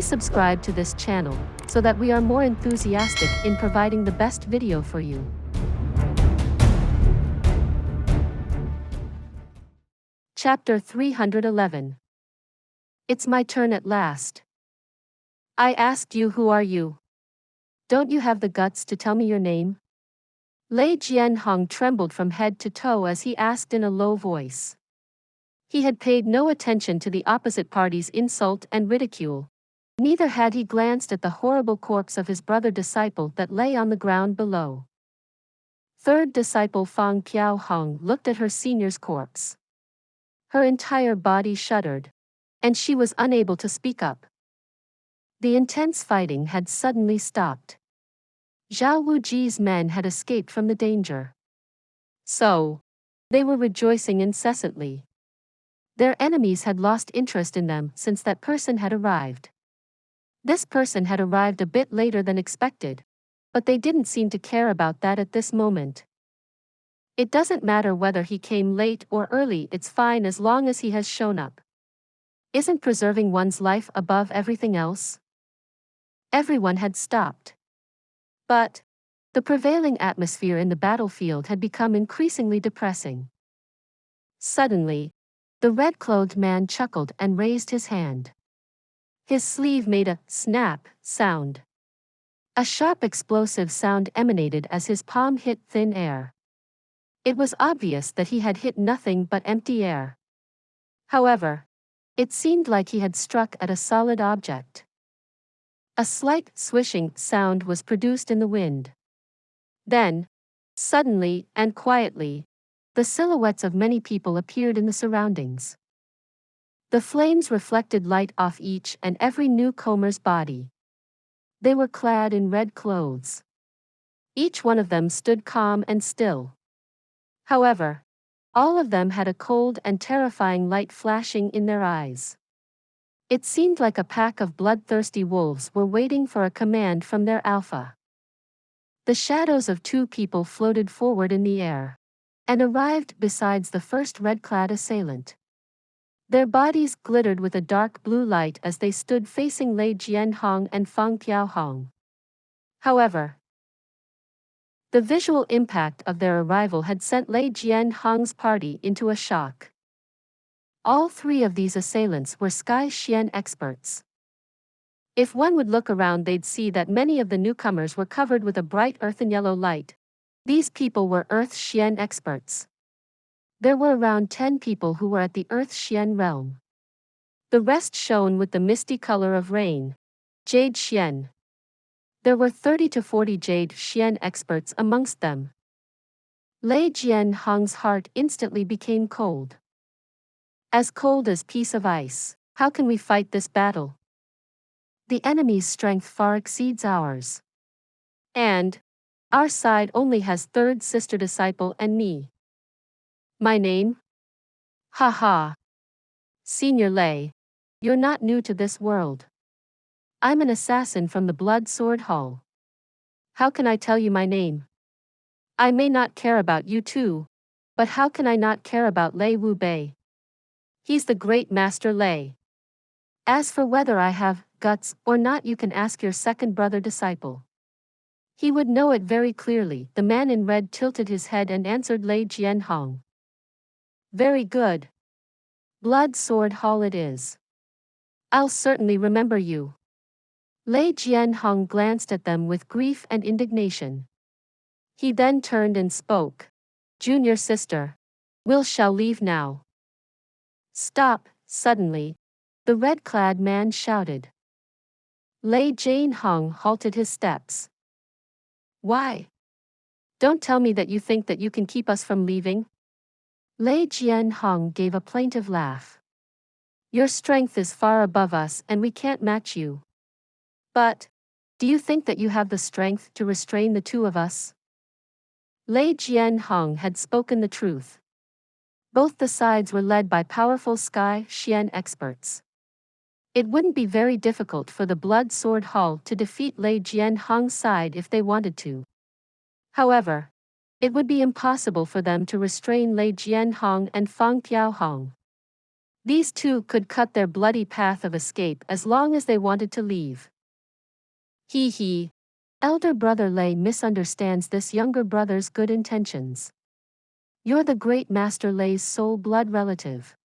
Please subscribe to this channel, so that we are more enthusiastic in providing the best video for you. Chapter 311. It's my turn at last. I asked you, who are you? Don't you have the guts to tell me your name? Lei Jianhong trembled from head to toe as he asked in a low voice. He had paid no attention to the opposite party's insult and ridicule. Neither had he glanced at the horrible corpse of his brother disciple that lay on the ground below. Third disciple Fang Piaohong looked at her senior's corpse. Her entire body shuddered, and she was unable to speak up. The intense fighting had suddenly stopped. Zhao Wuji's men had escaped from the danger. So, they were rejoicing incessantly. Their enemies had lost interest in them since that person had arrived. This person had arrived a bit later than expected, but they didn't seem to care about that at this moment. It doesn't matter whether he came late or early, it's fine as long as he has shown up. Isn't preserving one's life above everything else? Everyone had stopped. But the prevailing atmosphere in the battlefield had become increasingly depressing. Suddenly, the red-clothed man chuckled and raised his hand. His sleeve made a snap sound. A sharp explosive sound emanated as his palm hit thin air. It was obvious that he had hit nothing but empty air. However, it seemed like he had struck at a solid object. A slight swishing sound was produced in the wind. Then, suddenly and quietly, the silhouettes of many people appeared in the surroundings. The flames reflected light off each and every newcomer's body. They were clad in red clothes. Each one of them stood calm and still. However, all of them had a cold and terrifying light flashing in their eyes. It seemed like a pack of bloodthirsty wolves were waiting for a command from their alpha. The shadows of two people floated forward in the air and arrived beside the first red-clad assailant. Their bodies glittered with a dark blue light as they stood facing Lei Jianhong and Fang Piaohong. However, the visual impact of their arrival had sent Lei Jianhong's party into a shock. All three of these assailants were Sky Xian experts. If one would look around, they'd see that many of the newcomers were covered with a bright earthen yellow light. These people were Earth Xian experts. There were around 10 people who were at the Earth Xian realm. The rest shone with the misty color of rain. Jade Xian. There were 30 to 40 Jade Xian experts amongst them. Lei Jianhong's heart instantly became cold. As cold as piece of ice. How can we fight this battle? The enemy's strength far exceeds ours. And our side only has third sister disciple and me. My name? Ha ha. Senior Lei, you're not new to this world. I'm an assassin from the Blood Sword Hall. How can I tell you my name? I may not care about you too, but how can I not care about Lei Wu Bei? He's the great Master Lei. As for whether I have guts or not, you can ask your second brother disciple. He would know it very clearly. The man in red tilted his head and answered Lei Jianhong. Very good. Blood Sword Hall it is. I'll certainly remember you. Lei Jianhong glanced at them with grief and indignation. He then turned and spoke. Junior sister, we shall leave now. Stop, suddenly, the red-clad man shouted. Lei Jianhong halted his steps. Why? Don't tell me that you think that you can keep us from leaving? Lei Jianhong gave a plaintive laugh. Your strength is far above us and we can't match you. But, do you think that you have the strength to restrain the two of us? Lei Jianhong had spoken the truth. Both the sides were led by powerful Sky Xian experts. It wouldn't be very difficult for the Blood Sword Hall to defeat Lei Jianhong's side if they wanted to. However, it would be impossible for them to restrain Lei Jianhong and Fang Piaohong. These two could cut their bloody path of escape as long as they wanted to leave. Hee hee. Elder brother Lei misunderstands this younger brother's good intentions. You're the great Master Lei's sole blood relative.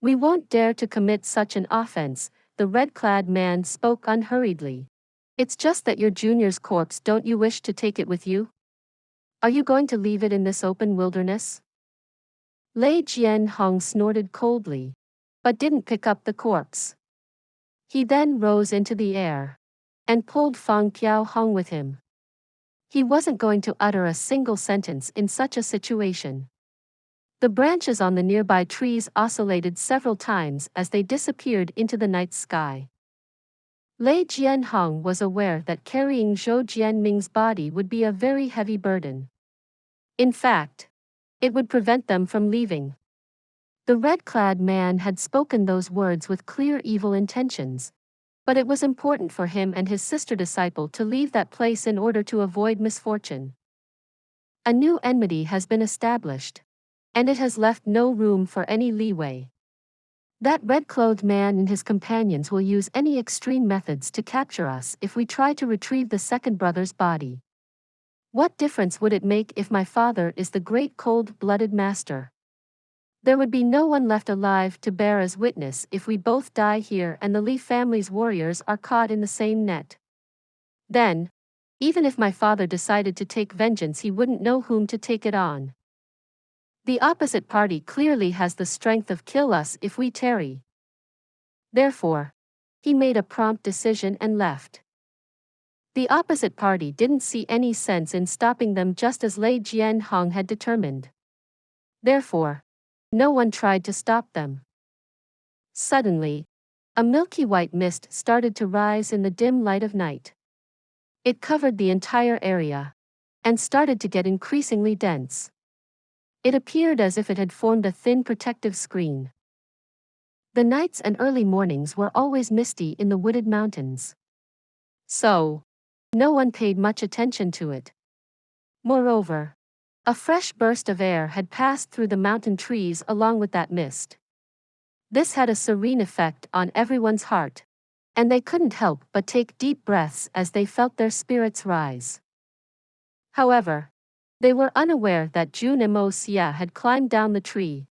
We won't dare to commit such an offense, the red-clad man spoke unhurriedly. It's just that your junior's corpse, don't you wish to take it with you? Are you going to leave it in this open wilderness? Lei Jianhong snorted coldly, but didn't pick up the corpse. He then rose into the air and pulled Fang Qiaohong with him. He wasn't going to utter a single sentence in such a situation. The branches on the nearby trees oscillated several times as they disappeared into the night sky. Lei Jianhong was aware that carrying Zhou Jianming's body would be a very heavy burden. In fact, it would prevent them from leaving. The red-clad man had spoken those words with clear evil intentions, but it was important for him and his sister disciple to leave that place in order to avoid misfortune. A new enmity has been established, and it has left no room for any leeway. That red-clothed man and his companions will use any extreme methods to capture us if we try to retrieve the second brother's body. What difference would it make if my father is the great cold-blooded master? There would be no one left alive to bear as witness if we both die here and the Li family's warriors are caught in the same net. Then, even if my father decided to take vengeance, he wouldn't know whom to take it on. The opposite party clearly has the strength of kill us if we tarry. Therefore, he made a prompt decision and left. The opposite party didn't see any sense in stopping them, just as Lei Jianhong had determined. Therefore, no one tried to stop them. Suddenly, a milky white mist started to rise in the dim light of night. It covered the entire area and started to get increasingly dense. It appeared as if it had formed a thin protective screen. The nights and early mornings were always misty in the wooded mountains. So, no one paid much attention to it. Moreover, a fresh burst of air had passed through the mountain trees along with that mist. This had a serene effect on everyone's heart, and they couldn't help but take deep breaths as they felt their spirits rise. However, they were unaware that Jun Moxie had climbed down the tree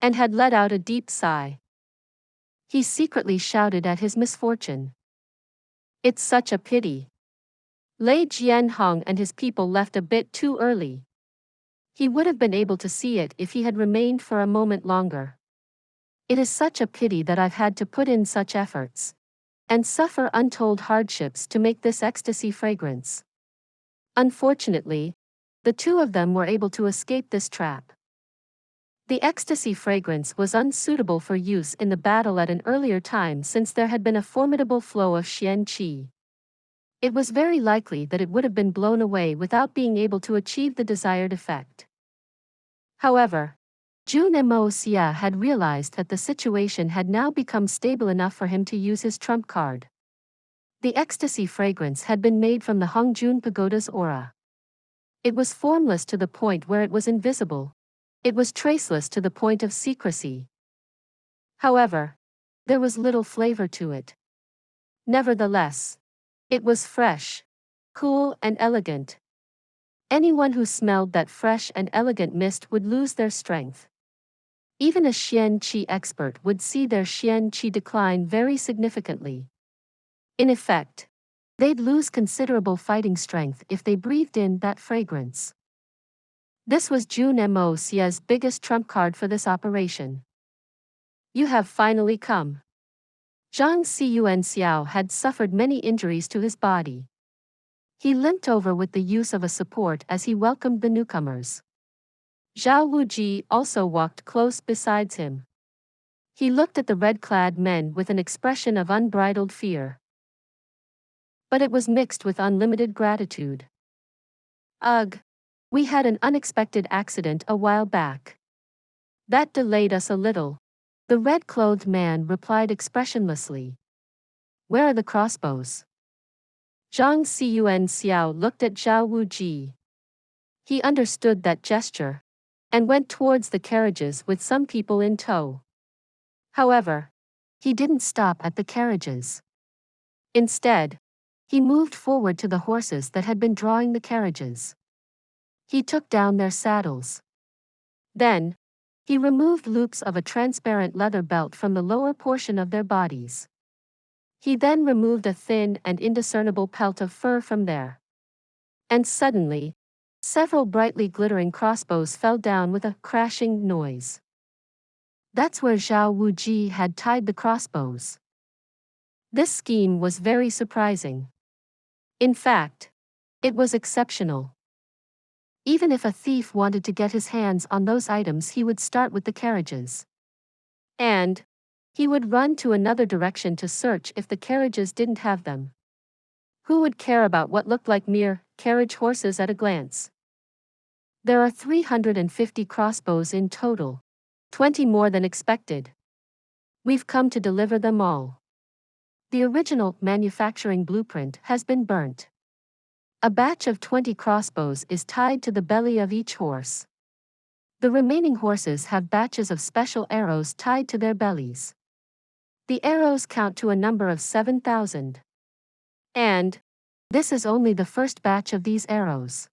and had let out a deep sigh. He secretly shouted at his misfortune. It's such a pity. Lei Jianhong and his people left a bit too early. He would have been able to see it if he had remained for a moment longer. It is such a pity that I've had to put in such efforts and suffer untold hardships to make this ecstasy fragrance. Unfortunately, the two of them were able to escape this trap. The ecstasy fragrance was unsuitable for use in the battle at an earlier time, since there had been a formidable flow of xian qi. It was very likely that it would have been blown away without being able to achieve the desired effect. However, Jun Moxie had realized that the situation had now become stable enough for him to use his trump card. The ecstasy fragrance had been made from the Hongjun Pagoda's aura. It was formless to the point where it was invisible. It was traceless to the point of secrecy. However, there was little flavor to it. Nevertheless, it was fresh, cool, and elegant. Anyone who smelled that fresh and elegant mist would lose their strength. Even a xian qi expert would see their xian qi decline very significantly. In effect, they'd lose considerable fighting strength if they breathed in that fragrance. This was Jun Moxie's biggest trump card for this operation. You have finally come. Zhang Xiyuan Xiao had suffered many injuries to his body. He limped over with the use of a support as he welcomed the newcomers. Zhao Wuji also walked close beside him. He looked at the red-clad men with an expression of unbridled fear. But it was mixed with unlimited gratitude. Ugh! We had an unexpected accident a while back. That delayed us a little, the red-clothed man replied expressionlessly. Where are the crossbows? Zhang Xiyuan Xiao looked at Zhao Wuji. He understood that gesture and went towards the carriages with some people in tow. However, he didn't stop at the carriages. Instead, he moved forward to the horses that had been drawing the carriages. He took down their saddles. Then, he removed loops of a transparent leather belt from the lower portion of their bodies. He then removed a thin and indiscernible pelt of fur from there. And suddenly, several brightly glittering crossbows fell down with a crashing noise. That's where Zhao Wuji had tied the crossbows. This scheme was very surprising. In fact, it was exceptional. Even if a thief wanted to get his hands on those items, he would start with the carriages. And he would run to another direction to search if the carriages didn't have them. Who would care about what looked like mere carriage horses at a glance? There are 350 crossbows in total, 20 more than expected. We've come to deliver them all. The original manufacturing blueprint has been burnt. A batch of 20 crossbows is tied to the belly of each horse. The remaining horses have batches of special arrows tied to their bellies. The arrows count to a number of 7,000. And this is only the first batch of these arrows.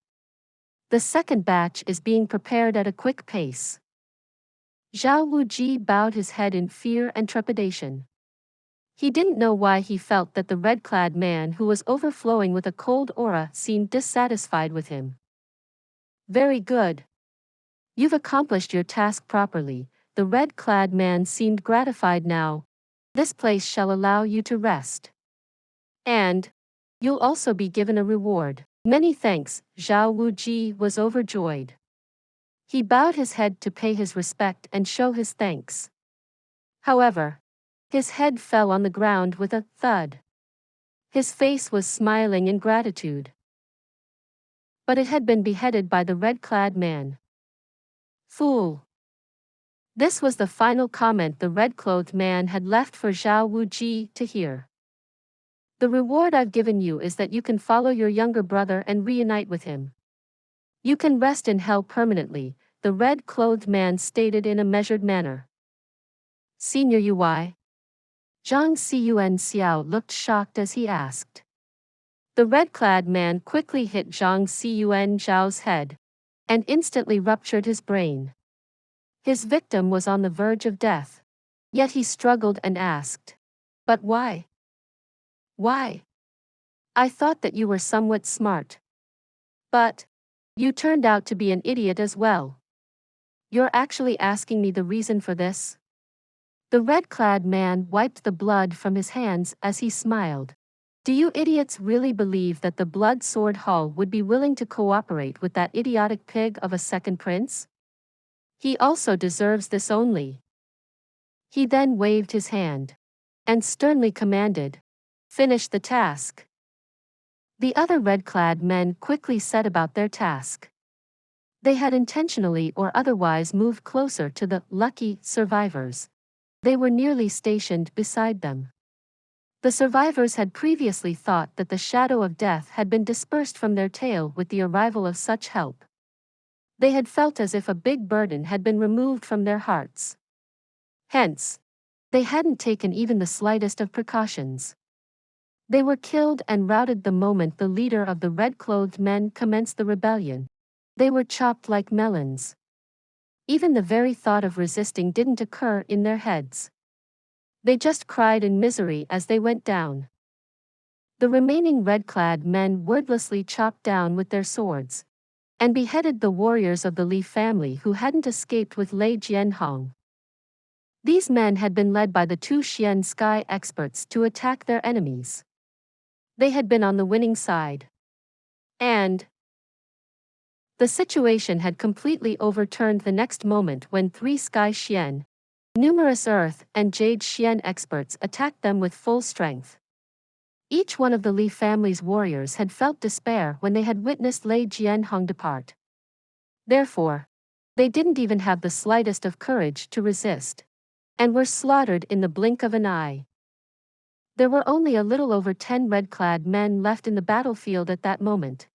The second batch is being prepared at a quick pace. Zhao Wuji bowed his head in fear and trepidation. He didn't know why he felt that the red-clad man who was overflowing with a cold aura seemed dissatisfied with him. Very good. You've accomplished your task properly, the red-clad man seemed gratified now. This place shall allow you to rest. And you'll also be given a reward. Many thanks, Zhao Wuji was overjoyed. He bowed his head to pay his respect and show his thanks. However, his head fell on the ground with a thud. His face was smiling in gratitude. But it had been beheaded by the red-clad man. Fool! This was the final comment the red-clothed man had left for Zhao Wuji to hear. The reward I've given you is that you can follow your younger brother and reunite with him. You can rest in hell permanently, the red-clothed man stated in a measured manner. Senior Ui? Zhang Xiyuan Xiao looked shocked as he asked. The red-clad man quickly hit Zhang Xiyuan Zhao's head, and instantly ruptured his brain. His victim was on the verge of death. Yet he struggled and asked, "But why? Why? I thought that you were somewhat smart. But you turned out to be an idiot as well. You're actually asking me the reason for this?" The red-clad man wiped the blood from his hands as he smiled. Do you idiots really believe that the Blood Sword Hall would be willing to cooperate with that idiotic pig of a second prince? He also deserves this only. He then waved his hand and sternly commanded, "Finish the task." The other red-clad men quickly set about their task. They had intentionally or otherwise moved closer to the lucky survivors. They were nearly stationed beside them. The survivors had previously thought that the shadow of death had been dispersed from their tail with the arrival of such help. They had felt as if a big burden had been removed from their hearts. Hence, they hadn't taken even the slightest of precautions. They were killed and routed the moment the leader of the red-clothed men commenced the rebellion. They were chopped like melons. Even the very thought of resisting didn't occur in their heads. They just cried in misery as they went down. The remaining red-clad men wordlessly chopped down with their swords and beheaded the warriors of the Li family who hadn't escaped with Lei Jianhong. These men had been led by the two Xian sky experts to attack their enemies. They had been on the winning side. And the situation had completely overturned the next moment when three Sky Xian, numerous Earth and Jade Xian experts attacked them with full strength. Each one of the Li family's warriors had felt despair when they had witnessed Lei Jianhong depart. Therefore, they didn't even have the slightest of courage to resist, and were slaughtered in the blink of an eye. There were only a little over 10 red-clad men left in the battlefield at that moment.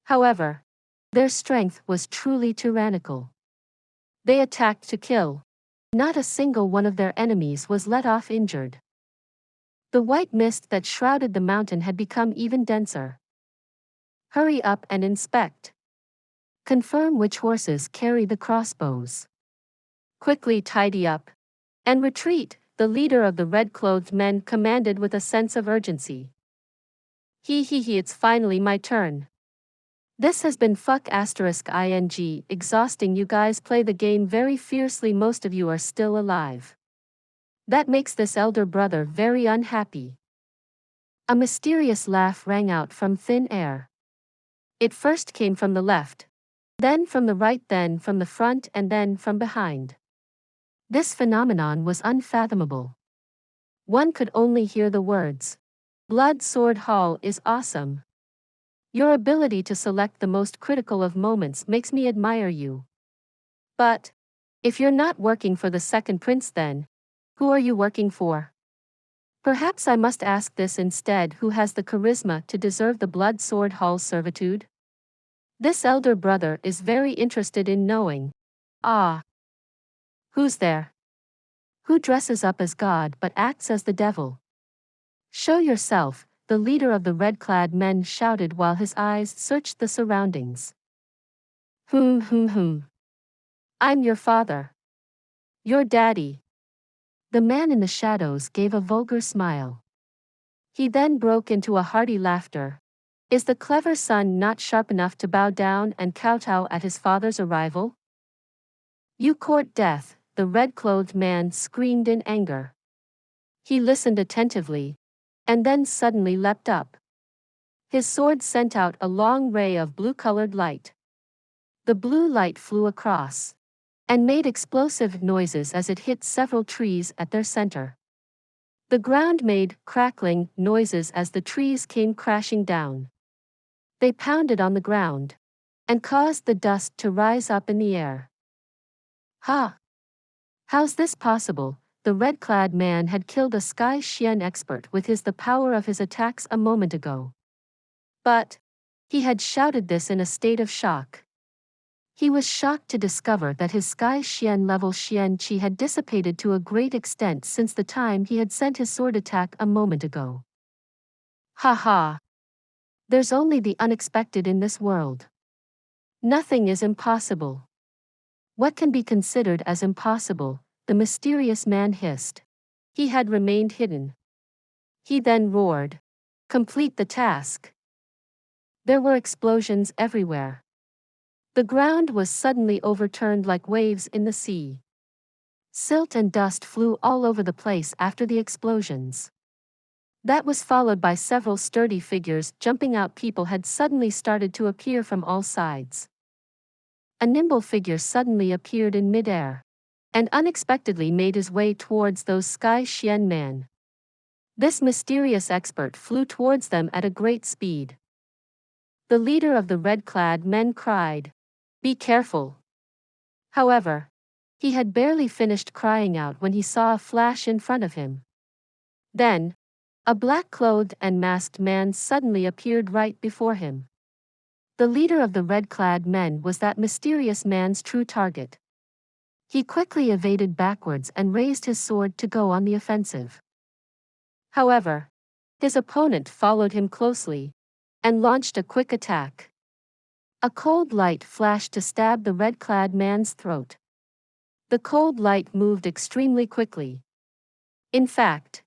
However, their strength was truly tyrannical. They attacked to kill. Not a single one of their enemies was let off injured. The white mist that shrouded the mountain had become even denser. Hurry up and inspect. Confirm which horses carry the crossbows. Quickly tidy up. And retreat, the leader of the red-clothed men commanded with a sense of urgency. It's finally my turn. This has been *ing, exhausting. You guys play the game very fiercely. Most of you are still alive. That makes this elder brother very unhappy. A mysterious laugh rang out from thin air. It first came from the left, then from the right, then from the front, and then from behind. This phenomenon was unfathomable. One could only hear the words, "Blood Sword Hall is awesome. Your ability to select the most critical of moments makes me admire you. But if you're not working for the second prince, then who are you working for? Perhaps I must ask this instead: who has the charisma to deserve the Blood Sword Hall's servitude?" This elder brother is very interested in knowing. Who's there? Who dresses up as God but acts as the devil? Show yourself, the leader of the red-clad men shouted while his eyes searched the surroundings. I'm your father. Your daddy. The man in the shadows gave a vulgar smile. He then broke into a hearty laughter. Is the clever son not sharp enough to bow down and kowtow at his father's arrival? You court death, the red-clothed man screamed in anger. He listened attentively, and then suddenly leapt up. His sword sent out a long ray of blue-colored light. The blue light flew across and made explosive noises as it hit several trees at their center. The ground made crackling noises as the trees came crashing down. They pounded on the ground and caused the dust to rise up in the air. How's this possible? The red-clad man had killed a Sky Xian expert with the power of his attacks a moment ago. But he had shouted this in a state of shock. He was shocked to discover that his Sky Xian level Xian Qi had dissipated to a great extent since the time he had sent his sword attack a moment ago. There's only the unexpected in this world. Nothing is impossible. What can be considered as impossible? The mysterious man hissed. He had remained hidden. He then roared, "Complete the task." There were explosions everywhere. The ground was suddenly overturned like waves in the sea. Silt and dust flew all over the place after the explosions. That was followed by several sturdy figures jumping out. People had suddenly started to appear from all sides. A nimble figure suddenly appeared in midair and unexpectedly made his way towards those Sky Xian men. This mysterious expert flew towards them at a great speed. The leader of the red-clad men cried, "Be careful." However, he had barely finished crying out when he saw a flash in front of him. Then, a black-clothed and masked man suddenly appeared right before him. The leader of the red-clad men was that mysterious man's true target. He quickly evaded backwards and raised his sword to go on the offensive. However, his opponent followed him closely and launched a quick attack. A cold light flashed to stab the red-clad man's throat. The cold light moved extremely quickly. In fact,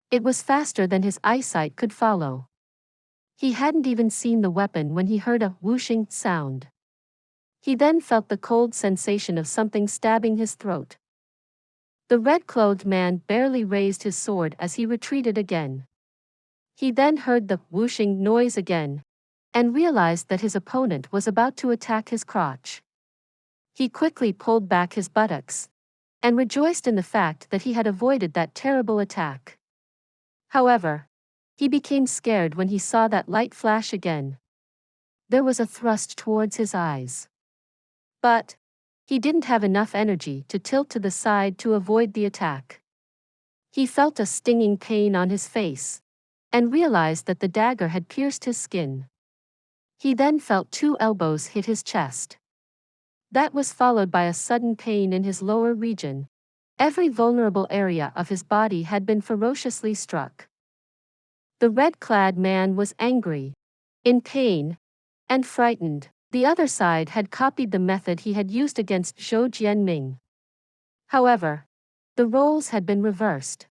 it was faster than his eyesight could follow. He hadn't even seen the weapon when he heard a whooshing sound. He then felt the cold sensation of something stabbing his throat. The red-clothed man barely raised his sword as he retreated again. He then heard the whooshing noise again and realized that his opponent was about to attack his crotch. He quickly pulled back his buttocks and rejoiced in the fact that he had avoided that terrible attack. However, he became scared when he saw that light flash again. There was a thrust towards his eyes. But he didn't have enough energy to tilt to the side to avoid the attack. He felt a stinging pain on his face and realized that the dagger had pierced his skin. He then felt two elbows hit his chest. That was followed by a sudden pain in his lower region. Every vulnerable area of his body had been ferociously struck. The red-clad man was angry, in pain, and frightened. The other side had copied the method he had used against Zhou Jianming. However, the roles had been reversed,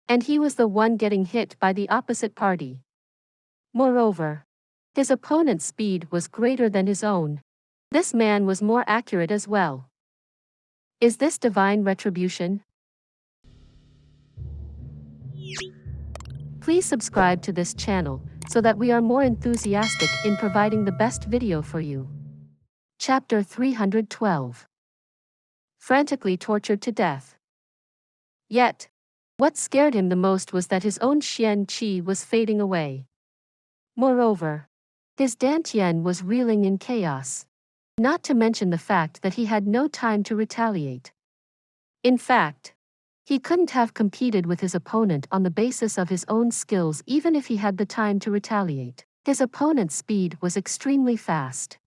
and he was the one getting hit by the opposite party. Moreover, his opponent's speed was greater than his own. This man was more accurate as well. Is this divine retribution? Please subscribe to this channel so that we are more enthusiastic in providing the best video for you. Chapter 312. Frantically tortured to death. Yet, what scared him the most was that his own Xian Qi was fading away. Moreover, his Dantian was reeling in chaos. Not to mention the fact that he had no time to retaliate. In fact, he couldn't have competed with his opponent on the basis of his own skills even if he had the time to retaliate. His opponent's speed was extremely fast.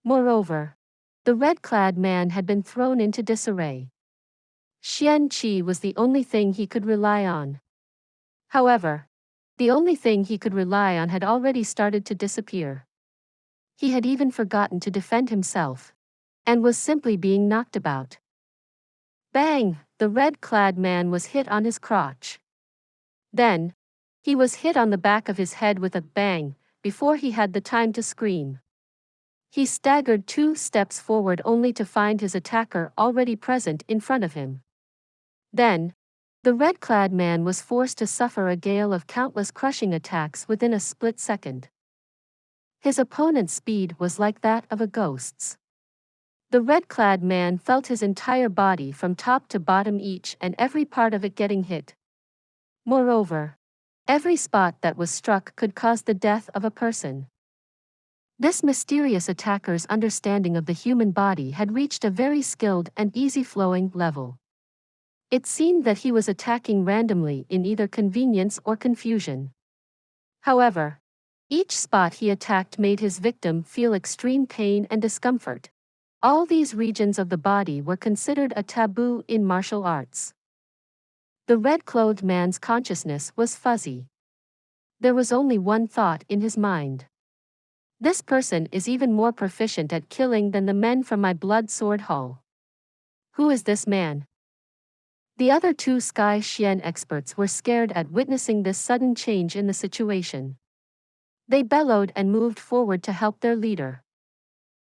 Moreover, the red-clad man had been thrown into disarray. Xian Qi was the only thing he could rely on. However, the only thing he could rely on had already started to disappear. He had even forgotten to defend himself, and was simply being knocked about. Bang! The red-clad man was hit on his crotch. Then, he was hit on the back of his head with a bang, before he had the time to scream. He staggered 2 steps forward only to find his attacker already present in front of him. Then, the red-clad man was forced to suffer a gale of countless crushing attacks within a split second. His opponent's speed was like that of a ghost's. The red-clad man felt his entire body from top to bottom, each and every part of it getting hit. Moreover, every spot that was struck could cause the death of a person. This mysterious attacker's understanding of the human body had reached a very skilled and easy-flowing level. It seemed that he was attacking randomly in either convenience or confusion. However, each spot he attacked made his victim feel extreme pain and discomfort. All these regions of the body were considered a taboo in martial arts. The red-clothed man's consciousness was fuzzy. There was only one thought in his mind. This person is even more proficient at killing than the men from my blood sword hall. Who is this man? The other 2 Sky Xian experts were scared at witnessing this sudden change in the situation. They bellowed and moved forward to help their leader.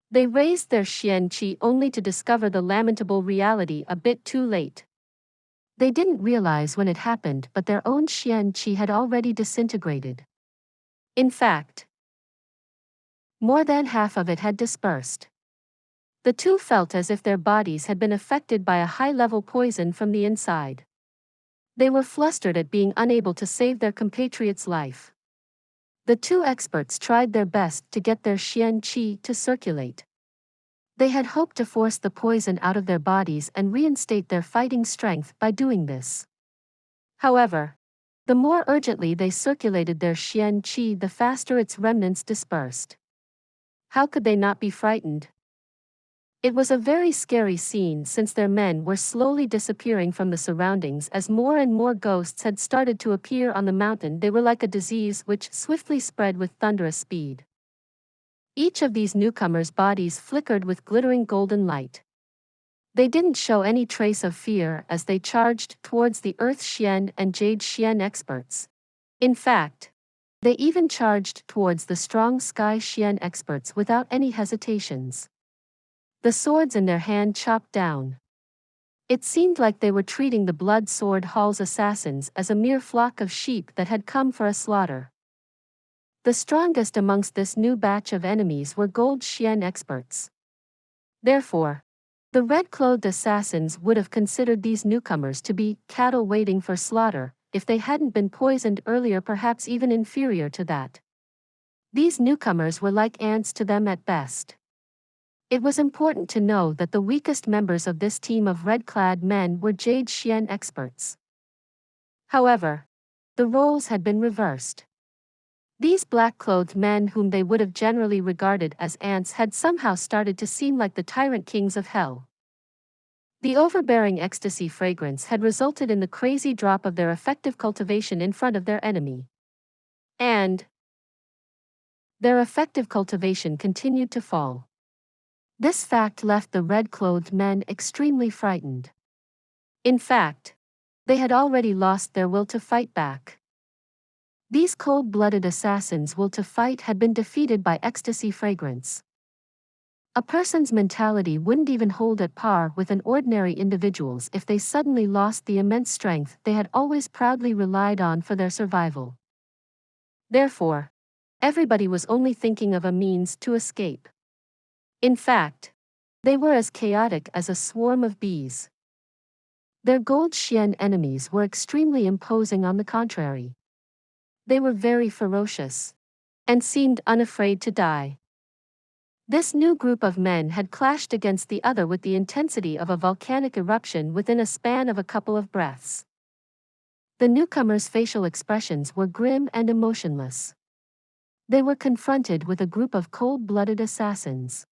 They raised their Xian Qi only to discover the lamentable reality a bit too late. They didn't realize when it happened, but their own Xian Qi had already disintegrated. In fact, more than half of it had dispersed. The 2 felt as if their bodies had been affected by a high-level poison from the inside. They were flustered at being unable to save their compatriot's life. The 2 experts tried their best to get their Xian Qi to circulate. They had hoped to force the poison out of their bodies and reinstate their fighting strength by doing this. However, the more urgently they circulated their Xian Qi, the faster its remnants dispersed. How could they not be frightened? It was a very scary scene since their men were slowly disappearing from the surroundings as more and more ghosts had started to appear on the mountain. They were like a disease which swiftly spread with thunderous speed. Each of these newcomers' bodies flickered with glittering golden light. They didn't show any trace of fear as they charged towards the Earth Xian and Jade Xian experts. In fact, they even charged towards the strong Sky Xian experts without any hesitations. The swords in their hand chopped down. It seemed like they were treating the Blood Sword Hall's assassins as a mere flock of sheep that had come for a slaughter. The strongest amongst this new batch of enemies were Gold Xian experts. Therefore, the red-clothed assassins would have considered these newcomers to be cattle waiting for slaughter, if they hadn't been poisoned earlier, perhaps even inferior to that. These newcomers were like ants to them at best. It was important to know that the weakest members of this team of red-clad men were Jade Xian experts. However, the roles had been reversed. These black-clothed men whom they would have generally regarded as ants had somehow started to seem like the tyrant kings of hell. The overbearing ecstasy fragrance had resulted in the crazy drop of their effective cultivation in front of their enemy. And their effective cultivation continued to fall. This fact left the red-clothed men extremely frightened. In fact, they had already lost their will to fight back. These cold-blooded assassins' will to fight had been defeated by ecstasy fragrance. A person's mentality wouldn't even hold at par with an ordinary individual's if they suddenly lost the immense strength they had always proudly relied on for their survival. Therefore, everybody was only thinking of a means to escape. In fact, they were as chaotic as a swarm of bees. Their gold Xian enemies were extremely imposing on the contrary. They were very ferocious and seemed unafraid to die. This new group of men had clashed against the other with the intensity of a volcanic eruption within a span of a couple of breaths. The newcomers' facial expressions were grim and emotionless. They were confronted with a group of cold-blooded assassins.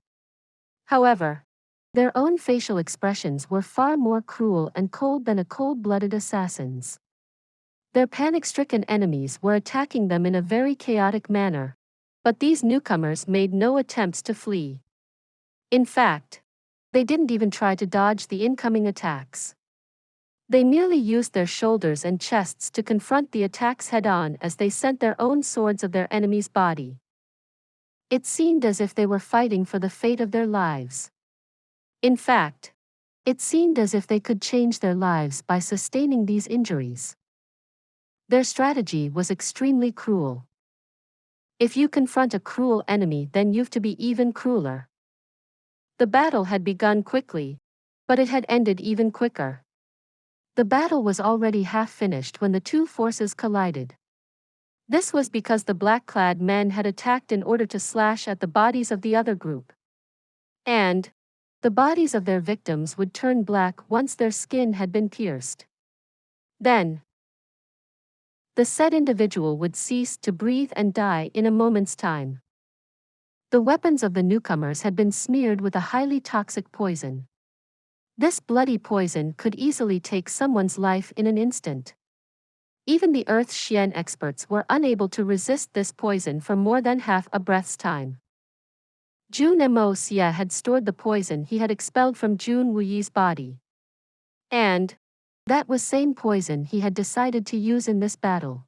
However, their own facial expressions were far more cruel and cold than a cold-blooded assassin's. Their panic-stricken enemies were attacking them in a very chaotic manner, but these newcomers made no attempts to flee. In fact, they didn't even try to dodge the incoming attacks. They merely used their shoulders and chests to confront the attacks head-on as they sent their own swords of their enemy's body. It seemed as if they were fighting for the fate of their lives. In fact, it seemed as if they could change their lives by sustaining these injuries. Their strategy was extremely cruel. If you confront a cruel enemy, then you've to be even crueler. The battle had begun quickly, but it had ended even quicker. The battle was already half finished when the two forces collided. This was because the black-clad men had attacked in order to slash at the bodies of the other group. And the bodies of their victims would turn black once their skin had been pierced. Then the said individual would cease to breathe and die in a moment's time. The weapons of the newcomers had been smeared with a highly toxic poison. This bloody poison could easily take someone's life in an instant. Even the Earth Xian experts were unable to resist this poison for more than half a breath's time. Jun Moxie had stored the poison he had expelled from Jun Wuyi's body. And that was same poison he had decided to use in this battle.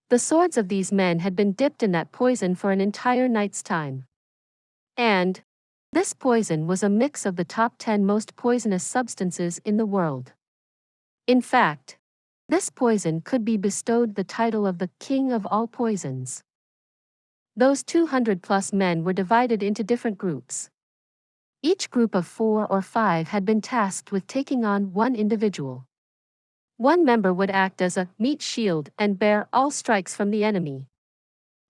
The swords of these men had been dipped in that poison for an entire night's time. And this poison was a mix of the top 10 most poisonous substances in the world. In fact, this poison could be bestowed the title of the king of all poisons. Those 200+ men were divided into different groups. Each group of 4 or 5 had been tasked with taking on one individual. One member would act as a meat shield and bear all strikes from the enemy.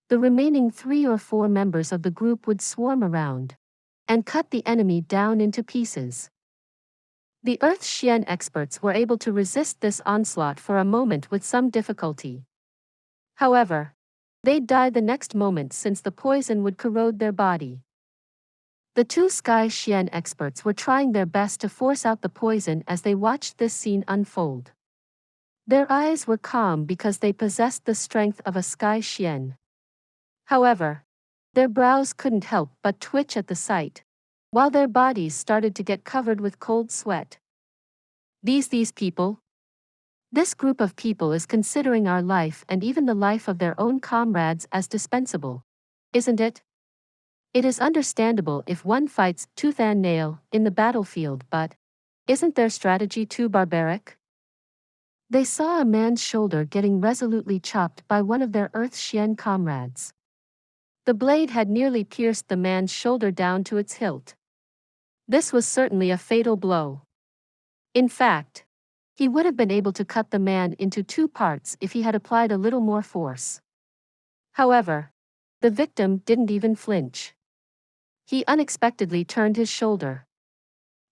The remaining 3 or 4 members of the group would swarm around and cut the enemy down into pieces. The Earth Xian experts were able to resist this onslaught for a moment with some difficulty. However, they'd die the next moment since the poison would corrode their body. The 2 Sky Xian experts were trying their best to force out the poison as they watched this scene unfold. Their eyes were calm because they possessed the strength of a Sky Xian. However, their brows couldn't help but twitch at the sight, while their bodies started to get covered with cold sweat. These people? This group of people is considering our life and even the life of their own comrades as dispensable, isn't it? It is understandable if one fights tooth and nail in the battlefield, but isn't their strategy too barbaric? They saw a man's shoulder getting resolutely chopped by one of their Earth Xian comrades. The blade had nearly pierced the man's shoulder down to its hilt. This was certainly a fatal blow. In fact, he would have been able to cut the man into 2 parts if he had applied a little more force. However, the victim didn't even flinch. He unexpectedly turned his shoulder.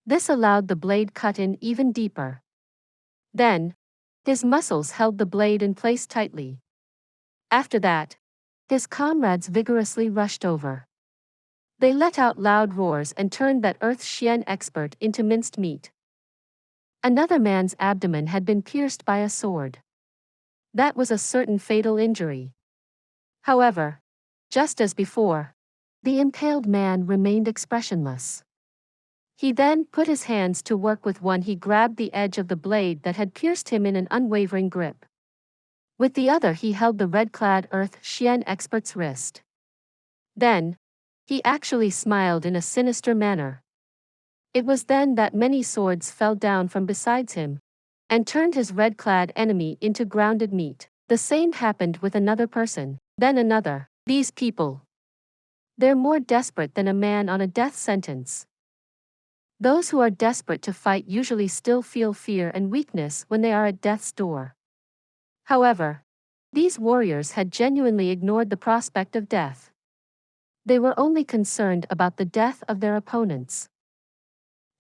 This allowed the blade cut in even deeper. Then, his muscles held the blade in place tightly. After that, His comrades vigorously rushed over. They let out loud roars and turned that Earth Xian expert into minced meat. Another man's abdomen had been pierced by a sword. That was a certain fatal injury. However, just as before, the impaled man remained expressionless. He then put his hands to work. With one he grabbed the edge of the blade that had pierced him in an unwavering grip. With the other he held the red-clad Earth Xian expert's wrist. Then, he actually smiled in a sinister manner. It was then that many swords fell down from beside him, and turned his red-clad enemy into grounded meat. The same happened with another person, then another. These people. They're more desperate than a man on a death sentence. Those who are desperate to fight usually still feel fear and weakness when they are at death's door. However, these warriors had genuinely ignored the prospect of death. They were only concerned about the death of their opponents.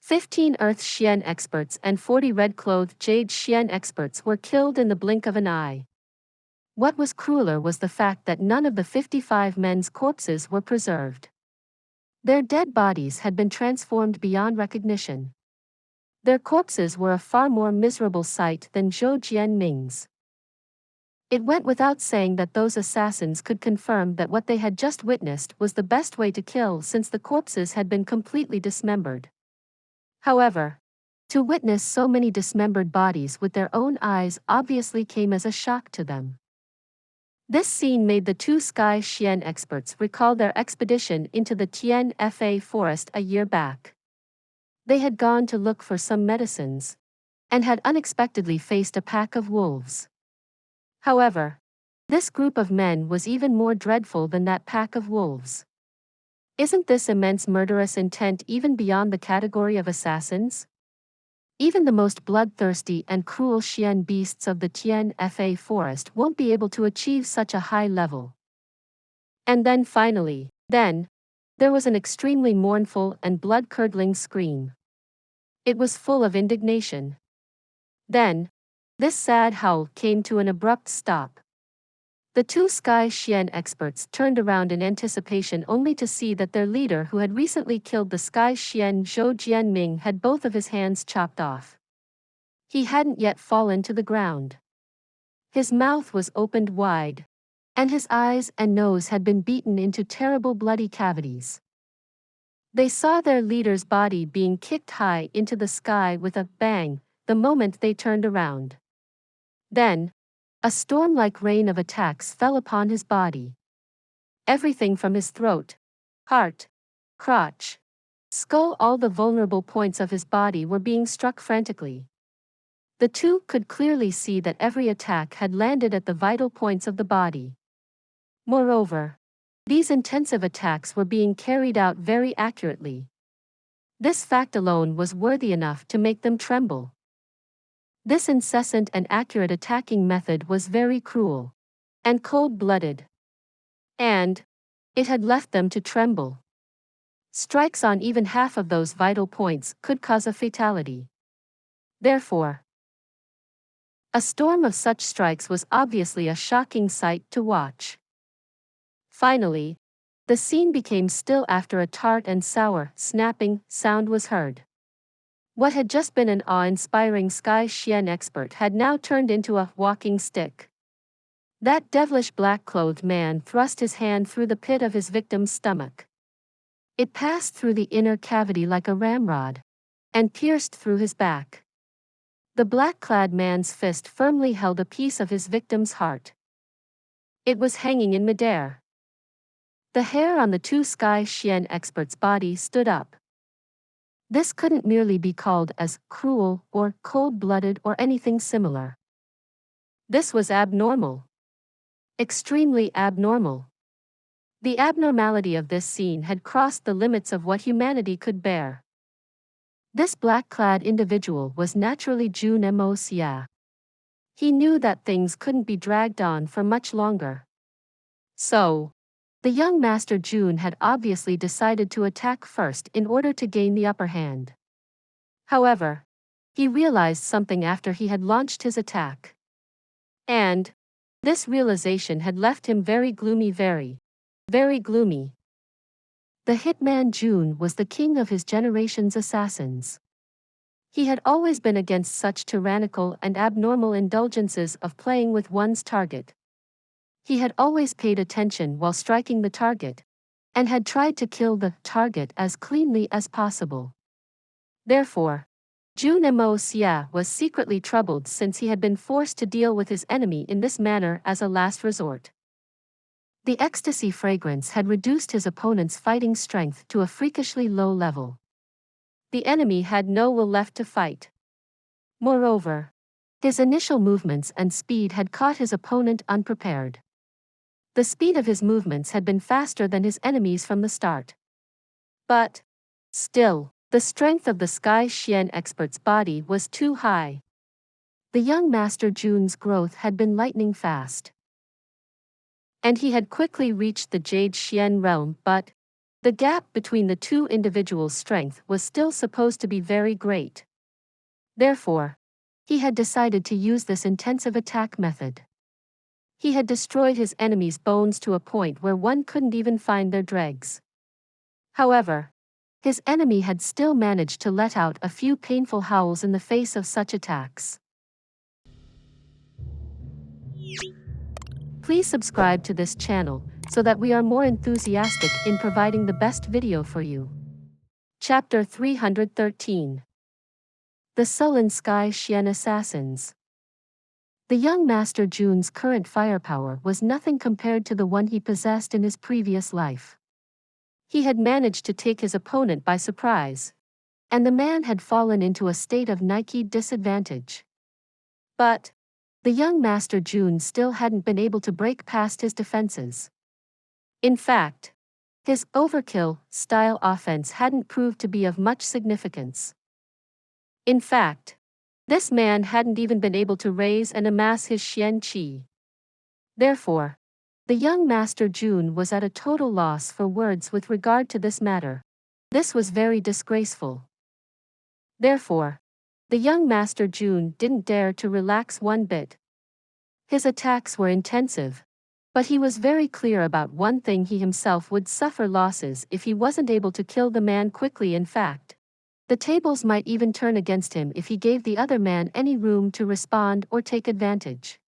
15 Earth Xian experts and 40 red-clothed Jade Xian experts were killed in the blink of an eye. What was crueler was the fact that none of the 55 men's corpses were preserved. Their dead bodies had been transformed beyond recognition. Their corpses were a far more miserable sight than Zhou Jianming's. It went without saying that those assassins could confirm that what they had just witnessed was the best way to kill, since the corpses had been completely dismembered. However, to witness so many dismembered bodies with their own eyes obviously came as a shock to them. This scene made the two Sky Xian experts recall their expedition into the Tian Fa forest a year back. They had gone to look for some medicines, and had unexpectedly faced a pack of wolves. However, this group of men was even more dreadful than that pack of wolves. Isn't this immense murderous intent even beyond the category of assassins? Even the most bloodthirsty and cruel Xian beasts of the Tian Fa forest won't be able to achieve such a high level. And then finally, there was an extremely mournful and blood-curdling scream. It was full of indignation. Then, this sad howl came to an abrupt stop. The two Sky Xian experts turned around in anticipation, only to see that their leader, who had recently killed the Sky Xian Zhou Jianming, had both of his hands chopped off. He hadn't yet fallen to the ground. His mouth was opened wide, and his eyes and nose had been beaten into terrible bloody cavities. They saw their leader's body being kicked high into the sky with a bang the moment they turned around. Then, a storm-like rain of attacks fell upon his body. Everything from his throat, heart, crotch, skull, all the vulnerable points of his body were being struck frantically. The two could clearly see that every attack had landed at the vital points of the body. Moreover, these intensive attacks were being carried out very accurately. This fact alone was worthy enough to make them tremble. This incessant and accurate attacking method was very cruel and cold-blooded. And it had left them to tremble. Strikes on even half of those vital points could cause a fatality. Therefore, a storm of such strikes was obviously a shocking sight to watch. Finally, the scene became still after a tart and sour, snapping sound was heard. What had just been an awe-inspiring Sky Xian expert had now turned into a walking stick. That devilish black-clothed man thrust his hand through the pit of his victim's stomach. It passed through the inner cavity like a ramrod, and pierced through his back. The black-clad man's fist firmly held a piece of his victim's heart. It was hanging in midair. The hair on the two Sky Xian experts' body stood up. This couldn't merely be called as cruel or cold-blooded or anything similar. This was abnormal. Extremely abnormal. The abnormality of this scene had crossed the limits of what humanity could bear. This black-clad individual was naturally Jun Moxie. He knew that things couldn't be dragged on for much longer. So, the young Master Jun had obviously decided to attack first in order to gain the upper hand. However, he realized something after he had launched his attack. And This realization had left him very gloomy, very gloomy. The hitman Jun was the king of his generation's assassins. He had always been against such tyrannical and abnormal indulgences of playing with one's target. He had always paid attention while striking the target, and had tried to kill the target as cleanly as possible. Therefore, Jun Moxie was secretly troubled since he had been forced to deal with his enemy in this manner as a last resort. The ecstasy fragrance had reduced his opponent's fighting strength to a freakishly low level. The enemy had no will left to fight. Moreover, his initial movements and speed had caught his opponent unprepared. The speed of his movements had been faster than his enemy's from the start. But, still, the strength of the Sky Xian expert's body was too high. The young Master Jun's growth had been lightning fast. And he had quickly reached the Jade Xian realm, but the gap between the two individuals' strength was still supposed to be very great. Therefore, he had decided to use this intensive attack method. He had destroyed his enemy's bones to a point where one couldn't even find their dregs. However, his enemy had still managed to let out a few painful howls in the face of such attacks. Please subscribe to this channel so that we are more enthusiastic in providing the best video for you. Chapter 313. The Sullen Sky Xian Assassins. The young Master Jun's current firepower was nothing compared to the one he possessed in his previous life. He had managed to take his opponent by surprise, and the man had fallen into a state of Nike disadvantage. But the young Master Jun still hadn't been able to break past his defenses. In fact, his overkill-style offense hadn't proved to be of much significance. In fact, this man hadn't even been able to raise and amass his Xian Qi. Therefore, the young Master Jun was at a total loss for words with regard to this matter. This was very disgraceful. Therefore, the young Master Jun didn't dare to relax one bit. His attacks were intensive, but he was very clear about one thing: he himself would suffer losses if he wasn't able to kill the man quickly. In fact, the tables might even turn against him if he gave the other man any room to respond or take advantage.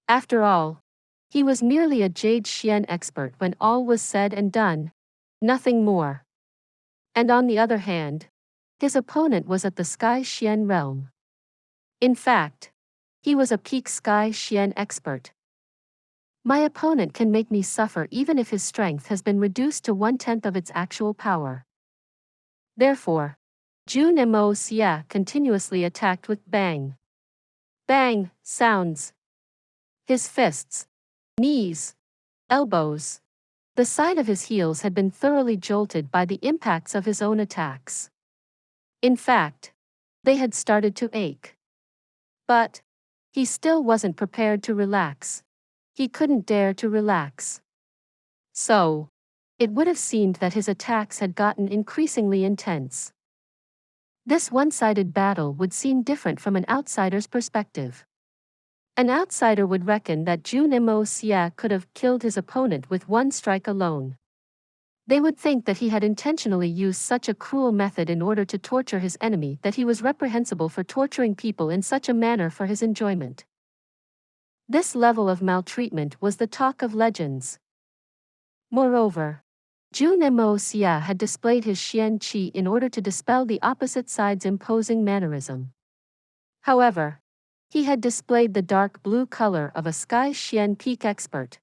After all, he was merely a Jade Xian expert when all was said and done, nothing more. And on the other hand, his opponent was at the Sky Xian realm. In fact, he was a peak Sky Xian expert. My opponent can make me suffer even if his strength has been reduced to 1/10 of its actual power. Therefore, Jun Moxie continuously attacked with bang, bang sounds. His fists, knees, elbows, the side of his heels had been thoroughly jolted by the impacts of his own attacks. In fact, they had started to ache. But he still wasn't prepared to relax. He couldn't dare to relax. So, it would have seemed that his attacks had gotten increasingly intense. This one-sided battle would seem different from an outsider's perspective. An outsider would reckon that Jun Moxie could have killed his opponent with one strike alone. They would think that he had intentionally used such a cruel method in order to torture his enemy, that he was reprehensible for torturing people in such a manner for his enjoyment. This level of maltreatment was the talk of legends. Moreover, Jun Moxie had displayed his Xian Qi in order to dispel the opposite side's imposing mannerism. However, he had displayed the dark blue color of a Sky Xian peak expert.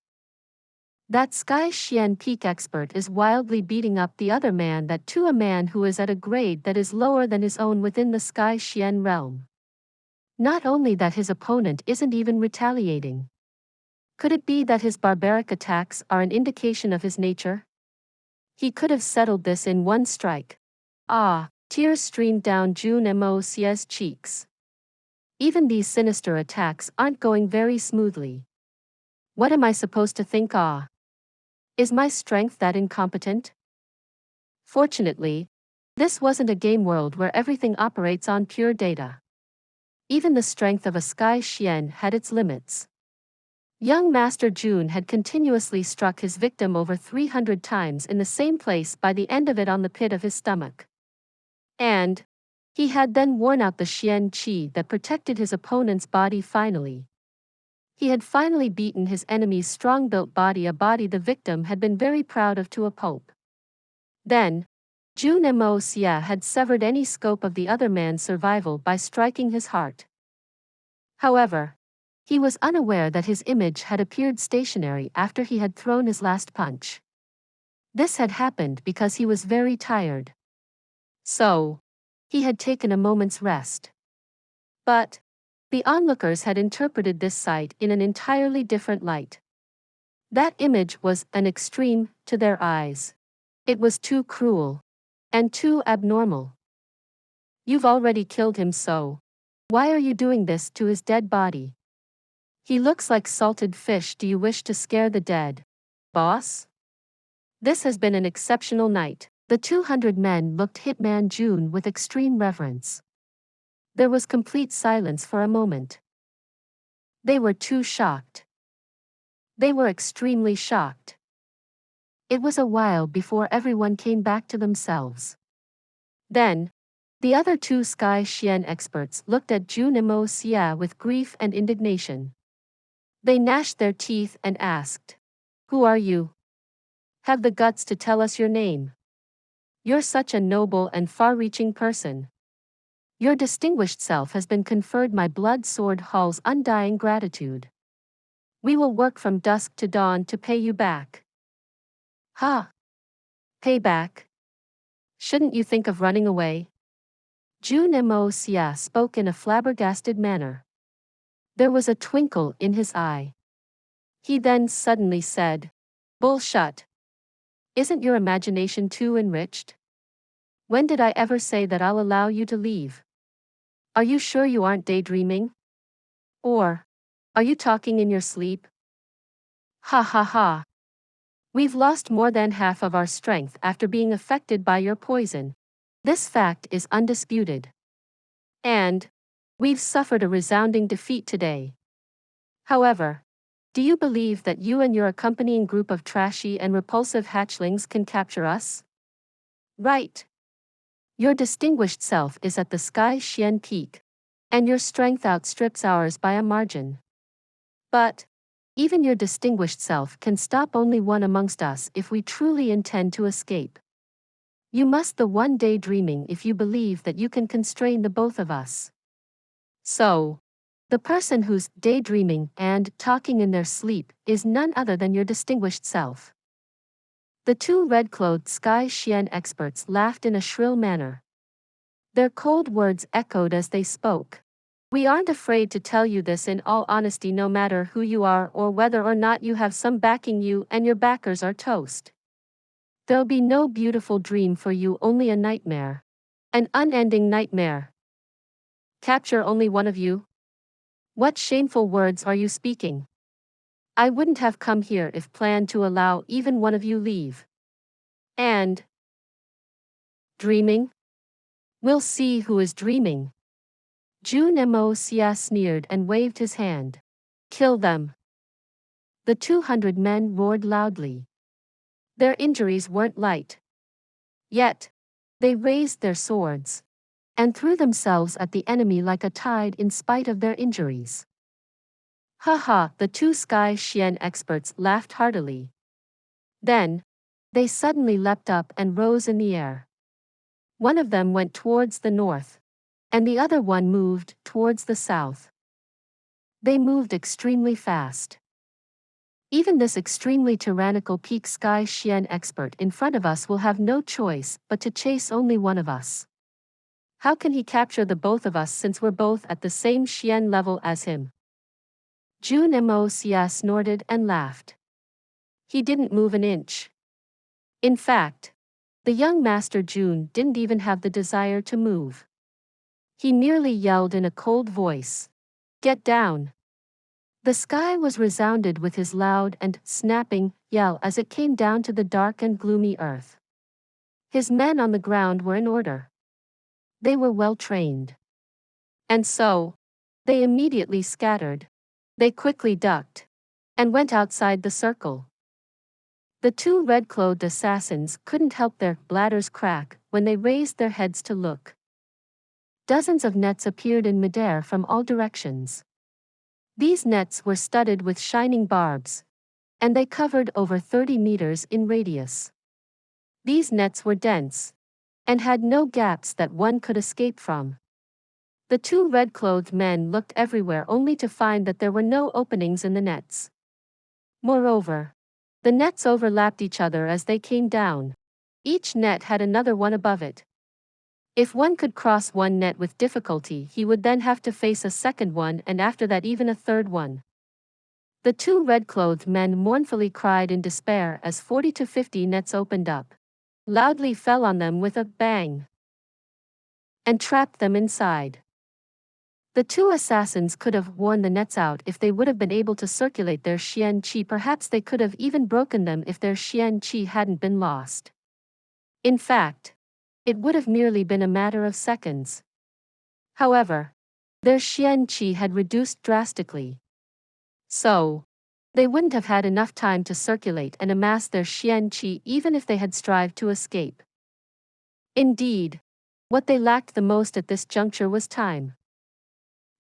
That Sky Xian peak expert is wildly beating up the other man, that to a man who is at a grade that is lower than his own within the Sky Xian realm. Not only that, his opponent isn't even retaliating. Could it be that his barbaric attacks are an indication of his nature? He could have settled this in one strike. Ah, tears streamed down Jun Moxie's cheeks. Even these sinister attacks aren't going very smoothly. What am I supposed to think? Is my strength that incompetent? Fortunately, this wasn't a game world where everything operates on pure data. Even the strength of a Sky Xian had its limits. Young Master Jun had continuously struck his victim over 300 times in the same place, by the end of it on the pit of his stomach. And he had then worn out the Xian Qi that protected his opponent's body finally. He had finally beaten his enemy's strong-built body, a body the victim had been very proud of to a pulp. Then, Jun Moxie had severed any scope of the other man's survival by striking his heart. However, he was unaware that his image had appeared stationary after he had thrown his last punch. This had happened because he was very tired. So, he had taken a moment's rest. But the onlookers had interpreted this sight in an entirely different light. That image was an extreme to their eyes. It was too cruel and too abnormal. You've already killed him, so why are you doing this to his dead body? He looks like salted fish. Do you wish to scare the dead, boss? This has been an exceptional night. The 200 men looked Hitman Jun with extreme reverence. There was complete silence for a moment. They were too shocked. They were extremely shocked. It was a while before everyone came back to themselves. Then, the other two Sky Xian experts looked at Jun Moxie with grief and indignation. They gnashed their teeth and asked, "Who are you? Have the guts to tell us your name. You're such a noble and far-reaching person. Your distinguished self has been conferred my blood sword Hall's undying gratitude. We will work from dusk to dawn to pay you back." Ha! Payback? Shouldn't you think of running away? Jun Moxie spoke in a flabbergasted manner. There was a twinkle in his eye. He then suddenly said, "Bullshit. Isn't your imagination too enriched? When did I ever say that I'll allow you to leave? Are you sure you aren't daydreaming? Or are you talking in your sleep? Ha ha ha. We've lost more than half of our strength after being affected by your poison. This fact is undisputed. And we've suffered a resounding defeat today. However, do you believe that you and your accompanying group of trashy and repulsive hatchlings can capture us? Right. Your distinguished self is at the Sky Xian peak, and your strength outstrips ours by a margin. But even your distinguished self can stop only one amongst us if we truly intend to escape. You must the one day dreaming if you believe that you can constrain the both of us. So, the person who's daydreaming and talking in their sleep is none other than your distinguished self." The two red-clothed Sky Xian experts laughed in a shrill manner. Their cold words echoed as they spoke. "We aren't afraid to tell you this in all honesty, no matter who you are or whether or not you have some backing you and your backers are toast. There'll be no beautiful dream for you, only a nightmare. An unending nightmare. Capture only one of you? What shameful words are you speaking? I wouldn't have come here if planned to allow even one of you leave. And dreaming? We'll see who is dreaming." Jun Moxie sneered and waved his hand. "Kill them." The 200 men roared loudly. Their injuries weren't light. Yet, they raised their swords and threw themselves at the enemy like a tide in spite of their injuries. Ha ha, the two Sky Xian experts laughed heartily. Then, they suddenly leapt up and rose in the air. One of them went towards the north, and the other one moved towards the south. They moved extremely fast. Even this extremely tyrannical peak Sky Xian expert in front of us will have no choice but to chase only one of us. How can he capture the both of us since we're both at the same Xian level as him? Jun Moxie snorted and laughed. He didn't move an inch. In fact, the young Master Jun didn't even have the desire to move. He merely yelled in a cold voice, "Get down!" The sky was resounded with his loud and snapping yell as it came down to the dark and gloomy earth. His men on the ground were in order. They were well trained. And so, they immediately scattered. They quickly ducked. and went outside the circle. The two red-clothed assassins couldn't help their bladders crack when they raised their heads to look. Dozens of nets appeared in midair from all directions. These nets were studded with shining barbs, and they covered over 30 meters in radius. These nets were dense, and had no gaps that one could escape from. The two red-clothed men looked everywhere only to find that there were no openings in the nets. Moreover, the nets overlapped each other as they came down. Each net had another one above it. If one could cross one net with difficulty, he would then have to face a second one and after that even a third one. The two red-clothed men mournfully cried in despair as 40 to 50 nets opened up, loudly fell on them with a bang, and trapped them inside. The two assassins could have worn the nets out if they would have been able to circulate their Xian Qi. Perhaps they could have even broken them if their Xian Qi hadn't been lost. In fact, it would have merely been a matter of seconds. However, their Xian Qi had reduced drastically. So, they wouldn't have had enough time to circulate and amass their Xian Qi even if they had strived to escape. Indeed, what they lacked the most at this juncture was time.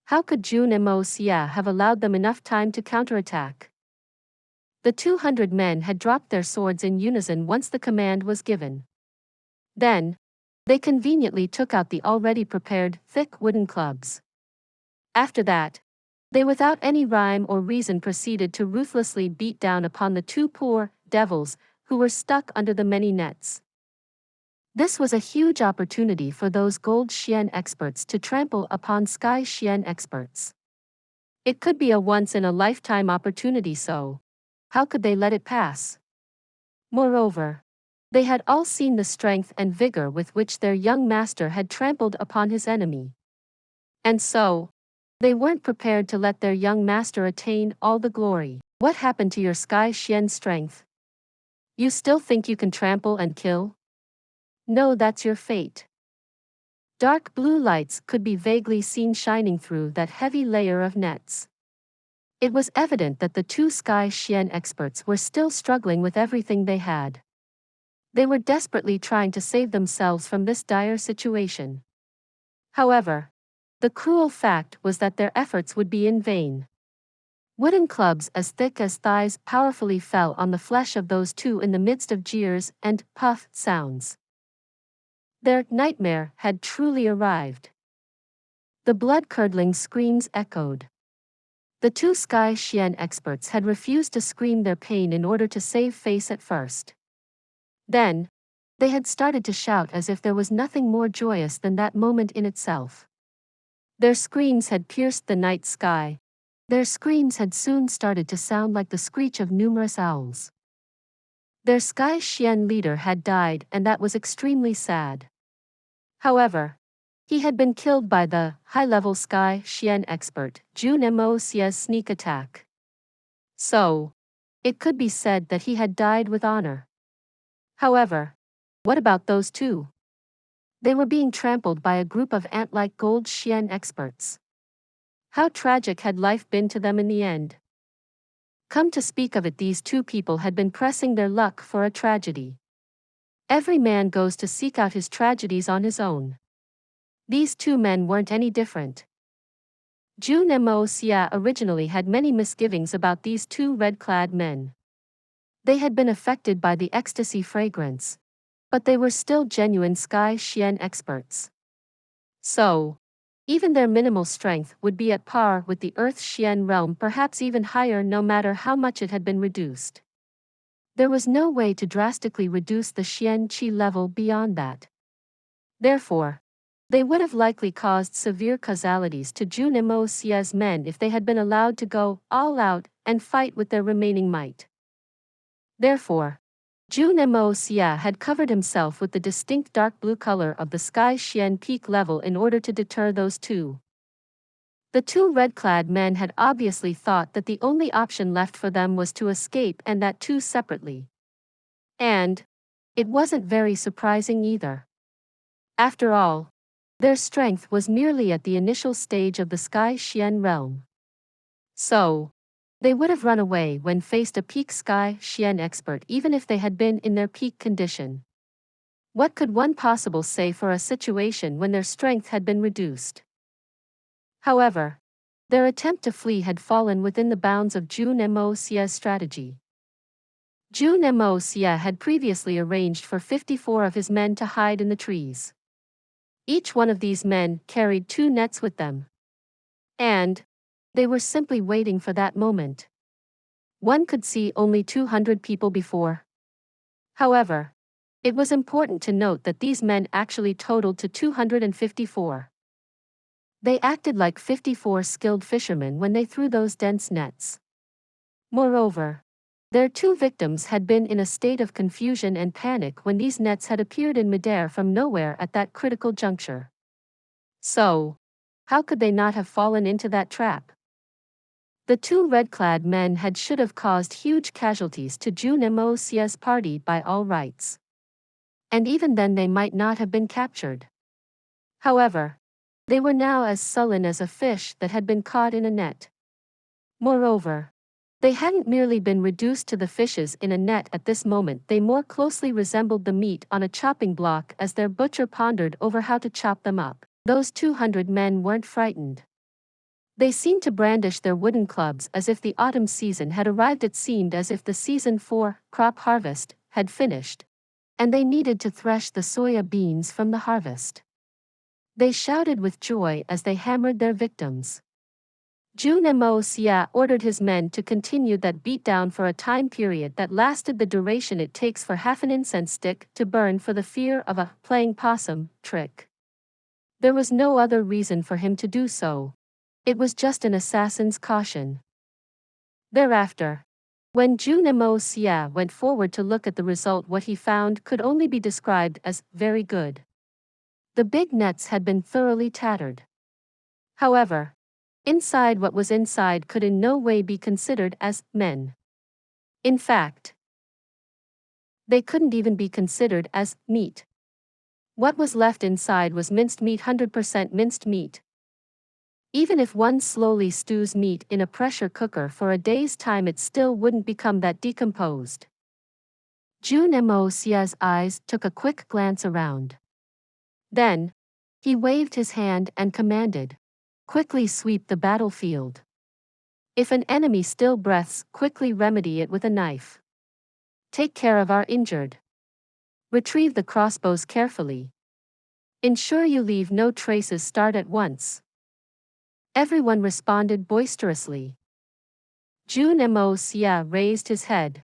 How could Jun Moxie have allowed them enough time to counterattack? The 200 men had dropped their swords in unison once the command was given. Then, they conveniently took out the already prepared, thick wooden clubs. After that, they without any rhyme or reason proceeded to ruthlessly beat down upon the two poor devils who were stuck under the many nets. This was a huge opportunity for those gold Xian experts to trample upon sky Xian experts. It could be a once-in-a-lifetime opportunity, so how could they let it pass? Moreover, they had all seen the strength and vigor with which their young master had trampled upon his enemy. And so, they weren't prepared to let their young master attain all the glory. What happened to your sky Xian strength? You still think you can trample and kill? No, that's your fate. Dark blue lights could be vaguely seen shining through that heavy layer of nets. It was evident that the two sky Xian experts were still struggling with everything they had. They were desperately trying to save themselves from this dire situation. However, the cruel fact was that their efforts would be in vain. Wooden clubs as thick as thighs powerfully fell on the flesh of those two in the midst of jeers and puff sounds. Their nightmare had truly arrived. The blood-curdling screams echoed. The two sky Xian experts had refused to scream their pain in order to save face at first. Then, they had started to shout as if there was nothing more joyous than that moment in itself. Their screams had pierced the night sky. Their screams had soon started to sound like the screech of numerous owls. Their sky Xian leader had died, and that was extremely sad. However, he had been killed by the high-level sky Xian expert, Jun Moxie's sneak attack. So, it could be said that he had died with honor. However, what about those two? They were being trampled by a group of ant-like gold Xian experts. How tragic had life been to them in the end? Come to speak of it, these two people had been pressing their luck for a tragedy. Every man goes to seek out his tragedies on his own. These two men weren't any different. Jun Moxie originally had many misgivings about these two red-clad men. They had been affected by the ecstasy fragrance, but they were still genuine sky Xian experts. So, even their minimal strength would be at par with the Earth Xian realm, perhaps even higher, no matter how much it had been reduced. There was no way to drastically reduce the Xian Qi level beyond that. Therefore, they would have likely caused severe casualties to Jun Moxie's men if they had been allowed to go all out and fight with their remaining might. Therefore, Jun Moxie had covered himself with the distinct dark blue color of the sky Xian peak level in order to deter those two. The two red-clad men had obviously thought that the only option left for them was to escape, and that too separately. And it wasn't very surprising either. After all, their strength was merely at the initial stage of the sky Xian realm. So, They would have run away when faced a peak sky Xian expert even if they had been in their peak condition. What could one possibly say for a situation when their strength had been reduced? However, their attempt to flee had fallen within the bounds of Jun Moxie's strategy. Jun Moxie had previously arranged for 54 of his men to hide in the trees. Each one of these men carried 2 nets with them. And they were simply waiting for that moment. One could see only 200 people before. However, it was important to note that these men actually totaled to 254. They acted like 54 skilled fishermen when they threw those dense nets. Moreover, their 2 victims had been in a state of confusion and panic when these nets had appeared in midair from nowhere at that critical juncture. So, how could they not have fallen into that trap? The 2 red-clad men should have caused huge casualties to Jun Moxie's party by all rights. And even then they might not have been captured. However, they were now as sullen as a fish that had been caught in a net. Moreover, they hadn't merely been reduced to the fishes in a net at this moment, they more closely resembled the meat on a chopping block as their butcher pondered over how to chop them up. Those 200 men weren't frightened. They seemed to brandish their wooden clubs as if the autumn season had arrived. It seemed as if the season for crop harvest had finished, and they needed to thresh the soya beans from the harvest. They shouted with joy as they hammered their victims. Jun Moxie ordered his men to continue that beatdown for a time period that lasted the duration it takes for half an incense stick to burn for the fear of a playing possum trick. There was no other reason for him to do so. It was just an assassin's caution. Thereafter, when Jun Moxie went forward to look at the result, what he found could only be described as very good. The big nets had been thoroughly tattered. However, inside, what was inside could in no way be considered as men. In fact, they couldn't even be considered as meat. What was left inside was minced meat, 100% minced meat. Even if one slowly stews meat in a pressure cooker for a day's time, it still wouldn't become that decomposed. Jun Moxie's eyes took a quick glance around. Then, he waved his hand and commanded, "Quickly sweep the battlefield. If an enemy still breathes, quickly remedy it with a knife. Take care of our injured. Retrieve the crossbows carefully. Ensure you leave no traces. Start at once." Everyone responded boisterously. Jun Moxie raised his head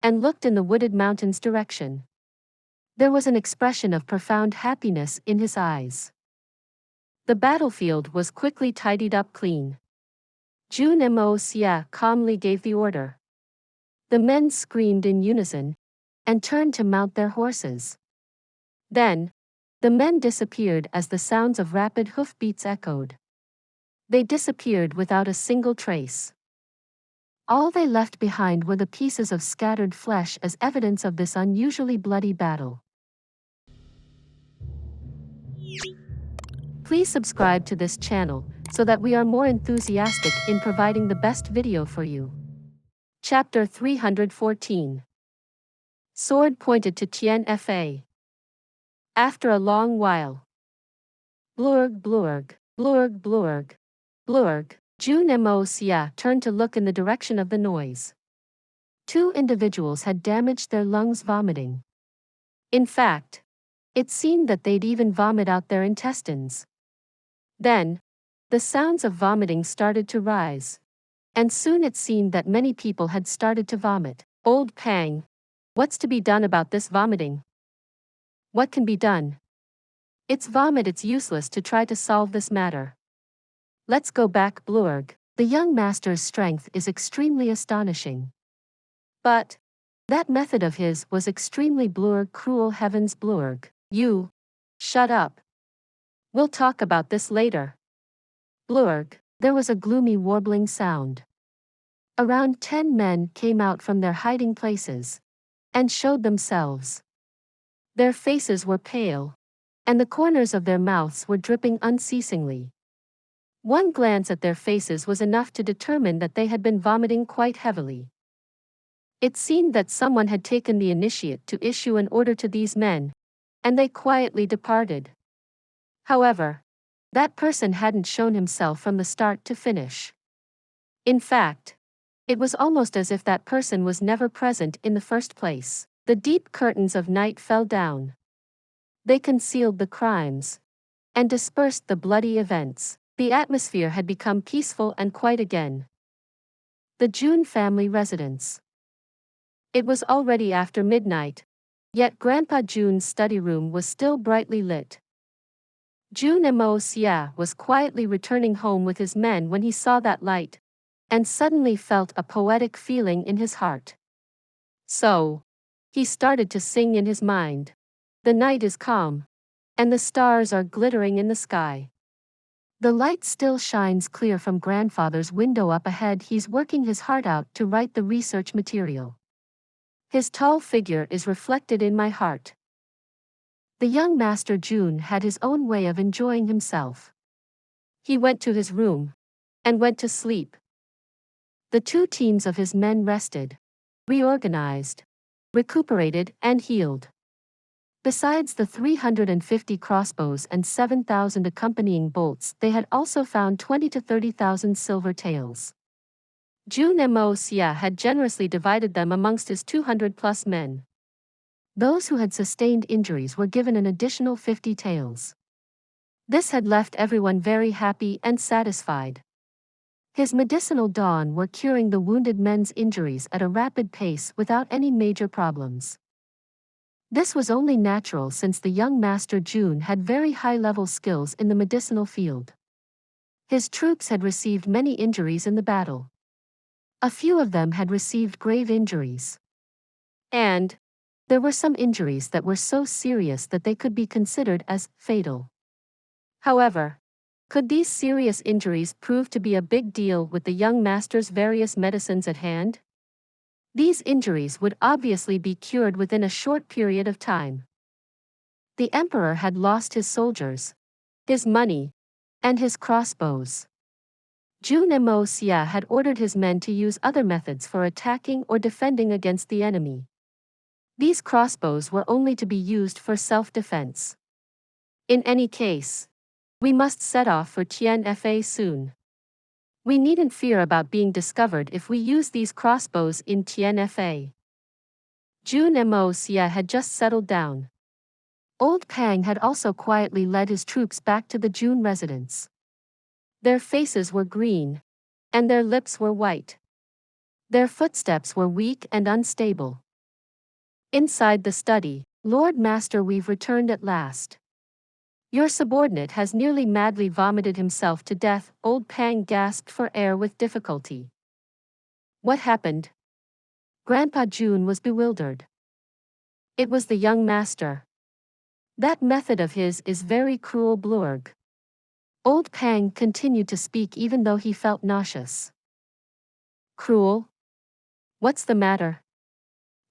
and looked in the wooded mountains' direction. There was an expression of profound happiness in his eyes. The battlefield was quickly tidied up clean. Jun Moxie calmly gave the order. The men screamed in unison and turned to mount their horses. Then, the men disappeared as the sounds of rapid hoofbeats echoed. They disappeared without a single trace. All they left behind were the pieces of scattered flesh as evidence of this unusually bloody battle. Please subscribe to this channel so that we are more enthusiastic in providing the best video for you. Chapter 314. Sword pointed to Tian Fa. After a long while. Blurg, blurg, blurg, blurg, blurg. Jun Moxie turned to look in the direction of the noise. 2 individuals had damaged their lungs vomiting. In fact, it seemed that they'd even vomit out their intestines. Then, the sounds of vomiting started to rise. And soon it seemed that many people had started to vomit. Old Pang. What's to be done about this vomiting? What can be done? It's vomit. It's useless to try to solve this matter. Let's go back. Blurg. The young master's strength is extremely astonishing. But that method of his was extremely blurg. Cruel heavens. Blurg. You. Shut up. We'll talk about this later. Blurg. There was a gloomy warbling sound. Around 10 men came out from their hiding places and showed themselves. Their faces were pale, and the corners of their mouths were dripping unceasingly. One glance at their faces was enough to determine that they had been vomiting quite heavily. It seemed that someone had taken the initiative to issue an order to these men, and they quietly departed. However, that person hadn't shown himself from the start to finish. In fact, it was almost as if that person was never present in the first place. The deep curtains of night fell down. They concealed the crimes and dispersed the bloody events. The atmosphere had become peaceful and quiet again. The Jun family residence. It was already after midnight, yet Grandpa Jun's study room was still brightly lit. Jun Moxie was quietly returning home with his men when he saw that light, and suddenly felt a poetic feeling in his heart. So, he started to sing in his mind. The night is calm, and the stars are glittering in the sky. The light still shines clear from grandfather's window up ahead. He's working his heart out to write the research material. His tall figure is reflected in my heart. The young Master Jun had his own way of enjoying himself. He went to his room and went to sleep. The two teams of his men rested, reorganized, recuperated, and healed. Besides the 350 crossbows and 7,000 accompanying bolts, they had also found 20 to 30,000 silver taels. Jun Moxie had generously divided them amongst his 200-plus men. Those who had sustained injuries were given an additional 50 taels. This had left everyone very happy and satisfied. His medicinal dawn were curing the wounded men's injuries at a rapid pace without any major problems. This was only natural since the young Master Jun had very high-level skills in the medicinal field. His troops had received many injuries in the battle. A few of them had received grave injuries. And there were some injuries that were so serious that they could be considered as fatal. However, could these serious injuries prove to be a big deal with the young master's various medicines at hand? These injuries would obviously be cured within a short period of time. The emperor had lost his soldiers, his money, and his crossbows. Jun Moxie had ordered his men to use other methods for attacking or defending against the enemy. These crossbows were only to be used for self-defense. In any case, we must set off for Tian soon. We needn't fear about being discovered if we use these crossbows in Tian. Jun Moxie had just settled down. Old Pang had also quietly led his troops back to the Jun residence. Their faces were green, and their lips were white. Their footsteps were weak and unstable. Inside the study, Lord Master, we've returned at last. Your subordinate has nearly madly vomited himself to death. Old Pang gasped for air with difficulty. What happened? Grandpa Jun was bewildered. It was the young master. That method of his is very cruel, Blurg. Old Pang continued to speak even though he felt nauseous. Cruel? What's the matter?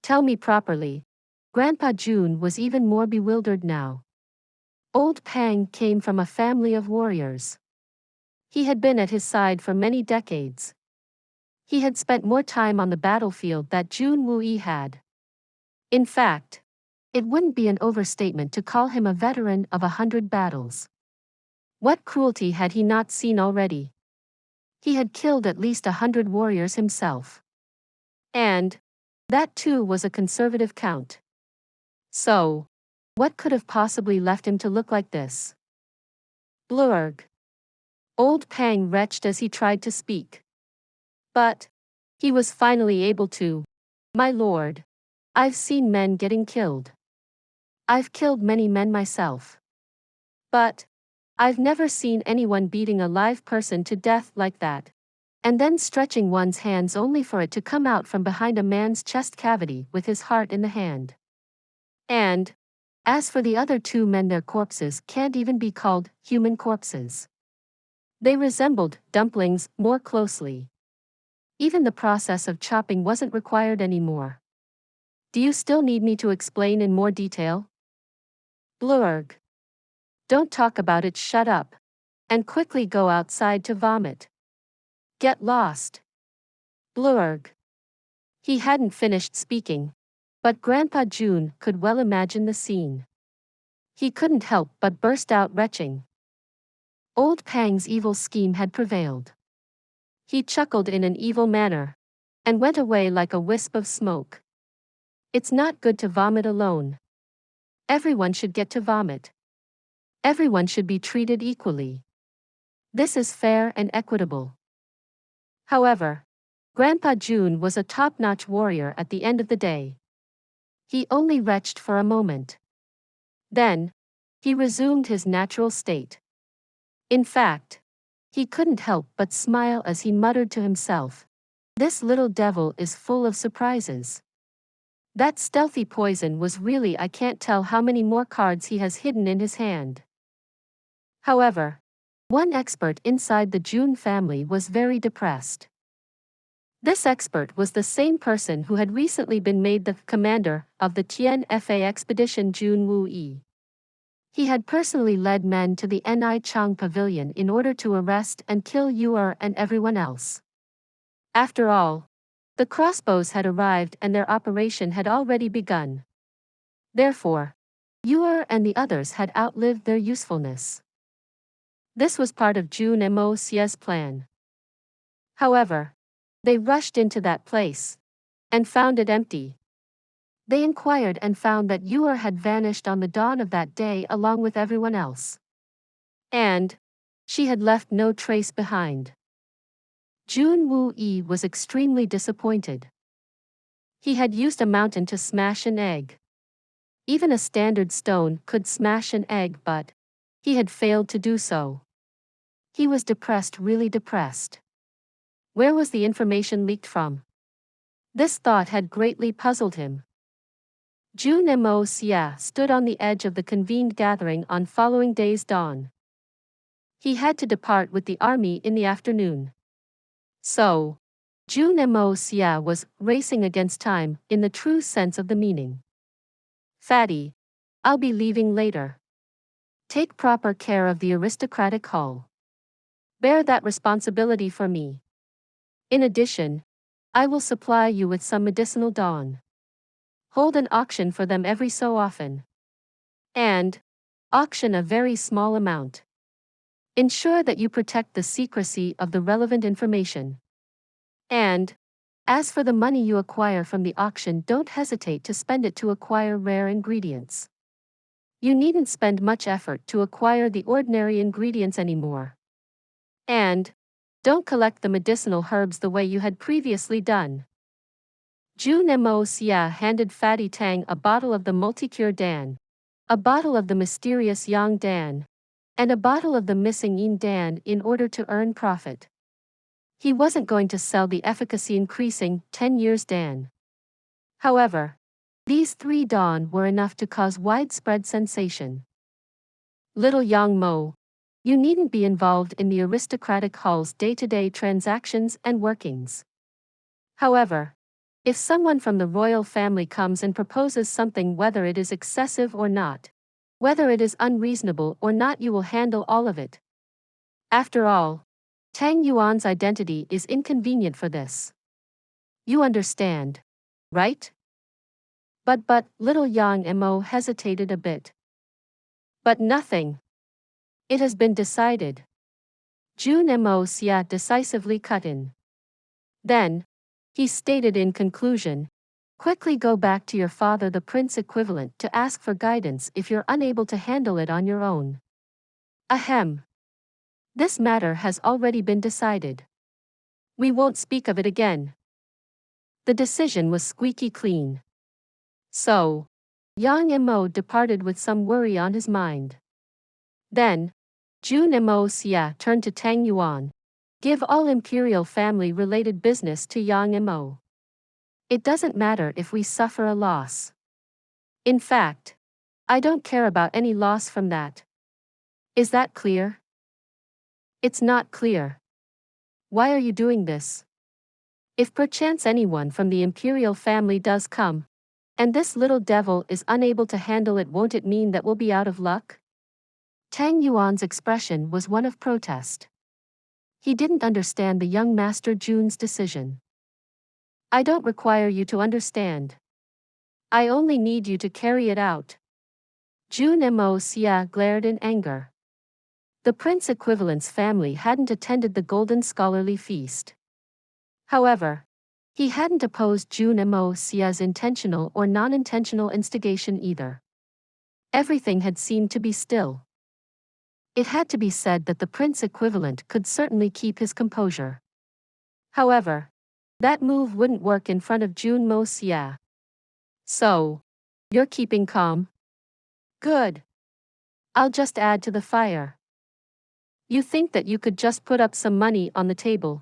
Tell me properly. Grandpa Jun was even more bewildered now. Old Pang came from a family of warriors. He had been at his side for many decades. He had spent more time on the battlefield than Jun Wui had. In fact, it wouldn't be an overstatement to call him a veteran of 100 battles. What cruelty had he not seen already? He had killed at least 100 warriors himself. And that too was a conservative count. So, what could have possibly left him to look like this? Blurg. Old Pang retched as he tried to speak. But he was finally able to. My lord, I've seen men getting killed. I've killed many men myself. But I've never seen anyone beating a live person to death like that, and then stretching one's hands only for it to come out from behind a man's chest cavity with his heart in the hand. And as for the other two men, their corpses can't even be called human corpses. They resembled dumplings more closely. Even the process of chopping wasn't required anymore. Do you still need me to explain in more detail? Blurg. Don't talk about it, shut up. and quickly go outside to vomit. Get lost. Blurg. He hadn't finished speaking, but Grandpa Jun could well imagine the scene. He couldn't help but burst out retching. Old Pang's evil scheme had prevailed. He chuckled in an evil manner, and went away like a wisp of smoke. It's not good to vomit alone. Everyone should get to vomit. Everyone should be treated equally. This is fair and equitable. However, Grandpa Jun was a top-notch warrior at the end of the day. He only retched for a moment. Then, he resumed his natural state. In fact, he couldn't help but smile as he muttered to himself, "This little devil is full of surprises." That stealthy poison was really I can't tell how many more cards he has hidden in his hand. However, one expert inside the Jun family was very depressed. This expert was the same person who had recently been made the commander of the Tian FA expedition, Jun Moxie. He had personally led men to the Ni Chang pavilion in order to arrest and kill Heir and everyone else. After all, the crossbows had arrived and their operation had already begun. Therefore, Heir and the others had outlived their usefulness. This was part of Jun Moxie's plan. However, they rushed into that place and found it empty. They inquired and found that Heir had vanished on the dawn of that day along with everyone else. And she had left no trace behind. Jun Moxie was extremely disappointed. He had used a mountain to smash an egg. Even a standard stone could smash an egg, but he had failed to do so. He was depressed, really depressed. Where was the information leaked from? This thought had greatly puzzled him. Jun Moxie stood on the edge of the convened gathering on following day's dawn. He had to depart with the army in the afternoon. So, Jun Moxie was racing against time in the true sense of the meaning. "Fatty, I'll be leaving later. Take proper care of the aristocratic hall. Bear that responsibility for me. In addition, I will supply you with some medicinal dawn. Hold an auction for them every so often. And auction a very small amount. Ensure that you protect the secrecy of the relevant information. And as for the money you acquire from the auction, don't hesitate to spend it to acquire rare ingredients. You needn't spend much effort to acquire the ordinary ingredients anymore. And don't collect the medicinal herbs the way you had previously done." Jun Moxie handed Fatty Tang a bottle of the multi-cure Dan, a bottle of the mysterious Yang Dan, and a bottle of the missing Yin Dan in order to earn profit. He wasn't going to sell the efficacy-increasing 10 years Dan. However, these 3 dawn were enough to cause widespread sensation. "Little Yang Mo, you needn't be involved in the aristocratic hall's day-to-day transactions and workings. However, if someone from the royal family comes and proposes something, whether it is excessive or not, whether it is unreasonable or not, you will handle all of it. After all, Tang Yuan's identity is inconvenient for this. You understand, right?" But, little Yang Mo hesitated a bit. "But nothing. It has been decided." Jun Moxie decisively cut in. Then, he stated in conclusion, "Quickly go back to your father, the prince equivalent, to ask for guidance if you're unable to handle it on your own. Ahem. This matter has already been decided. We won't speak of it again." The decision was squeaky clean. So, Yang Mo departed with some worry on his mind. Then, Jun Moxie turned to Tang Yuan. "Give all imperial family-related business to Yang Mo. It doesn't matter if we suffer a loss. In fact, I don't care about any loss from that. Is that clear?" "It's not clear. Why are you doing this? If perchance anyone from the imperial family does come, and this little devil is unable to handle it, won't it mean that we'll be out of luck?" Tang Yuan's expression was one of protest. He didn't understand the young master Jun's decision. I don't require you to understand. I only need you to carry it out. Jun Moxie glared in anger. The Prince Equivalent's family hadn't attended the Golden Scholarly Feast. However, he hadn't opposed Jun Moxie's intentional or non-intentional instigation either. Everything had seemed to be still. It had to be said that the Prince Equivalent could certainly keep his composure. However, that move wouldn't work in front of Jun Moxie. So, you're keeping calm? Good. I'll just add to the fire. You think that you could just put up some money on the table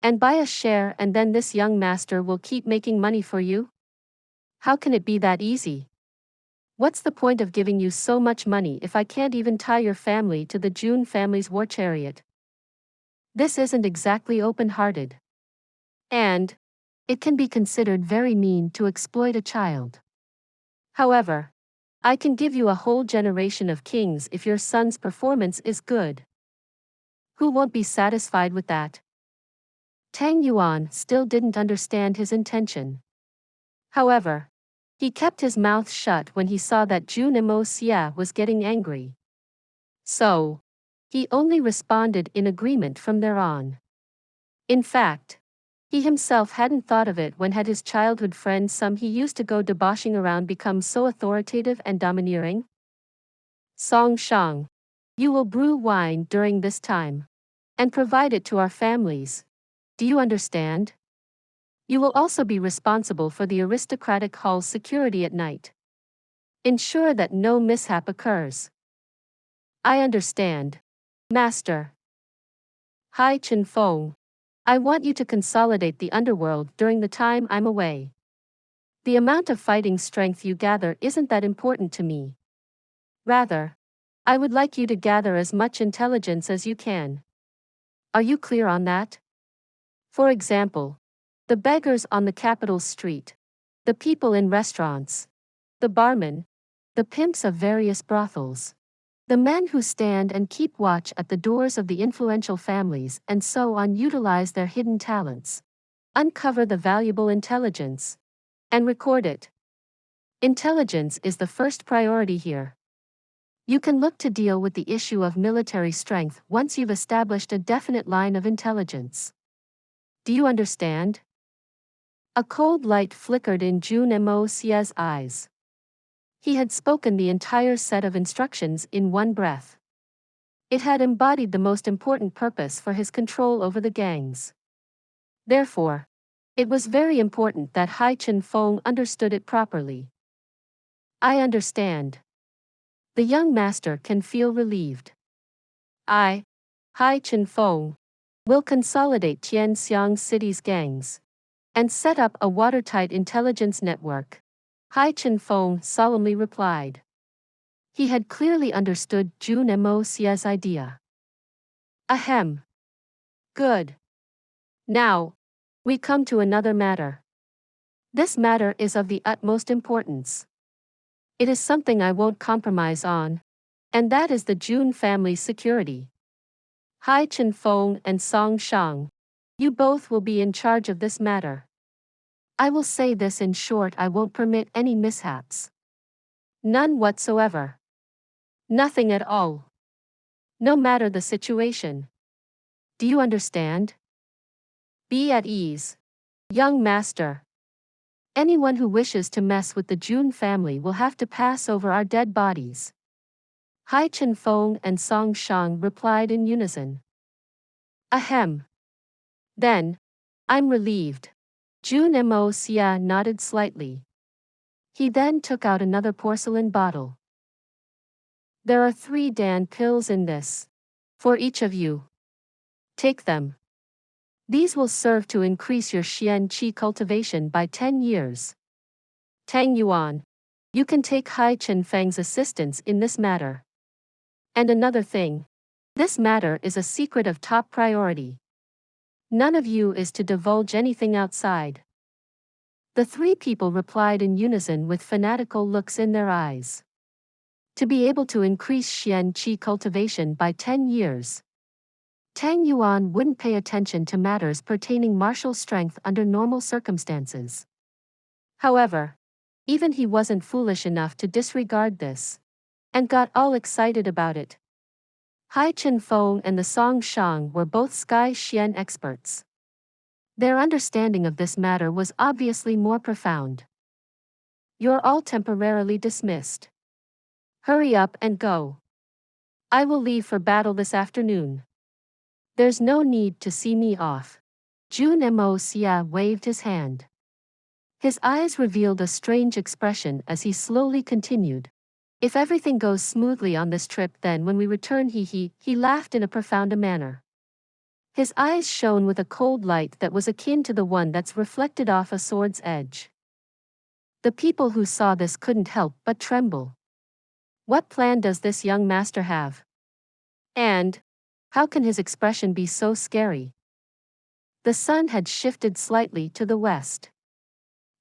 and buy a share and then this young master will keep making money for you? How can it be that easy? What's the point of giving you so much money if I can't even tie your family to the Jun family's war chariot? This isn't exactly open-hearted. And it can be considered very mean to exploit a child. However, I can give you a whole generation of kings if your son's performance is good. Who won't be satisfied with that? Tang Yuan still didn't understand his intention. However, he kept his mouth shut when he saw that Jun Moxie was getting angry. So, he only responded in agreement from there on. In fact, he himself hadn't thought of it when had his childhood friend Sum he used to go debauching around become so authoritative and domineering. Song Shang, you will brew wine during this time and provide it to our families. Do you understand? You will also be responsible for the aristocratic hall's security at night. Ensure that no mishap occurs. I understand, Master. Hai Chen Feng, I want you to consolidate the underworld during the time I'm away. The amount of fighting strength you gather isn't that important to me. Rather, I would like you to gather as much intelligence as you can. Are you clear on that? For example, the beggars on the capital street, the people in restaurants, the barmen, the pimps of various brothels, the men who stand and keep watch at the doors of the influential families and so on utilize their hidden talents, uncover the valuable intelligence, and record it. Intelligence is the first priority here. You can look to deal with the issue of military strength once you've established a definite line of intelligence. Do you understand? A cold light flickered in Jun Moxie's eyes. He had spoken the entire set of instructions in one breath. It had embodied the most important purpose for his control over the gangs. Therefore, it was very important that Hai Chen Feng understood it properly. I understand. The young master can feel relieved. I, Hai Chen Feng, will consolidate Tianxiang City's gangs and set up a watertight intelligence network, Hai Chen Feng solemnly replied. He had clearly understood Jun Moxie's idea. Ahem. Good. Now, we come to another matter. This matter is of the utmost importance. It is something I won't compromise on, and that is the Jun family's security. Hai Chen Feng and Song Shang, you both will be in charge of this matter. I will say this in short: I won't permit any mishaps. None whatsoever. Nothing at all. No matter the situation. Do you understand? Be at ease, young master. Anyone who wishes to mess with the Jun family will have to pass over our dead bodies. Hai Chen Feng and Song Shang replied in unison. Ahem. Then, I'm relieved. Jun Moxie nodded slightly. He then took out another porcelain bottle. There are 3 Dan pills in this. For each of you. Take them. These will serve to increase your Xian Qi cultivation by 10 years. Tang Yuan, you can take Hai Chen Feng's assistance in this matter. And another thing. This matter is a secret of top priority. None of you is to divulge anything outside. The 3 people replied in unison with fanatical looks in their eyes. to be able to increase Xian Qi cultivation by 10 years. Tang Yuan wouldn't pay attention to matters pertaining martial strength under normal circumstances. However, even he wasn't foolish enough to disregard this, and got all excited about it. Hai Chen Feng and the Song Shang were both Sky Xian experts. Their understanding of this matter was obviously more profound. You're all temporarily dismissed. Hurry up and go. I will leave for battle this afternoon. There's no need to see me off. Jun Moxie waved his hand. His eyes revealed a strange expression as he slowly continued. If everything goes smoothly on this trip, then when we return, he laughed in a profound manner. His eyes shone with a cold light that was akin to the one that's reflected off a sword's edge. The people who saw this couldn't help but tremble. What plan does this young master have? And how can his expression be so scary? The sun had shifted slightly to the west.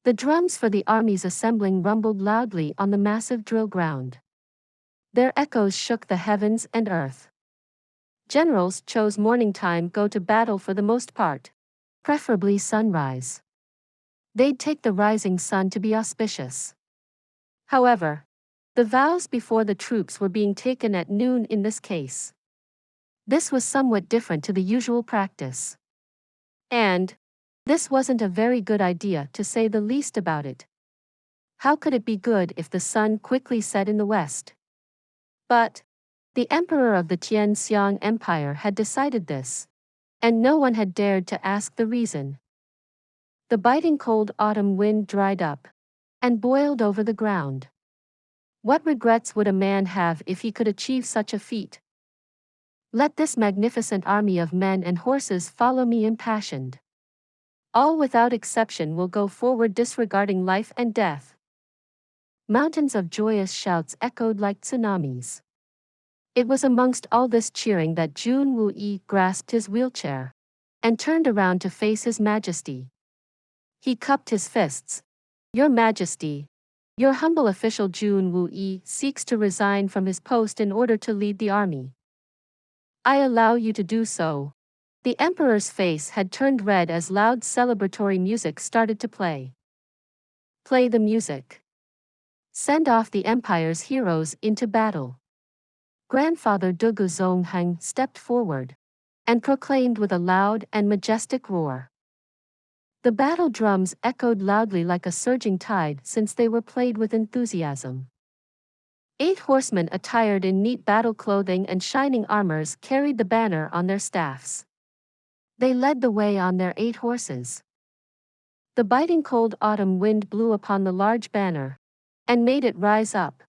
The drums for the armies assembling rumbled loudly on the massive drill ground. Their echoes shook the heavens and earth. Generals chose morning time go to battle for the most part, preferably sunrise. They'd take the rising sun to be auspicious. However, the vows before the troops were being taken at noon in this case. This was somewhat different to the usual practice. And this wasn't a very good idea, to say the least about it. How could it be good if the sun quickly set in the west? But the emperor of the Tian Empire had decided this, and no one had dared to ask the reason. The biting cold autumn wind dried up and boiled over the ground. What regrets would a man have if he could achieve such a feat? Let this magnificent army of men and horses follow me impassioned. All without exception will go forward disregarding life and death. Mountains of joyous shouts echoed like tsunamis. It was amongst all this cheering that Jun Moxie grasped his wheelchair and turned around to face His Majesty. He cupped his fists. Your Majesty, your humble official Jun Moxie seeks to resign from his post in order to lead the army. I allow you to do so. The emperor's face had turned red as loud celebratory music started to play. Play the music. Send off the empire's heroes into battle. Grandfather Dugu Zonghang stepped forward and proclaimed with a loud and majestic roar. The battle drums echoed loudly like a surging tide since they were played with enthusiasm. 8 horsemen attired in neat battle clothing and shining armors carried the banner on their staffs. They led the way on their 8 horses. The biting cold autumn wind blew upon the large banner and made it rise up.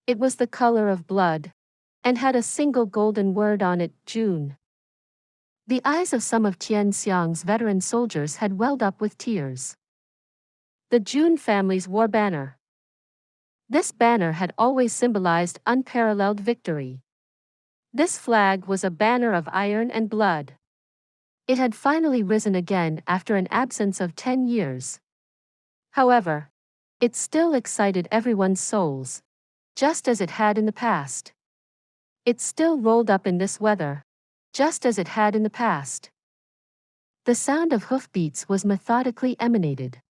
It was the color of blood and had a single golden word on it, June. The eyes of some of Tian Xiang's veteran soldiers had welled up with tears. The Jun family's war banner. This banner had always symbolized unparalleled victory. This flag was a banner of iron and blood. It had finally risen again after an absence of 10 years. However, it still excited everyone's souls, just as it had in the past. It still rolled up in this weather, just as it had in the past. The sound of hoofbeats was methodically emanated.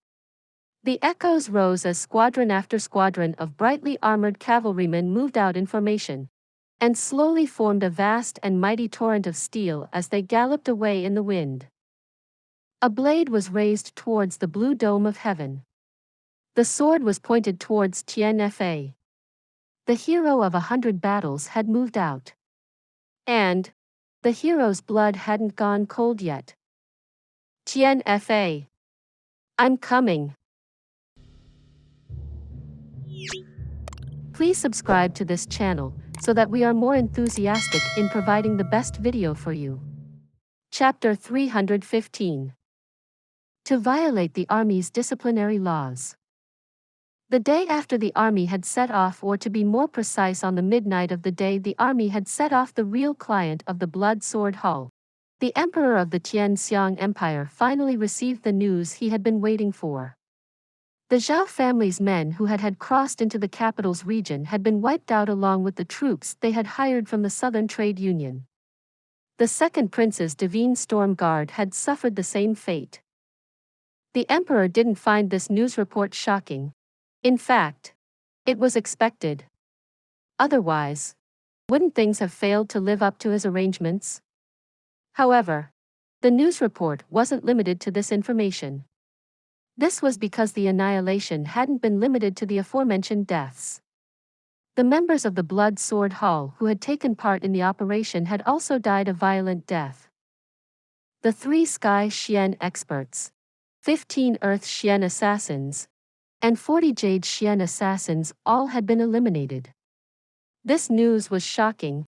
The echoes rose as squadron after squadron of brightly armored cavalrymen moved out in formation, and slowly formed a vast and mighty torrent of steel as they galloped away in the wind. A blade was raised towards the blue dome of heaven. The sword was pointed towards Tian Fa. The hero of 100 battles had moved out. And the hero's blood hadn't gone cold yet. Tian Fa. I'm coming. Please subscribe to this channel so that we are more enthusiastic in providing the best video for you. Chapter 315. To violate the army's disciplinary laws. The day after the army had set off, or to be more precise on the midnight of the day the army had set off, the real client of the blood sword Hull, the emperor of the Tian Empire, finally received the news he had been waiting for. The Zhao family's men who had crossed into the capital's region had been wiped out along with the troops they had hired from the Southern Trade Union. The second prince's divine storm guard had suffered the same fate. The emperor didn't find this news report shocking. In fact, it was expected. Otherwise, wouldn't things have failed to live up to his arrangements? However, the news report wasn't limited to this information. This was because the annihilation hadn't been limited to the aforementioned deaths. The members of the Blood Sword Hall who had taken part in the operation had also died a violent death. The 3 Sky Xian experts, 15 Earth Xian assassins, and 40 Jade Xian assassins all had been eliminated. This news was shocking.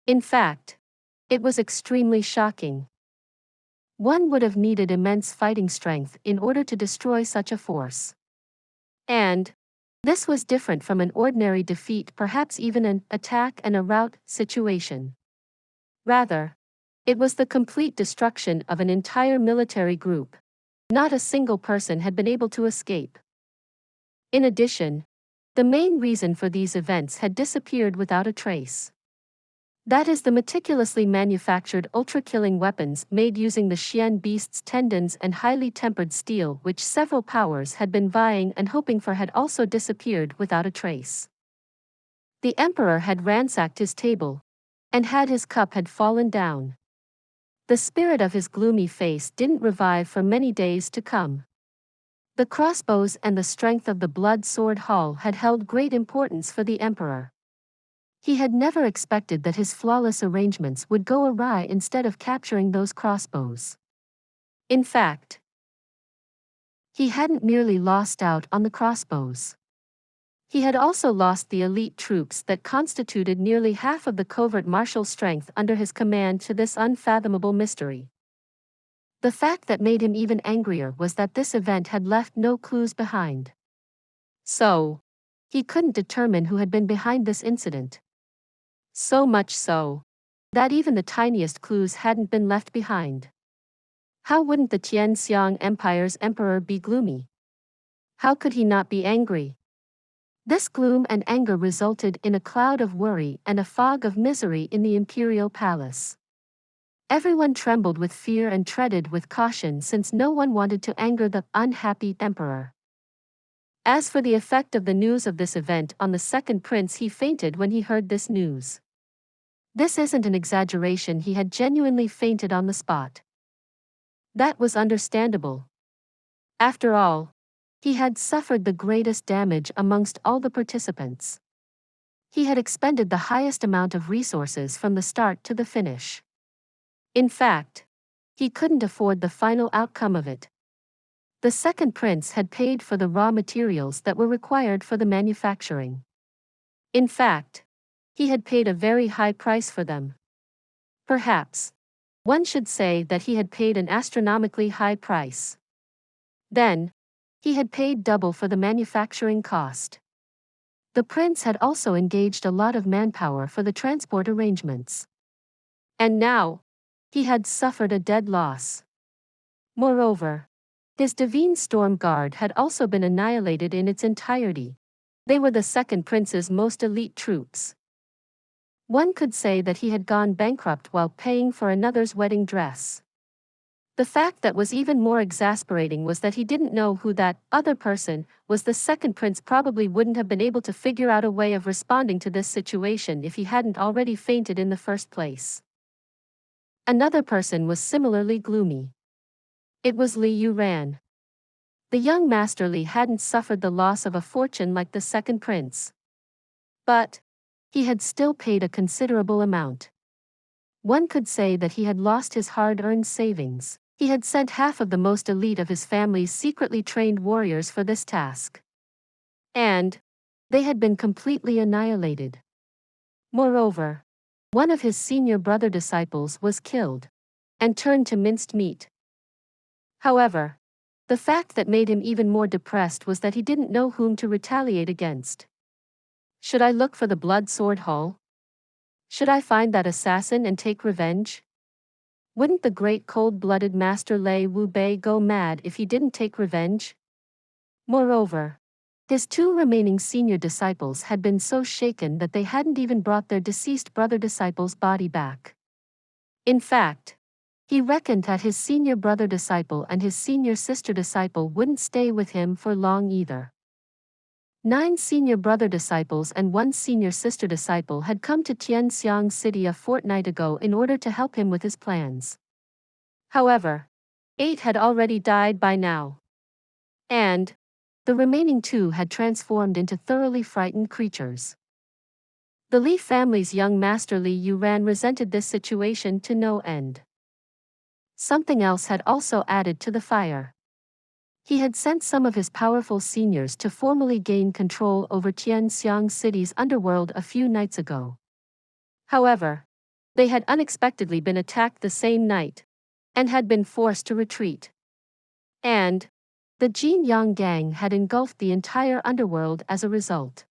In fact, it was extremely shocking. One would have needed immense fighting strength in order to destroy such a force. And this was different from an ordinary defeat, perhaps even an attack and a rout situation. Rather, it was the complete destruction of an entire military group. Not a single person had been able to escape. In addition, the main reason for these events had disappeared without a trace. That is the meticulously manufactured ultra-killing weapons made using the Xian beast's tendons and highly tempered steel, which several powers had been vying and hoping for, had also disappeared without a trace. The emperor had ransacked his table, and his cup had fallen down. The spirit of his gloomy face didn't revive for many days to come. The crossbows and the strength of the Blood Sword Hall had held great importance for the emperor. He had never expected that his flawless arrangements would go awry instead of capturing those crossbows. In fact, he hadn't merely lost out on the crossbows. He had also lost the elite troops that constituted nearly half of the covert martial strength under his command to this unfathomable mystery. The fact that made him even angrier was that this event had left no clues behind. So, he couldn't determine who had been behind this incident. So much so that even the tiniest clues hadn't been left behind. How wouldn't the Tianxiang Empire's emperor be gloomy? How could he not be angry? This gloom and anger resulted in a cloud of worry and a fog of misery in the imperial palace. Everyone trembled with fear and treaded with caution, since no one wanted to anger the unhappy emperor. As for the effect of the news of this event on the second prince, he fainted when he heard this news. This isn't an exaggeration, he had genuinely fainted on the spot. That was understandable. After all, he had suffered the greatest damage amongst all the participants. He had expended the highest amount of resources from the start to the finish. In fact, he couldn't afford the final outcome of it. The second prince had paid for the raw materials that were required for the manufacturing. In fact, he had paid a very high price for them. Perhaps one should say that he had paid an astronomically high price. Then, he had paid double for the manufacturing cost. The prince had also engaged a lot of manpower for the transport arrangements. And now, he had suffered a dead loss. Moreover, his divine storm guard had also been annihilated in its entirety. They were the second prince's most elite troops. One could say that he had gone bankrupt while paying for another's wedding dress. The fact that was even more exasperating was that he didn't know who that other person was. The second prince probably wouldn't have been able to figure out a way of responding to this situation if he hadn't already fainted in the first place. Another person was similarly gloomy. It was Li Yuran. The young Master Li hadn't suffered the loss of a fortune like the second prince. But he had still paid a considerable amount. One could say that he had lost his hard-earned savings. He had sent half of the most elite of his family's secretly trained warriors for this task. And they had been completely annihilated. Moreover, one of his senior brother disciples was killed and turned to minced meat. However, the fact that made him even more depressed was that he didn't know whom to retaliate against. Should I look for the Blood Sword Hall? Should I find that assassin and take revenge? Wouldn't the great cold-blooded Master Lei Wu Bei go mad if he didn't take revenge? Moreover, his two remaining senior disciples had been so shaken that they hadn't even brought their deceased brother disciple's body back. In fact, he reckoned that his senior brother disciple and his senior sister disciple wouldn't stay with him for long either. 9 senior brother disciples and 1 senior sister disciple had come to Tianxiang City a fortnight ago in order to help him with his plans. However, 8 had already died by now. And the remaining 2 had transformed into thoroughly frightened creatures. The Li family's young master Li Yuran resented this situation to no end. Something else had also added to the fire. He had sent some of his powerful seniors to formally gain control over Tianxiang City's underworld a few nights ago. However, they had unexpectedly been attacked the same night, and had been forced to retreat. And the Yin-Yang gang had engulfed the entire underworld as a result.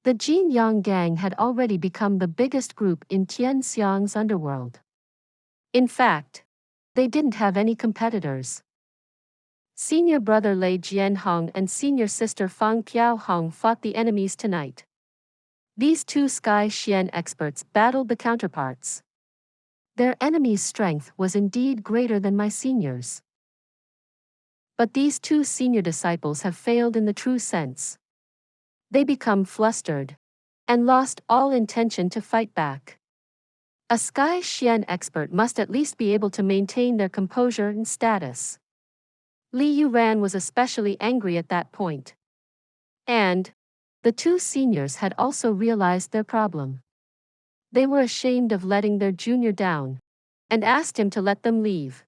The Yin-Yang gang had already become the biggest group in Tianxiang's underworld. In fact, they didn't have any competitors. Senior brother Lei Jianhong and senior sister Fang Piaohong fought the enemies tonight. These 2 Sky Xian experts battled the counterparts. Their enemy's strength was indeed greater than my seniors. But these 2 senior disciples have failed in the true sense. They become flustered and lost all intention to fight back. A Sky Xian expert must at least be able to maintain their composure and status. Li Yuran was especially angry at that point. And the 2 seniors had also realized their problem. They were ashamed of letting their junior down, and asked him to let them leave.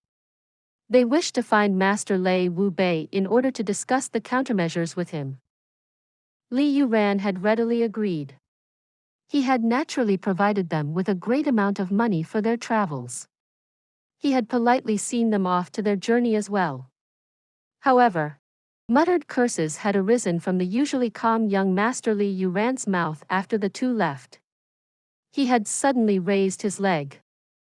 They wished to find Master Lei Wu Bei in order to discuss the countermeasures with him. Li Yuran had readily agreed. He had naturally provided them with a great amount of money for their travels. He had politely seen them off to their journey as well. However, muttered curses had arisen from the usually calm young Master Li Yuran's mouth after the 2 left. He had suddenly raised his leg,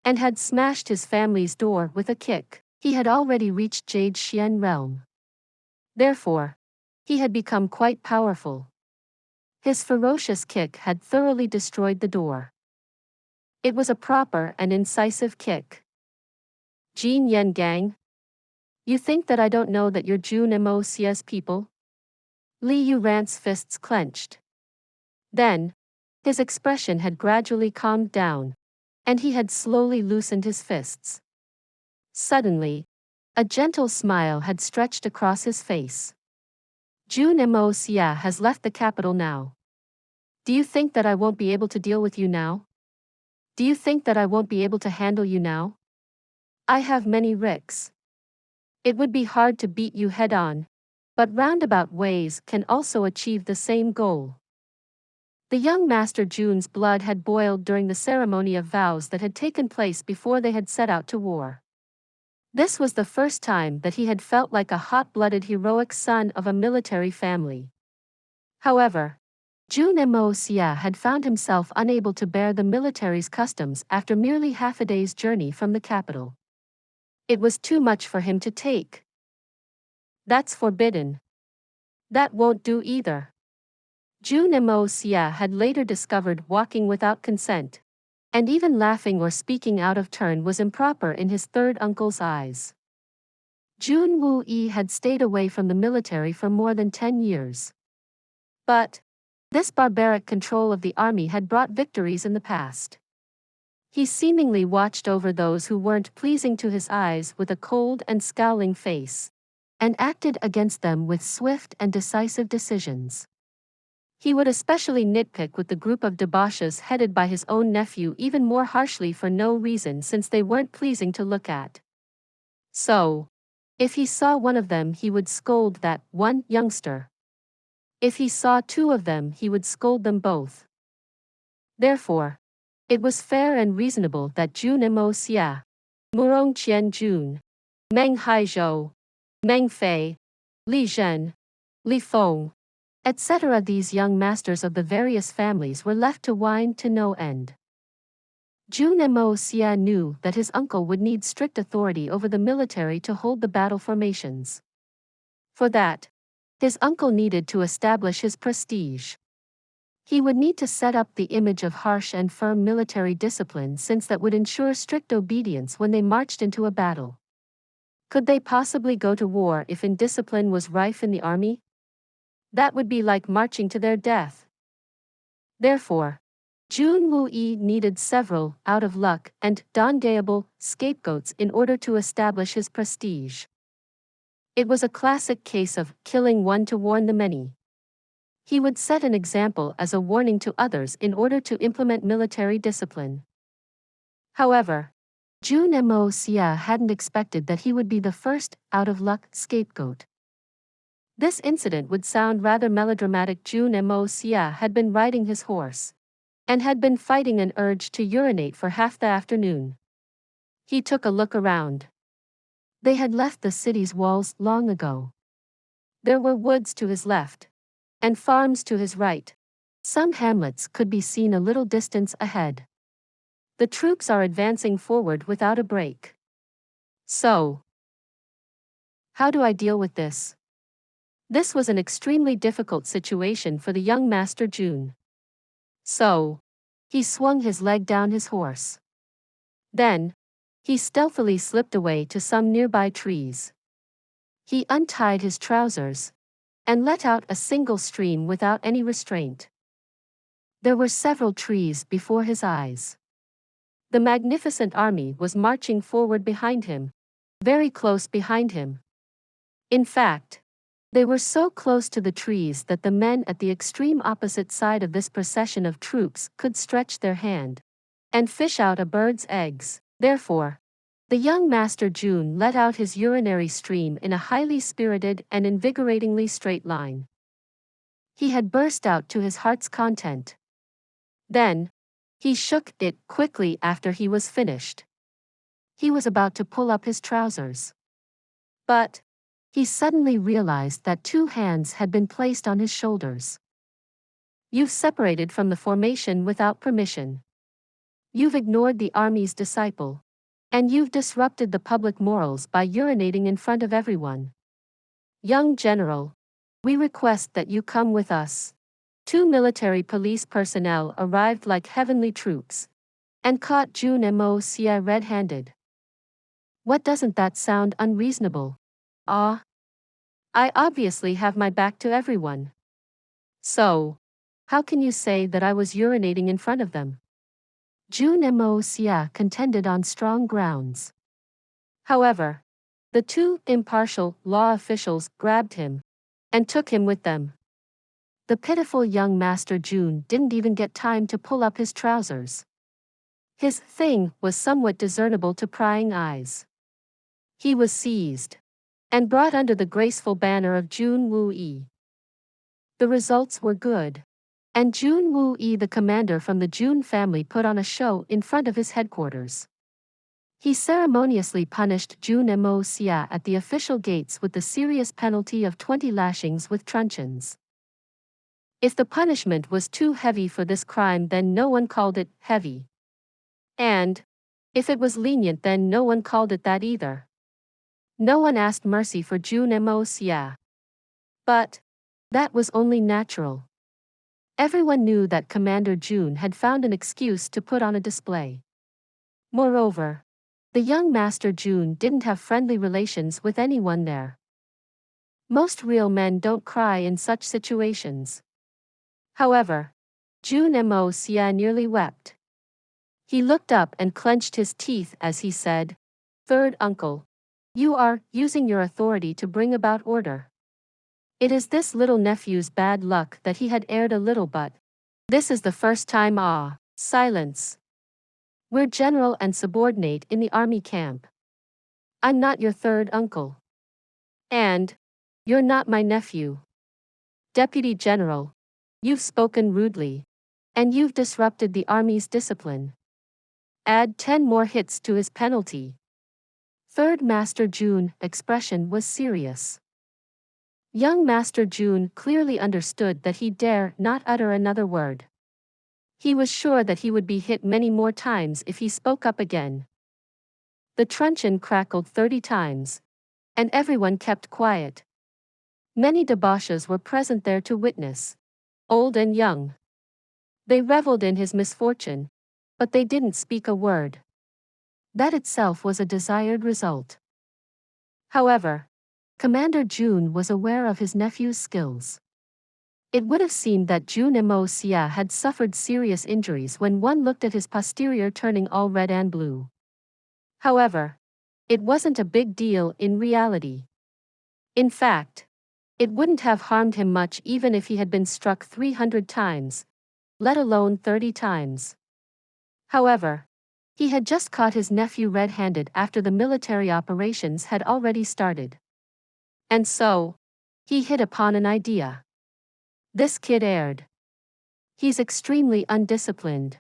and had smashed his family's door with a kick. He had already reached Jade Xian realm. Therefore, he had become quite powerful. His ferocious kick had thoroughly destroyed the door. It was a proper and incisive kick. Yin-Yang gang? You think that I don't know that you're Jun Moxie's people? Li Yuran's fists clenched. Then, his expression had gradually calmed down, and he had slowly loosened his fists. Suddenly, a gentle smile had stretched across his face. Jun Moxie has left the capital now. Do you think that I won't be able to deal with you now? Do you think that I won't be able to handle you now? I have many risks. It would be hard to beat you head-on, but roundabout ways can also achieve the same goal. The young Master Jun's blood had boiled during the ceremony of vows that had taken place before they had set out to war. This was the first time that he had felt like a hot-blooded heroic son of a military family. However, Jun Moxie had found himself unable to bear the military's customs after merely half a day's journey from the capital. It was too much for him to take. That's forbidden. That won't do either. Jun Moxie had later discovered walking without consent, and even laughing or speaking out of turn was improper in his third uncle's eyes. Jun Wu Yi had stayed away from the military for more than 10 years. But this barbaric control of the army had brought victories in the past. He seemingly watched over those who weren't pleasing to his eyes with a cold and scowling face, and acted against them with swift and decisive decisions. He would especially nitpick with the group of debauchees headed by his own nephew even more harshly for no reason since they weren't pleasing to look at. So, if he saw one of them he would scold that one youngster. If he saw 2 of them he would scold them both. Therefore, it was fair and reasonable that Jun Moxie, Murong Qian Jun, Meng Haizhou, Meng Fei, Li Zhen, Li Feng, etc. These young masters of the various families were left to whine to no end. Jun Moxie knew that his uncle would need strict authority over the military to hold the battle formations. For that, His uncle needed to establish his prestige. He would need to set up the image of harsh and firm military discipline, since that would ensure strict obedience when they marched into a battle. Could they possibly go to war if indiscipline was rife in the army? That would be like marching to their death. Therefore, Jun Xie needed several out-of-luck and donghua scapegoats in order to establish his prestige. It was a classic case of killing one to warn the many. He would set an example as a warning to others in order to implement military discipline. However, Jun Moxie hadn't expected that he would be the first out-of-luck scapegoat. This incident would sound rather melodramatic. Jun Moxie had been riding his horse and had been fighting an urge to urinate for half the afternoon. He took a look around. They had left the city's walls long ago. There were woods to his left and farms to his right. Some hamlets could be seen a little distance ahead. The troops are advancing forward without a break. So, how do I deal with this? This was an extremely difficult situation for the young Master Jun. So, he swung his leg down his horse. Then, he stealthily slipped away to some nearby trees. He untied his trousers and let out a single stream without any restraint. There were several trees before his eyes. The magnificent army was marching forward behind him, very close behind him. In fact, they were so close to the trees that the men at the extreme opposite side of this procession of troops could stretch their hand and fish out a bird's eggs. Therefore, the young Master Jun let out his urinary stream in a highly spirited and invigoratingly straight line. He had burst out to his heart's content. Then, he shook it quickly after he was finished. He was about to pull up his trousers. But he suddenly realized that two hands had been placed on his shoulders. You've separated from the formation without permission. You've ignored the army's disciple. And you've disrupted the public morals by urinating in front of everyone. Young General, we request that you come with us. 2 military police personnel arrived like heavenly troops and caught Jun Moxie red-handed. What, doesn't that sound unreasonable? I obviously have my back to everyone. So, how can you say that I was urinating in front of them? Jun Moxie contended on strong grounds. However, the 2 impartial law officials grabbed him and took him with them. The pitiful young Master Jun didn't even get time to pull up his trousers. His thing was somewhat discernible to prying eyes. He was seized and brought under the graceful banner of Jun Xie. The results were good. And Jun Xie, the commander from the Jun family, put on a show in front of his headquarters. He ceremoniously punished Jun Moxie at the official gates with the serious penalty of 20 lashings with truncheons. If the punishment was too heavy for this crime, then no one called it heavy. And if it was lenient, then no one called it that either. No one asked mercy for Jun Moxie. But that was only natural. Everyone knew that Commander Jun had found an excuse to put on a display. Moreover, the young Master Jun didn't have friendly relations with anyone there. Most real men don't cry in such situations. However, Jun Moxie nearly wept. He looked up and clenched his teeth as he said, "Third uncle, you are using your authority to bring about order. It is this little nephew's bad luck that he had erred a little, but this is the first time." Silence. We're general and subordinate in the army camp. I'm not your third uncle. And you're not my nephew. Deputy General, you've spoken rudely. And you've disrupted the army's discipline. Add 10 more hits to his penalty. Third Master Jun expression was serious. Young Master Jun clearly understood that he dare not utter another word. He was sure that he would be hit many more times if he spoke up again. The truncheon crackled 30 times, and everyone kept quiet. Many debauchees were present there to witness, old and young. They reveled in his misfortune, but they didn't speak a word. That itself was a desired result. However, Commander Jun was aware of his nephew's skills. It would have seemed that Jun Moxie had suffered serious injuries when one looked at his posterior turning all red and blue. However, it wasn't a big deal in reality. In fact, it wouldn't have harmed him much even if he had been struck 300 times, let alone 30 times. However, he had just caught his nephew red-handed after the military operations had already started. And so, he hit upon an idea. This kid heired. He's extremely undisciplined.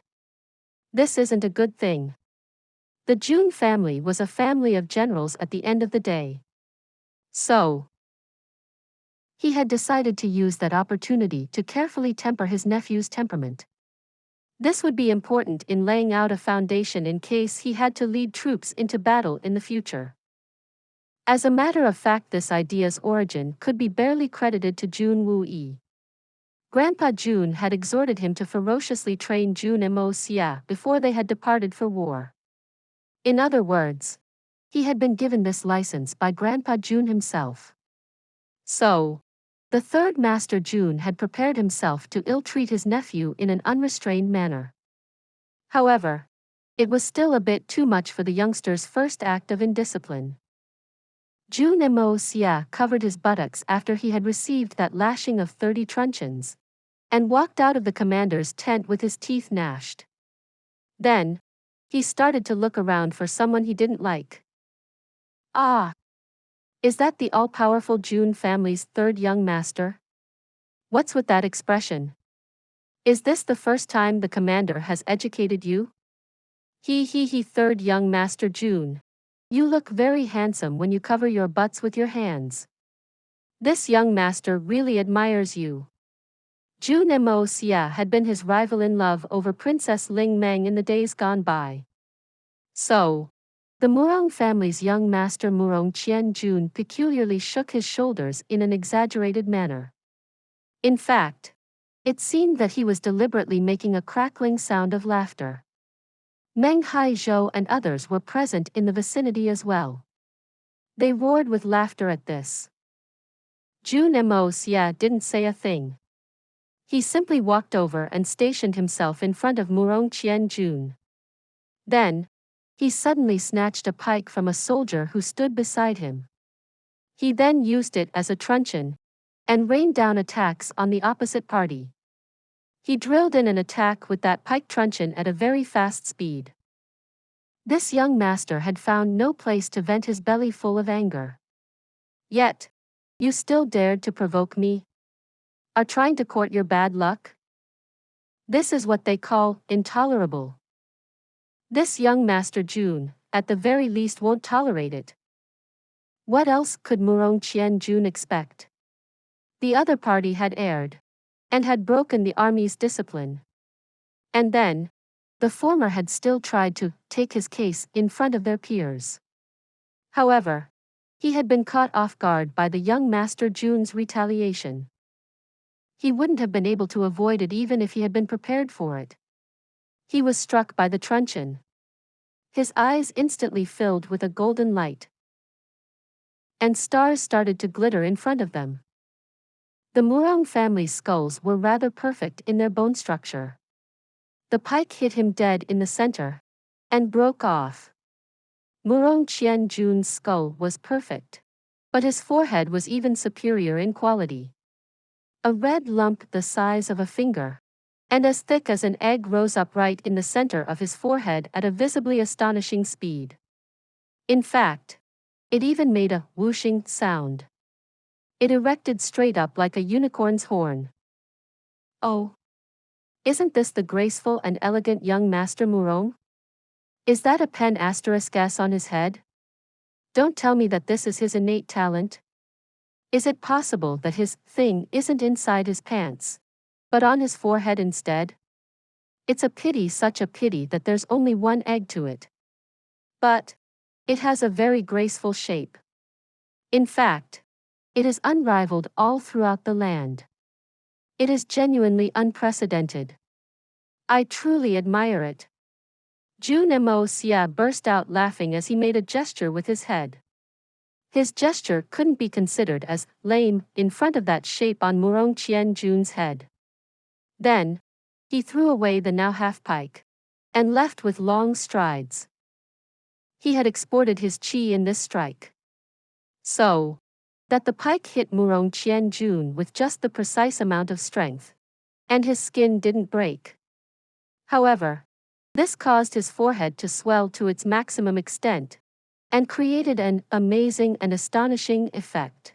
This isn't a good thing. The Jun family was a family of generals at the end of the day. So, he had decided to use that opportunity to carefully temper his nephew's temperament. This would be important in laying out a foundation in case he had to lead troops into battle in the future. As a matter of fact, this idea's origin could be barely credited to Jun Moxie. Grandpa Jun had exhorted him to ferociously train Jun Moxie before they had departed for war. In other words, he had been given this license by Grandpa Jun himself. So, the third Master Jun had prepared himself to ill-treat his nephew in an unrestrained manner. However, it was still a bit too much for the youngster's first act of indiscipline. Jun Moxie covered his buttocks after he had received that lashing of 30 truncheons, and walked out of the commander's tent with his teeth gnashed. Then, he started to look around for someone he didn't like. Ah! Is that the all-powerful Jun family's third young master? What's with that expression? Is this the first time the commander has educated you? He, third young master Jun. You look very handsome when you cover your butts with your hands. This young master really admires you. Jun Moxie had been his rival in love over Princess Ling Meng in the days gone by. So, the Murong family's young master Murong Qian Jun peculiarly shook his shoulders in an exaggerated manner. In fact, it seemed that he was deliberately making a crackling sound of laughter. Meng Haizhou and others were present in the vicinity as well. They roared with laughter at this. Jun Moxie didn't say a thing. He simply walked over and stationed himself in front of Murong Qian Jun. Then, he suddenly snatched a pike from a soldier who stood beside him. He then used it as a truncheon, and rained down attacks on the opposite party. He drilled in an attack with that pike truncheon at a very fast speed. This young master had found no place to vent his belly full of anger. Yet, you still dared to provoke me? Are trying to court your bad luck? This is what they call intolerable. This young Master Jun, at the very least, won't tolerate it. What else could Murong Qian Jun expect? The other party had erred, and had broken the army's discipline. And then, the former had still tried to take his case in front of their peers. However, he had been caught off guard by the young Master Jun's retaliation. He wouldn't have been able to avoid it even if he had been prepared for it. He was struck by the truncheon. His eyes instantly filled with a golden light, and stars started to glitter in front of them. The Murong family's skulls were rather perfect in their bone structure. The pike hit him dead in the center, and broke off. Murong Qian Jun's skull was perfect, but his forehead was even superior in quality. A red lump the size of a finger, and as thick as an egg, rose up right in the center of his forehead at a visibly astonishing speed. In fact, it even made a whooshing sound. It erected straight up like a unicorn's horn. Oh! Isn't this the graceful and elegant young Master Murong? Is that a pen asterisk S on his head? Don't tell me that this is his innate talent. Is it possible that his thing isn't inside his pants, but on his forehead instead? It's a pity, such a pity, that there's only one egg to it. But it has a very graceful shape. In fact, It is unrivaled all throughout the land. It is genuinely unprecedented. I truly admire it. Jun Moxie burst out laughing as he made a gesture with his head. His gesture couldn't be considered as lame in front of that shape on Monarch Jun's head. Then, he threw away the now half-pike and left with long strides. He had exported his chi in this strike, so that the pike hit Monarch Jun with just the precise amount of strength, and his skin didn't break. However, this caused his forehead to swell to its maximum extent, and created an amazing and astonishing effect.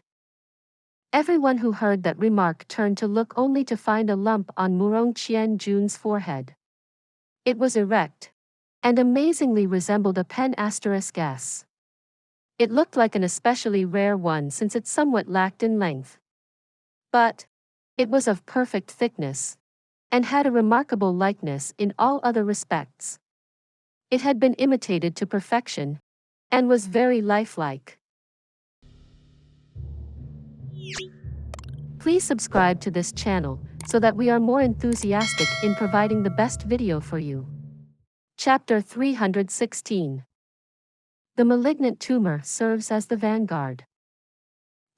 Everyone who heard that remark turned to look only to find a lump on Monarch Jun's forehead. It was erect, and amazingly resembled a pen asterisk S. It looked like an especially rare one since it somewhat lacked in length. But it was of perfect thickness, and had a remarkable likeness in all other respects. It had been imitated to perfection, and was very lifelike. Please subscribe to this channel, so that we are more enthusiastic in providing the best video for you. Chapter 316. The Malignant Tumor serves as the Vanguard.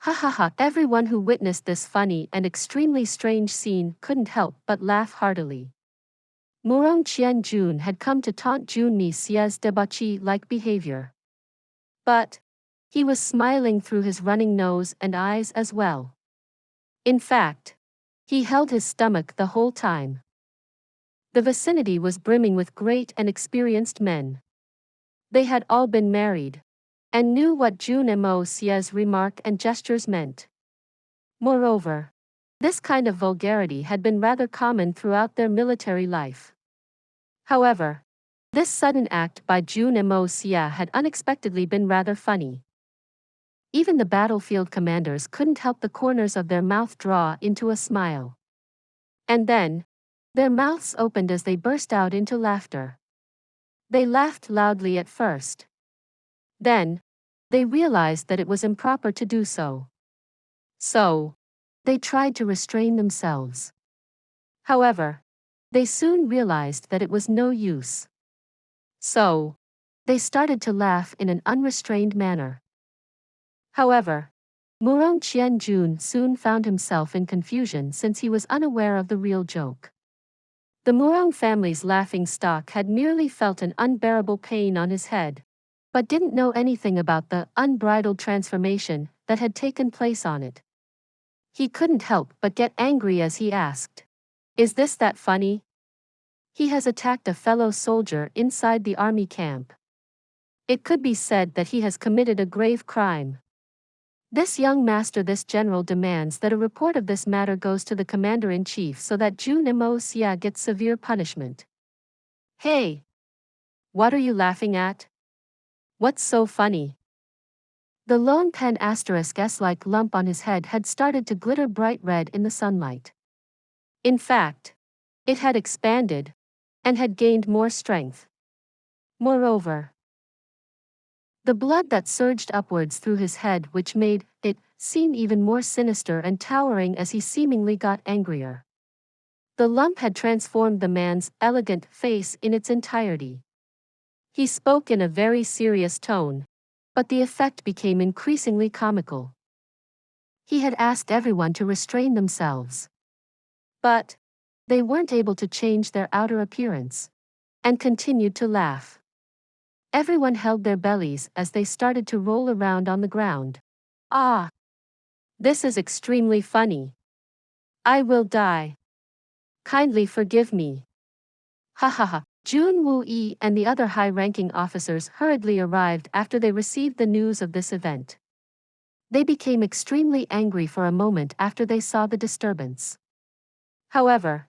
Ha ha ha! Everyone who witnessed this funny and extremely strange scene couldn't help but laugh heartily. Monarch Jun had come to taunt Jun Moxie's debauchee-like behavior. But he was smiling through his running nose and eyes as well. In fact, he held his stomach the whole time. The vicinity was brimming with great and experienced men. They had all been married, and knew what Jun Moxie's remark and gestures meant. Moreover, this kind of vulgarity had been rather common throughout their military life. However, this sudden act by Jun Moxie had unexpectedly been rather funny. Even the battlefield commanders couldn't help the corners of their mouth draw into a smile. And then, their mouths opened as they burst out into laughter. They laughed loudly at first. Then, they realized that it was improper to do so. So, they tried to restrain themselves. However, they soon realized that it was no use. So, they started to laugh in an unrestrained manner. However, Monarch Jun soon found himself in confusion since he was unaware of the real joke. The Monarch family's laughing stock had merely felt an unbearable pain on his head, but didn't know anything about the unbridled transformation that had taken place on it. He couldn't help but get angry as he asked, "Is this that funny? He has attacked a fellow soldier inside the army camp. It could be said that he has committed a grave crime. This young master, this general demands that a report of this matter goes to the commander-in-chief so that Jun Moxie gets severe punishment." Hey! What are you laughing at? What's so funny? The lone pen asterisk S-like lump on his head had started to glitter bright red in the sunlight. In fact, it had expanded, and had gained more strength. Moreover, the blood that surged upwards through his head, which made it seem even more sinister and towering as he seemingly got angrier. The lump had transformed the man's elegant face in its entirety. He spoke in a very serious tone, but the effect became increasingly comical. He had asked everyone to restrain themselves. But they weren't able to change their outer appearance, and continued to laugh. Everyone held their bellies as they started to roll around on the ground. Ah! This is extremely funny. I will die. Kindly forgive me. Ha ha ha. Jun Moxie and the other high-ranking officers hurriedly arrived after they received the news of this event. They became extremely angry for a moment after they saw the disturbance. However,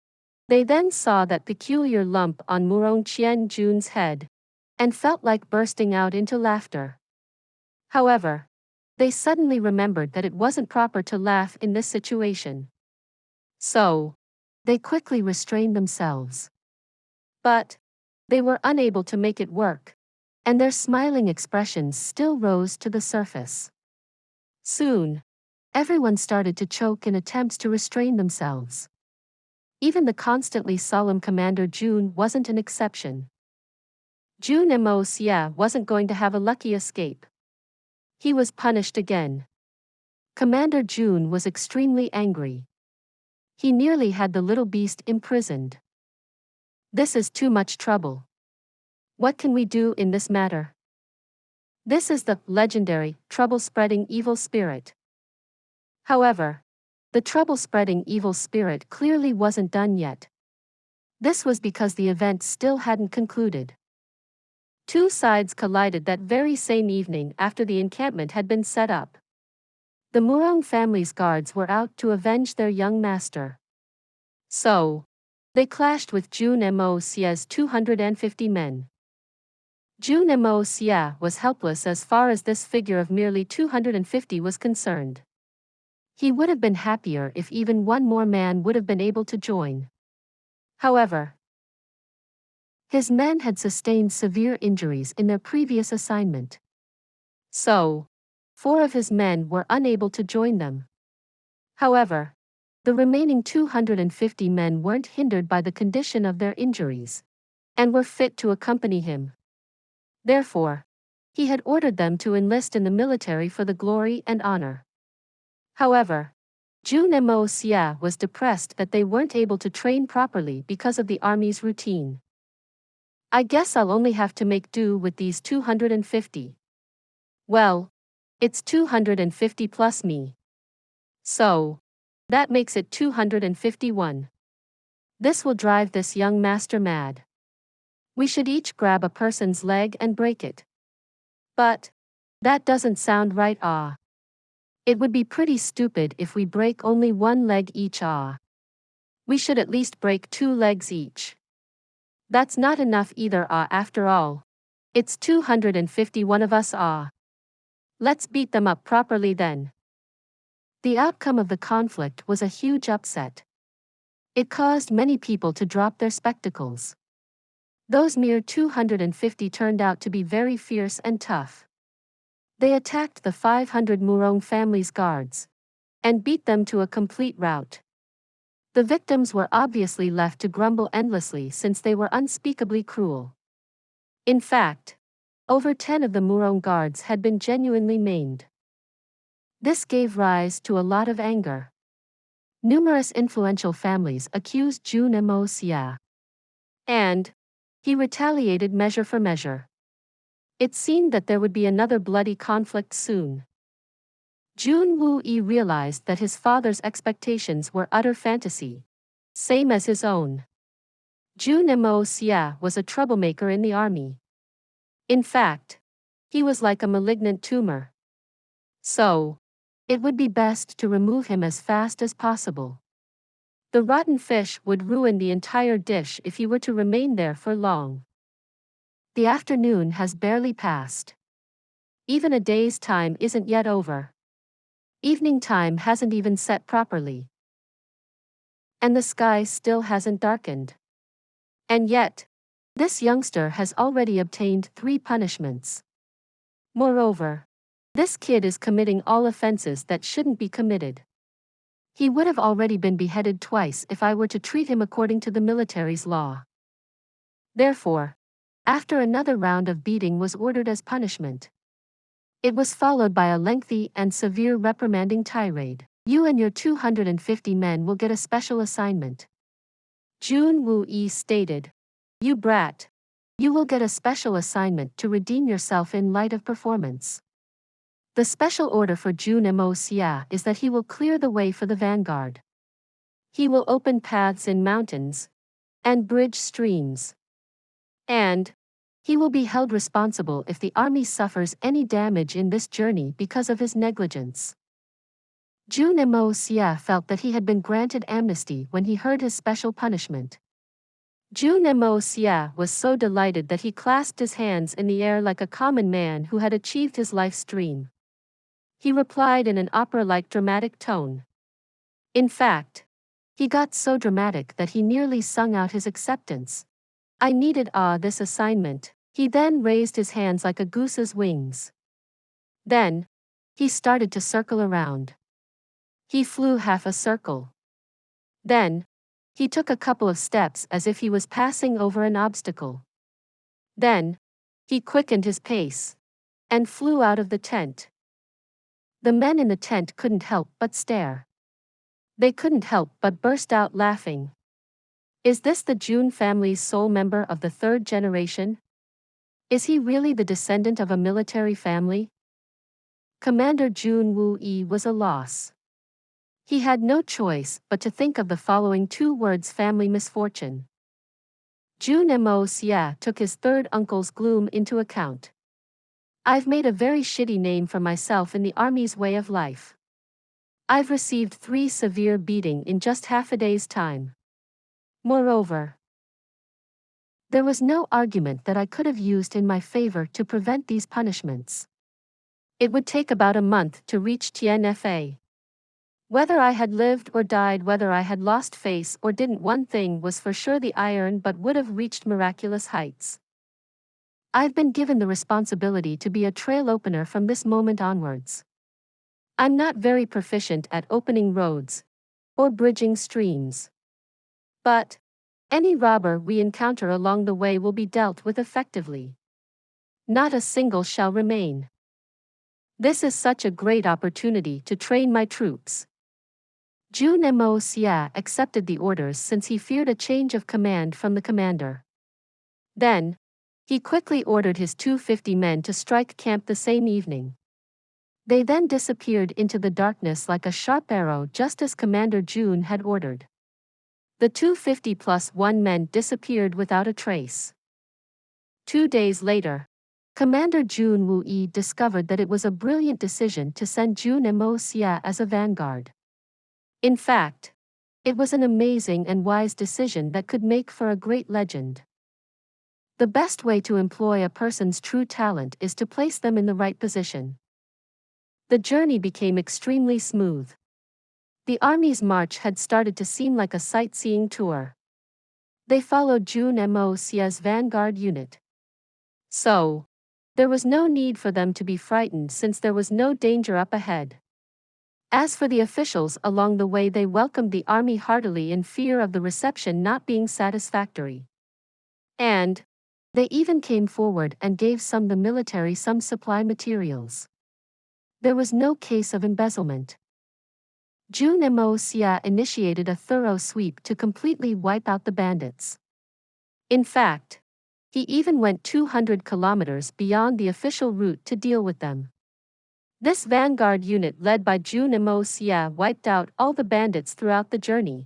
they then saw that peculiar lump on Monarch Jun's head, and felt like bursting out into laughter. However, they suddenly remembered that it wasn't proper to laugh in this situation. So, they quickly restrained themselves. But they were unable to make it work, and their smiling expressions still rose to the surface. Soon, Everyone started to choke in attempts to restrain themselves. Even the constantly solemn Commander Jun wasn't an exception. Jun Moxie wasn't going to have a lucky escape. He was punished again. Commander Jun was extremely angry. He nearly had the little beast imprisoned. This is too much trouble. What can we do in this matter? This is the legendary, trouble-spreading evil spirit. However, the trouble-spreading evil spirit clearly wasn't done yet. This was because the event still hadn't concluded. Two sides collided that very same evening after the encampment had been set up. The Murong family's guards were out to avenge their young master. So, they clashed with Jun Moxie's 250 men. Jun Moxie was helpless as far as this figure of merely 250 was concerned. He would have been happier if even one more man would have been able to join. However, his men had sustained severe injuries in their previous assignment. So, 4 of his men were unable to join them. However, the remaining 250 men weren't hindered by the condition of their injuries, and were fit to accompany him. Therefore, he had ordered them to enlist in the military for the glory and honor. However, Jun Moxie was depressed that they weren't able to train properly because of the army's routine. I guess I'll only have to make do with these 250. Well, it's 250 plus me. So, that makes it 251. This will drive this young master mad. We should each grab a person's leg and break it. But that doesn't sound right. It would be pretty stupid if we break only one leg each. We should at least break 2 legs each. That's not enough either. After all, it's 251 of us. Let's beat them up properly then. The outcome of the conflict was a huge upset. It caused many people to drop their spectacles. Those mere 250 turned out to be very fierce and tough. They attacked the 500 Murong family's guards and beat them to a complete rout. The victims were obviously left to grumble endlessly since they were unspeakably cruel. In fact, over 10 of the Murong guards had been genuinely maimed. This gave rise to a lot of anger. Numerous influential families accused Jun Moxie. And he retaliated measure for measure. It seemed that there would be another bloody conflict soon. Jun Xie realized that his father's expectations were utter fantasy, same as his own. Jun Moxie was a troublemaker in the army. In fact, he was like a malignant tumor. So, it would be best to remove him as fast as possible. The rotten fish would ruin the entire dish if he were to remain there for long. The afternoon has barely passed. Even a day's time isn't yet over. Evening time hasn't even set properly. And the sky still hasn't darkened. And yet, this youngster has already obtained 3 punishments. Moreover, this kid is committing all offenses that shouldn't be committed. He would have already been beheaded twice if I were to treat him according to the military's law. Therefore, after another round of beating was ordered as punishment. It was followed by a lengthy and severe reprimanding tirade. You and your 250 men will get a special assignment. Jun Xie stated. You brat. You will get a special assignment to redeem yourself in light of performance. The special order for Jun Moxie is that he will clear the way for the Vanguard. He will open paths in mountains and bridge streams. And he will be held responsible if the army suffers any damage in this journey because of his negligence. Jun Moxie felt that he had been granted amnesty when he heard his special punishment. Jun Moxie was so delighted that he clasped his hands in the air like a common man who had achieved his life's dream. He replied in an opera-like dramatic tone. In fact, he got so dramatic that he nearly sung out his acceptance. I needed this assignment. He then raised his hands like a goose's wings. Then, he started to circle around. He flew half a circle. Then, he took a couple of steps as if he was passing over an obstacle. Then, he quickened his pace and flew out of the tent. The men in the tent couldn't help but stare. They couldn't help but burst out laughing. Is this the Jun family's sole member of the third generation? Is he really the descendant of a military family? Commander Jun Xie was a loss. He had no choice but to think of the following two words: family misfortune. Jun Moxie took his third uncle's gloom into account. I've made a very shitty name for myself in the army's way of life. I've received 3 severe beating in just half a day's time. Moreover, there was no argument that I could have used in my favor to prevent these punishments. It would take about a month to reach Tian Fa. Whether I had lived or died, whether I had lost face or didn't, one thing was for sure: the iron but would have reached miraculous heights. I've been given the responsibility to be a trail opener from this moment onwards. I'm not very proficient at opening roads or bridging streams. But any robber we encounter along the way will be dealt with effectively. Not a single shall remain. This is such a great opportunity to train my troops. Jun Moxie accepted the orders since he feared a change of command from the commander. Then, he quickly ordered his 250 men to strike camp the same evening. They then disappeared into the darkness like a sharp arrow, just as Commander Jun had ordered. The 250 plus 1 men disappeared without a trace. 2 days later, Commander Jun Xie discovered that it was a brilliant decision to send Jun Moxie as a vanguard. In fact, it was an amazing and wise decision that could make for a great legend. The best way to employ a person's true talent is to place them in the right position. The journey became extremely smooth. The army's march had started to seem like a sightseeing tour. They followed Jun Moxie's vanguard unit. So, there was no need for them to be frightened since there was no danger up ahead. As for the officials along the way, they welcomed the army heartily in fear of the reception not being satisfactory. And they even came forward and gave the military some supply materials. There was no case of embezzlement. Jun Moxie initiated a thorough sweep to completely wipe out the bandits. In fact, he even went 200 kilometers beyond the official route to deal with them. This vanguard unit led by Jun Moxie wiped out all the bandits throughout the journey.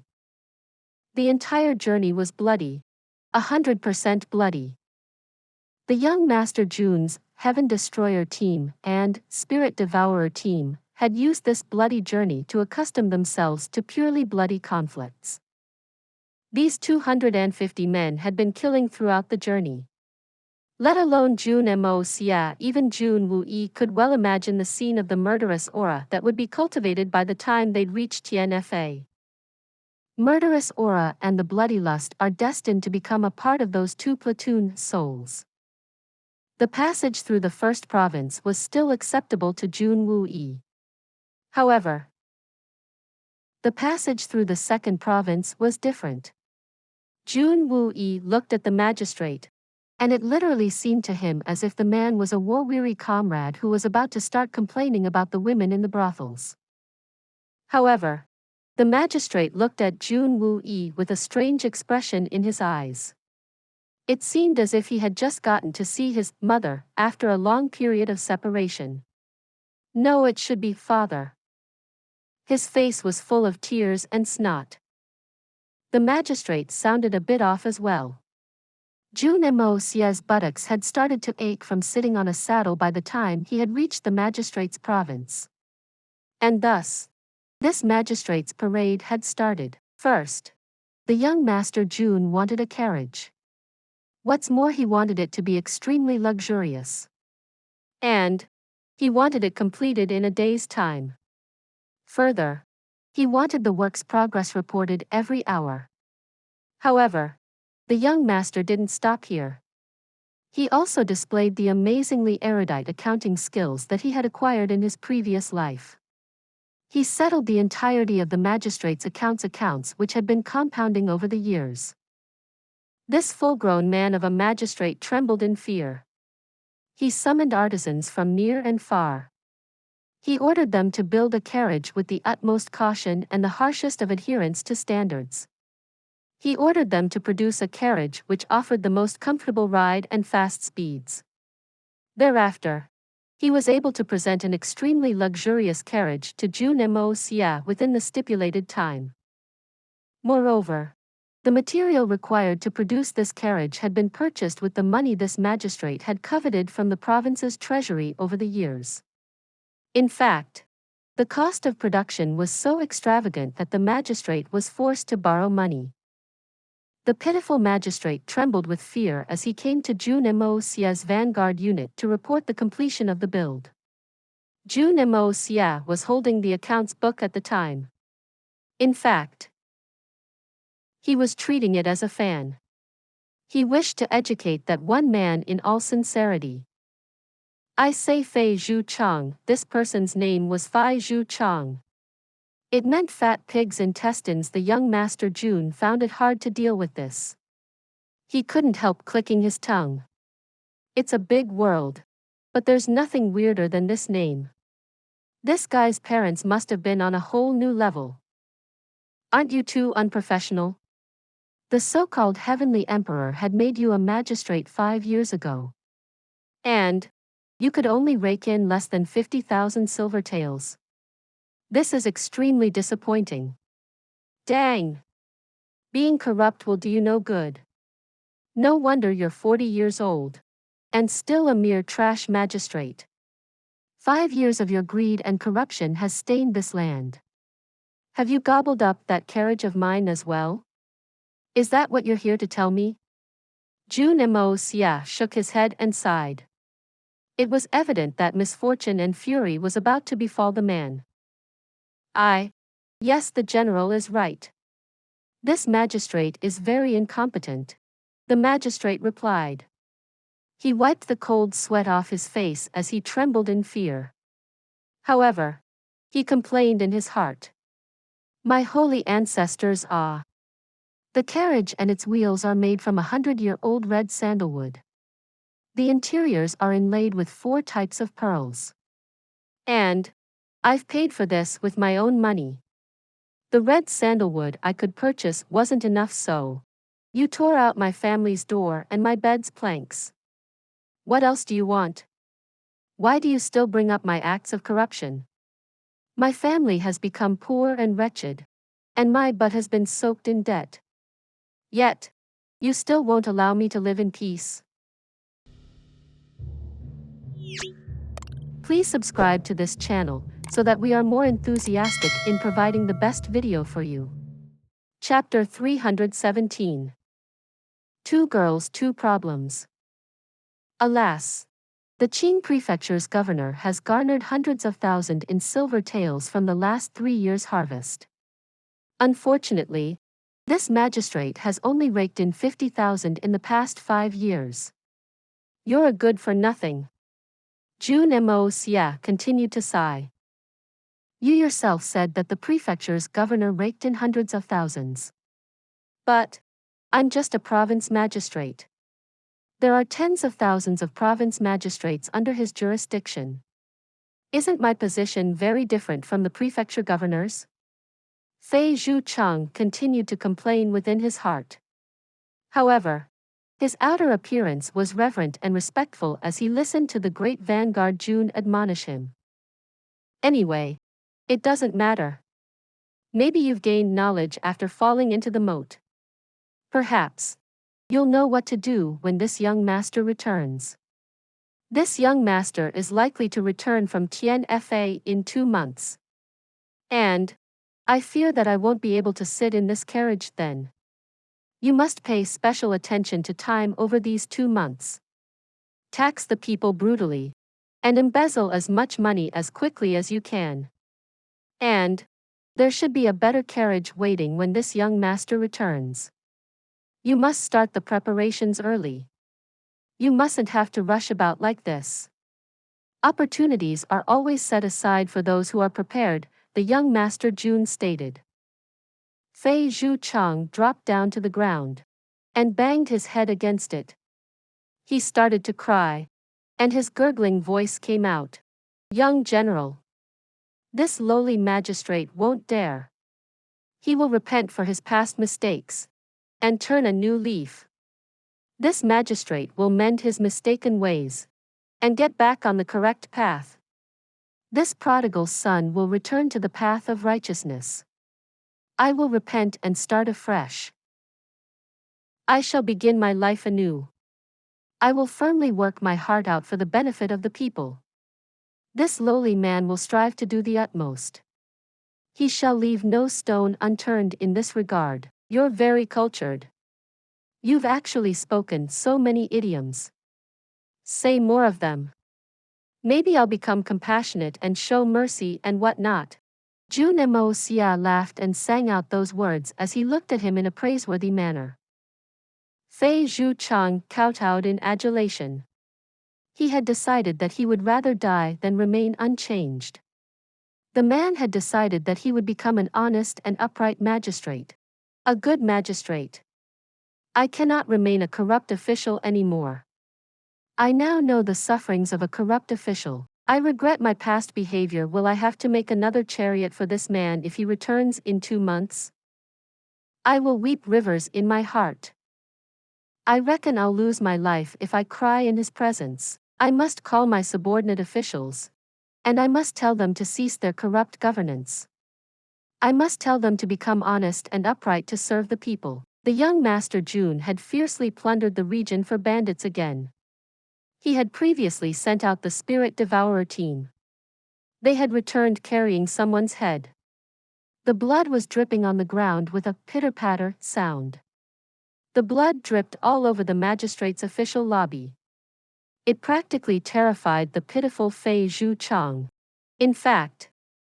The entire journey was bloody, 100% bloody. The young Master Jun's Heaven Destroyer team and Spirit Devourer team had used this bloody journey to accustom themselves to purely bloody conflicts. These 250 men had been killing throughout the journey. Let alone Jun Moxie, even Jun Xie could well imagine the scene of the murderous aura that would be cultivated by the time they'd reach Tian Fa. Murderous aura and the bloody lust are destined to become a part of those 2 platoon souls. The passage through the first province was still acceptable to Jun Xie. However, the passage through the second province was different. Jun Xie looked at the magistrate, and it literally seemed to him as if the man was a war-weary comrade who was about to start complaining about the women in the brothels. However, the magistrate looked at Jun Xie with a strange expression in his eyes. It seemed as if he had just gotten to see his mother after a long period of separation. No, it should be father. His face was full of tears and snot. The magistrate sounded a bit off as well. Jun Moxie's buttocks had started to ache from sitting on a saddle by the time he had reached the magistrate's province. And thus, this magistrate's parade had started. First, the young Master Jun wanted a carriage. What's more, he wanted it to be extremely luxurious. And he wanted it completed in a day's time. Further, he wanted the work's progress reported every hour. However, the young master didn't stop here. He also displayed the amazingly erudite accounting skills that he had acquired in his previous life. He settled the entirety of the magistrate's accounts which had been compounding over the years. This full-grown man of a magistrate trembled in fear. He summoned artisans from near and far. He ordered them to build a carriage with the utmost caution and the harshest of adherence to standards. He ordered them to produce a carriage which offered the most comfortable ride and fast speeds. Thereafter, he was able to present an extremely luxurious carriage to Jun Moxie within the stipulated time. Moreover, the material required to produce this carriage had been purchased with the money this magistrate had coveted from the province's treasury over the years. In fact, the cost of production was so extravagant that the magistrate was forced to borrow money. The pitiful magistrate trembled with fear as he came to Jun Moxie's Vanguard unit to report the completion of the build. Jun Moxie was holding the accounts book at the time. In fact, he was treating it as a fan. He wished to educate that one man in all sincerity. I say Fei Zhu Chang, this person's name was Fei Zhu Chang. It meant fat pig's intestines. The young Master Jun found it hard to deal with this. He couldn't help clicking his tongue. It's a big world. But there's nothing weirder than this name. This guy's parents must have been on a whole new level. Aren't you too unprofessional? The so-called Heavenly Emperor had made you a magistrate 5 years ago. And you could only rake in less than 50,000 silver taels. This is extremely disappointing. Dang! Being corrupt will do you no good. No wonder you're 40 years old. And still a mere trash magistrate. 5 years of your greed and corruption has stained this land. Have you gobbled up that carriage of mine as well? Is that what you're here to tell me? Jun Moxie shook his head and sighed. It was evident that misfortune and fury was about to befall the man. Yes, the general is right. This magistrate is very incompetent, the magistrate replied. He wiped the cold sweat off his face as he trembled in fear. However, he complained in his heart. My holy ancestors, the carriage and its wheels are made from 100-year-old red sandalwood. The interiors are inlaid with 4 types of pearls. And I've paid for this with my own money. The red sandalwood I could purchase wasn't enough, so you tore out my family's door and my bed's planks. What else do you want? Why do you still bring up my acts of corruption? My family has become poor and wretched, and my butt has been soaked in debt. Yet, you still won't allow me to live in peace. Please subscribe to this channel so that we are more enthusiastic in providing the best video for you. Chapter 317. 2 Girls, 2 Problems. Alas, the Qing Prefecture's governor has garnered hundreds of thousands in silver taels from the last 3 years' harvest. Unfortunately, this magistrate has only raked in 50,000 in the past 5 years. You're a good for nothing. Jun Moxie continued to sigh. You yourself said that the prefecture's governor raked in hundreds of thousands. But I'm just a province magistrate. There are tens of thousands of province magistrates under his jurisdiction. Isn't my position very different from the prefecture governor's? Fei Zhu Chang continued to complain within his heart. However, his outer appearance was reverent and respectful as he listened to the great Vanguard Jun admonish him. Anyway, it doesn't matter. Maybe you've gained knowledge after falling into the moat. Perhaps you'll know what to do when this young master returns. This young master is likely to return from Tian in 2 months. And I fear that I won't be able to sit in this carriage then. You must pay special attention to time over these 2 months. Tax the people brutally, and embezzle as much money as quickly as you can. And there should be a better carriage waiting when this young master returns. You must start the preparations early. You mustn't have to rush about like this. Opportunities are always set aside for those who are prepared, the young Master Jun stated. Fei Zhu Chang dropped down to the ground and banged his head against it. He started to cry, and his gurgling voice came out. Young General. This lowly magistrate won't dare. He will repent for his past mistakes and turn a new leaf. This magistrate will mend his mistaken ways and get back on the correct path. This prodigal son will return to the path of righteousness. I will repent and start afresh. I shall begin my life anew. I will firmly work my heart out for the benefit of the people. This lowly man will strive to do the utmost. He shall leave no stone unturned in this regard. You're very cultured. You've actually spoken so many idioms. Say more of them. Maybe I'll become compassionate and show mercy and whatnot. Jun Moxie laughed and sang out those words as he looked at him in a praiseworthy manner. Fei Zhu Chang kowtowed in adulation. He had decided that he would rather die than remain unchanged. The man had decided that he would become an honest and upright magistrate. A good magistrate. I cannot remain a corrupt official anymore. I now know the sufferings of a corrupt official. I regret my past behavior. Will I have to make another chariot for this man if he returns in 2 months? I will weep rivers in my heart. I reckon I'll lose my life if I cry in his presence. I must call my subordinate officials. And I must tell them to cease their corrupt governance. I must tell them to become honest and upright to serve the people. The young Master Jun had fiercely plundered the region for bandits again. He had previously sent out the Spirit Devourer team. They had returned carrying someone's head. The blood was dripping on the ground with a pitter-patter sound. The blood dripped all over the magistrate's official lobby. It practically terrified the pitiful Fei Zhu Chang. In fact,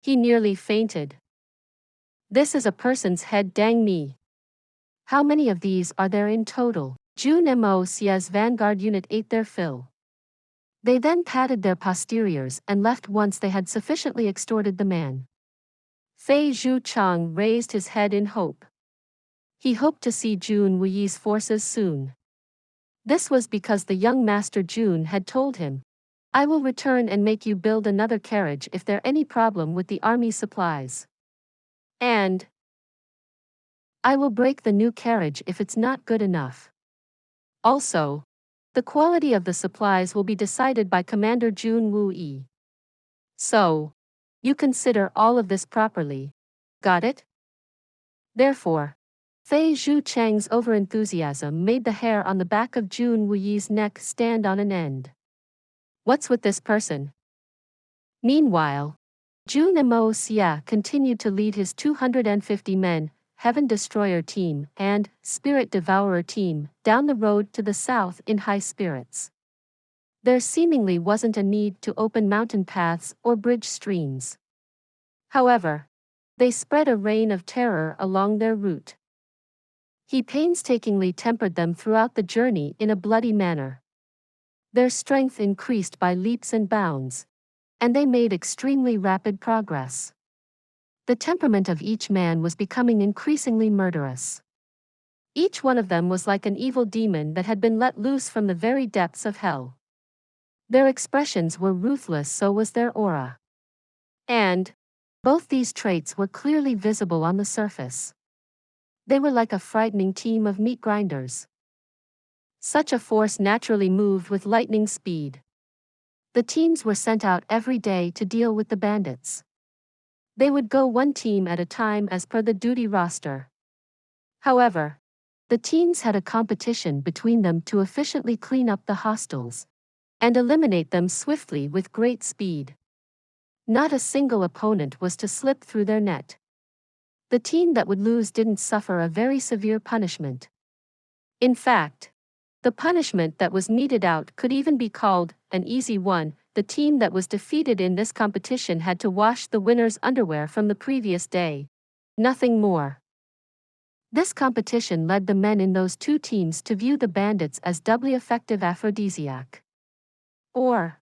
he nearly fainted. This is a person's head, dang me. How many of these are there in total? Jun Moxie's Vanguard unit ate their fill. They then patted their posteriors and left once they had sufficiently extorted the man. Fei Zhu Chang raised his head in hope. He hoped to see Jun Wuyi's forces soon. This was because the young Master Jun had told him, I will return and make you build another carriage if there's any problem with the army supplies. And I will break the new carriage if it's not good enough. Also, the quality of the supplies will be decided by Commander Jun Wuyi. So, you consider all of this properly. Got it? Therefore, Fei Zhu Chang's overenthusiasm made the hair on the back of Jun Wuyi's neck stand on an end. What's with this person? Meanwhile, Jun Moxie continued to lead his 250 men, Heaven Destroyer team and Spirit Devourer team down the road to the south in high spirits. There seemingly wasn't a need to open mountain paths or bridge streams. However, they spread a reign of terror along their route. He painstakingly tempered them throughout the journey in a bloody manner. Their strength increased by leaps and bounds, and they made extremely rapid progress. The temperament of each man was becoming increasingly murderous. Each one of them was like an evil demon that had been let loose from the very depths of hell. Their expressions were ruthless, so was their aura. And both these traits were clearly visible on the surface. They were like a frightening team of meat grinders. Such a force naturally moved with lightning speed. The teams were sent out every day to deal with the bandits. They would go one team at a time as per the duty roster. However, the teams had a competition between them to efficiently clean up the hostiles and eliminate them swiftly with great speed. Not a single opponent was to slip through their net. The team that would lose didn't suffer a very severe punishment. In fact, the punishment that was meted out could even be called an easy one. The team that was defeated in this competition had to wash the winner's underwear from the previous day. Nothing more. This competition led the men in those two teams to view the bandits as doubly effective aphrodisiac. Or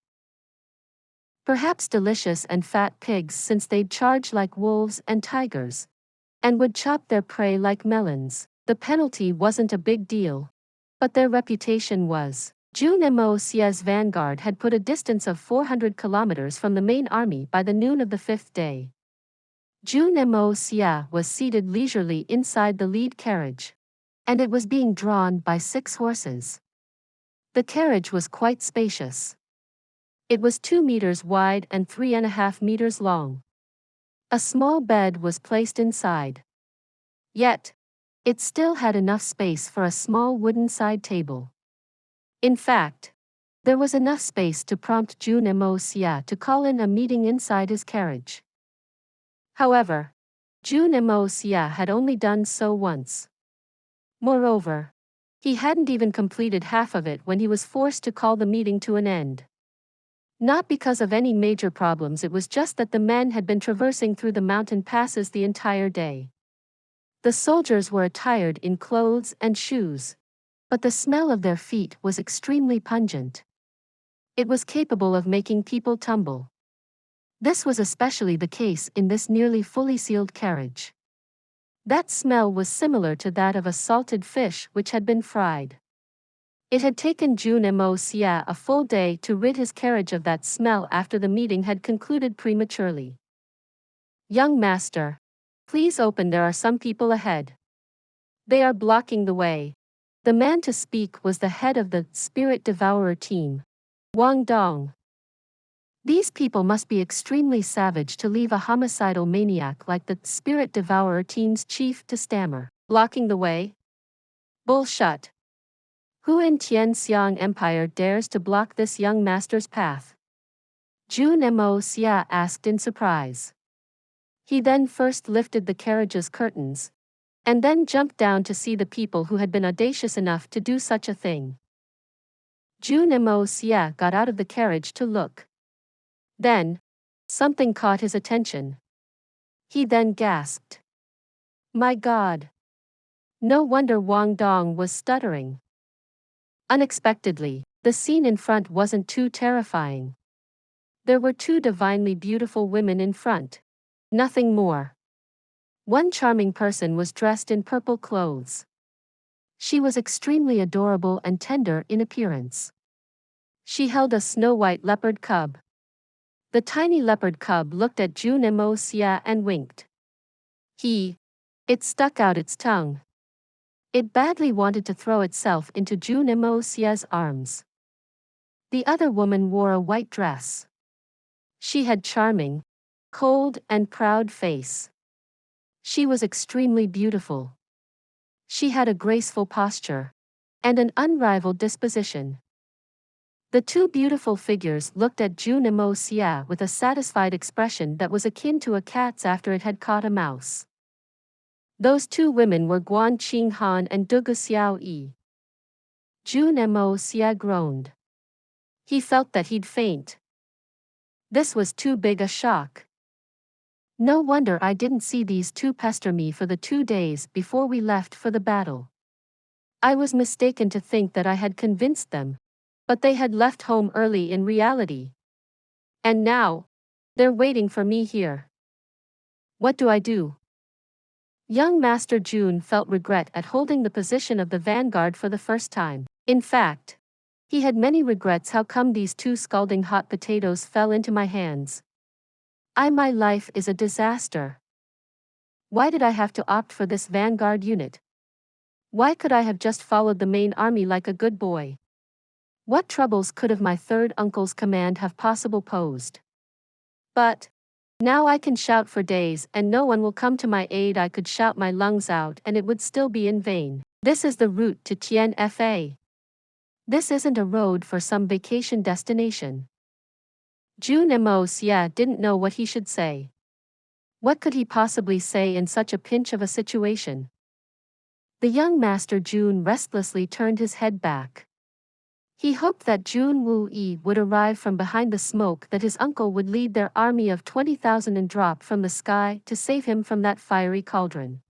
Perhaps delicious and fat pigs, since they'd charge like wolves and tigers, and would chop their prey like melons. The penalty wasn't a big deal, but their reputation was. Jun Moxie's Vanguard had put a distance of 400 kilometers from the main army by the noon of the 5th day. Jun Moxie was seated leisurely inside the lead carriage, and it was being drawn by 6 horses. The carriage was quite spacious. It was 2 meters wide and 3.5 meters long. A small bed was placed inside. Yet, it still had enough space for a small wooden side table. In fact, there was enough space to prompt Jun Moxie to call in a meeting inside his carriage. However, Jun Moxie had only done so once. Moreover, he hadn't even completed half of it when he was forced to call the meeting to an end. Not because of any major problems, it was just that the men had been traversing through the mountain passes the entire day. The soldiers were attired in clothes and shoes, but the smell of their feet was extremely pungent. It was capable of making people tumble. This was especially the case in this nearly fully sealed carriage. That smell was similar to that of a salted fish which had been fried. It had taken Jun Moxie a full day to rid his carriage of that smell after the meeting had concluded prematurely. "Young master, please open, there are some people ahead. They are blocking the way." The man to speak was the head of the Spirit Devourer team, Wang Dong. These people must be extremely savage to leave a homicidal maniac like the Spirit Devourer team's chief to stammer. "Blocking the way? Bullshit. Who in Tian Empire dares to block this young master's path?" Jun Moxie asked in surprise. He then first lifted the carriage's curtains, and then jumped down to see the people who had been audacious enough to do such a thing. Jun Moxie got out of the carriage to look. Then, something caught his attention. He then gasped. "My God!" No wonder Wang Dong was stuttering. Unexpectedly, the scene in front wasn't too terrifying. There were 2 divinely beautiful women in front. Nothing more. One charming person was dressed in purple clothes. She was extremely adorable and tender in appearance. She held a snow-white leopard cub. The tiny leopard cub looked at Jun Moxie and winked. It stuck out its tongue. It badly wanted to throw itself into Jun Moxie's arms. The other woman wore a white dress. She had charming, cold and proud face. She was extremely beautiful. She had a graceful posture and an unrivaled disposition. The 2 beautiful figures looked at Jun Moxie with a satisfied expression that was akin to a cat's after it had caught a mouse. Those 2 women were Guan Qinghan and Dugu Xiaoyi. Jun Moxie groaned. He felt that he'd faint. This was too big a shock. No wonder I didn't see these 2 pester me for the 2 days before we left for the battle. I was mistaken to think that I had convinced them, but they had left home early in reality. And now, they're waiting for me here. What do I do? Young Master Jun felt regret at holding the position of the Vanguard for the first time. In fact, he had many regrets. How come these 2 scalding hot potatoes fell into my hands? My life is a disaster. Why did I have to opt for this Vanguard unit? Why could I have just followed the main army like a good boy? What troubles could have my 3rd uncle's command have possible posed? But now I can shout for days and no one will come to my aid. I could shout my lungs out and it would still be in vain. This is the route to Tian Fa. This isn't a road for some vacation destination. Jun Moxie didn't know what he should say. What could he possibly say in such a pinch of a situation? The young Master Jun restlessly turned his head back. He hoped that Jun Wuyi would arrive from behind the smoke, that his uncle would lead their army of 20,000 and drop from the sky to save him from that fiery cauldron.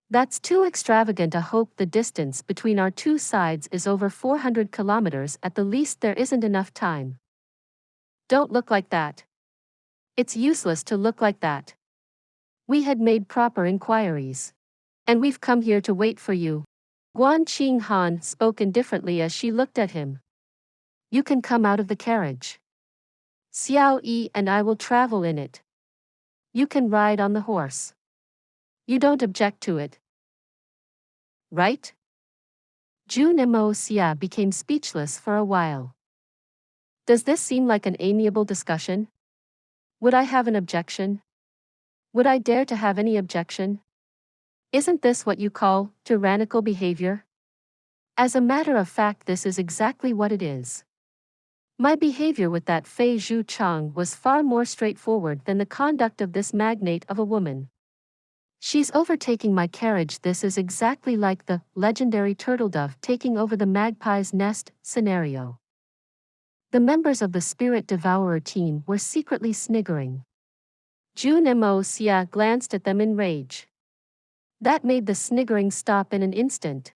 That's too extravagant a hope. The distance between our 2 sides is over 400 kilometers at the least. There isn't enough time. Don't look like that. It's useless to look like that. We had made proper inquiries. And we've come here to wait for you. Guan Qinghan spoke indifferently as she looked at him. You can come out of the carriage. Xiao Yi and I will travel in it. You can ride on the horse. You don't object to it. Right? Jun Moxie became speechless for a while. Does this seem like an amiable discussion? Would I have an objection? Would I dare to have any objection? Isn't this what you call tyrannical behavior? As a matter of fact, this is exactly what it is. My behavior with that Fei Zhu Chang was far more straightforward than the conduct of this magnate of a woman. She's overtaking my carriage. This is exactly like the legendary Turtledove taking over the Magpie's nest scenario. The members of the Spirit Devourer team were secretly sniggering. Jun Moxie glanced at them in rage. That made the sniggering stop in an instant,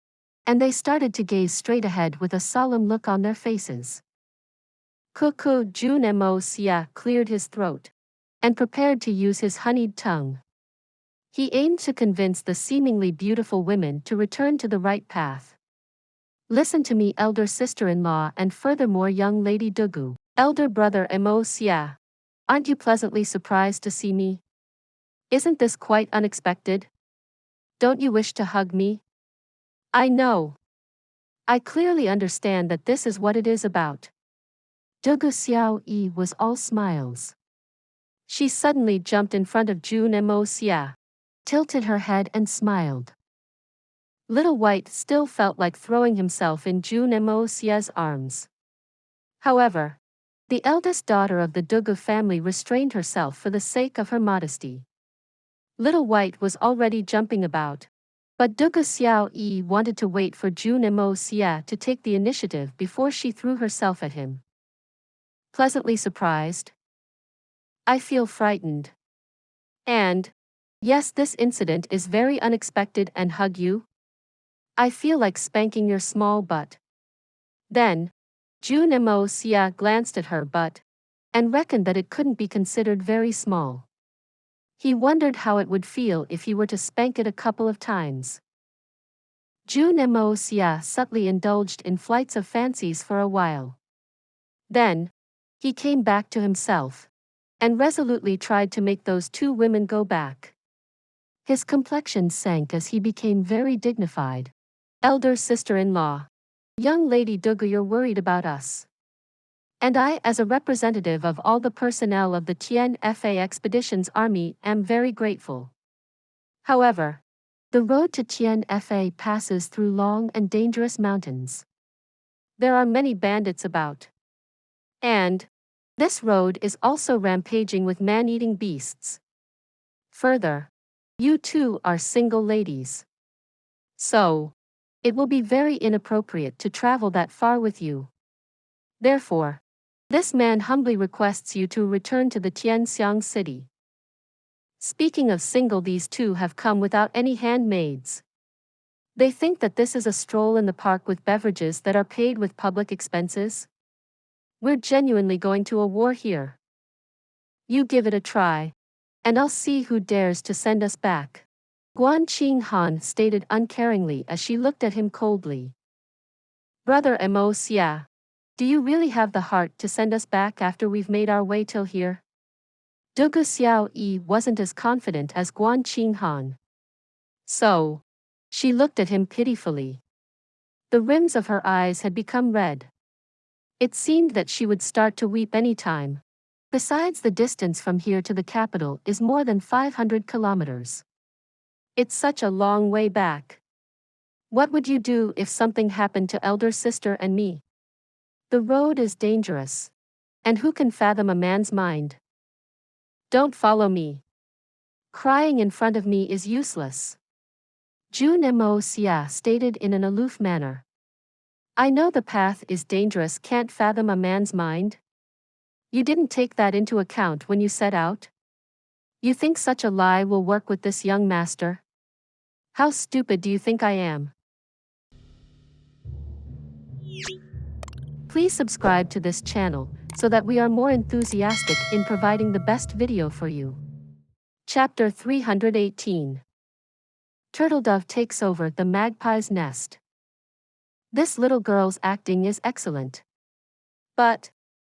and they started to gaze straight ahead with a solemn look on their faces. Cuckoo. Jun Moxie cleared his throat and prepared to use his honeyed tongue. He aimed to convince the seemingly beautiful women to return to the right path. Listen to me, elder sister-in-law, and furthermore young lady Dugu, elder brother Moxie. Aren't you pleasantly surprised to see me? Isn't this quite unexpected? Don't you wish to hug me? I know. I clearly understand that this is what it is about. Dugu Xiao Yi was all smiles. She suddenly jumped in front of Jun Moxie, tilted her head and smiled. Little White still felt like throwing himself in Jun Moxie's arms. However, the eldest daughter of the Dugu family restrained herself for the sake of her modesty. Little White was already jumping about, but Dugu Xiao Yi wanted to wait for Jun Moxie to take the initiative before she threw herself at him. Pleasantly surprised? I feel frightened. And, yes, this incident is very unexpected. And hug you? I feel like spanking your small butt. Then, Jun Moxie glanced at her butt and reckoned that it couldn't be considered very small. He wondered how it would feel if he were to spank it a couple of times. Jun Moxie subtly indulged in flights of fancies for a while. Then, he came back to himself and resolutely tried to make those two women go back. His complexion sank as he became very dignified. Elder sister-in-law. Young lady Dugu, you're worried about us. And I, as a representative of all the personnel of the Tian Fa Expeditions Army, am very grateful. However, the road to Tian Fa passes through long and dangerous mountains. There are many bandits about. And this road is also rampaging with man-eating beasts. Further, you two are single ladies. So, it will be very inappropriate to travel that far with you. Therefore, this man humbly requests you to return to the Tianxiang city. Speaking of single, these two have come without any handmaids. They think that this is a stroll in the park with beverages that are paid with public expenses. We're genuinely going to a war here. You give it a try, and I'll see who dares to send us back. Guan Qinghan stated uncaringly as she looked at him coldly. Brother Moxie, do you really have the heart to send us back after we've made our way till here? Dugu Xiao Yi wasn't as confident as Guan Qinghan. So, she looked at him pitifully. The rims of her eyes had become red. It seemed that she would start to weep any time. Besides, the distance from here to the capital is more than 500 kilometers. It's such a long way back. What would you do if something happened to elder sister and me? The road is dangerous. And who can fathom a man's mind? Don't follow me. Crying in front of me is useless. Jun Moxie stated in an aloof manner. I know the path is dangerous. Can't fathom a man's mind? You didn't take that into account when you set out? You think such a lie will work with this young master? How stupid do you think I am? Please subscribe to this channel so that we are more enthusiastic in providing the best video for you. Chapter 318. Turtledove takes over the Magpie's nest. This little girl's acting is excellent. But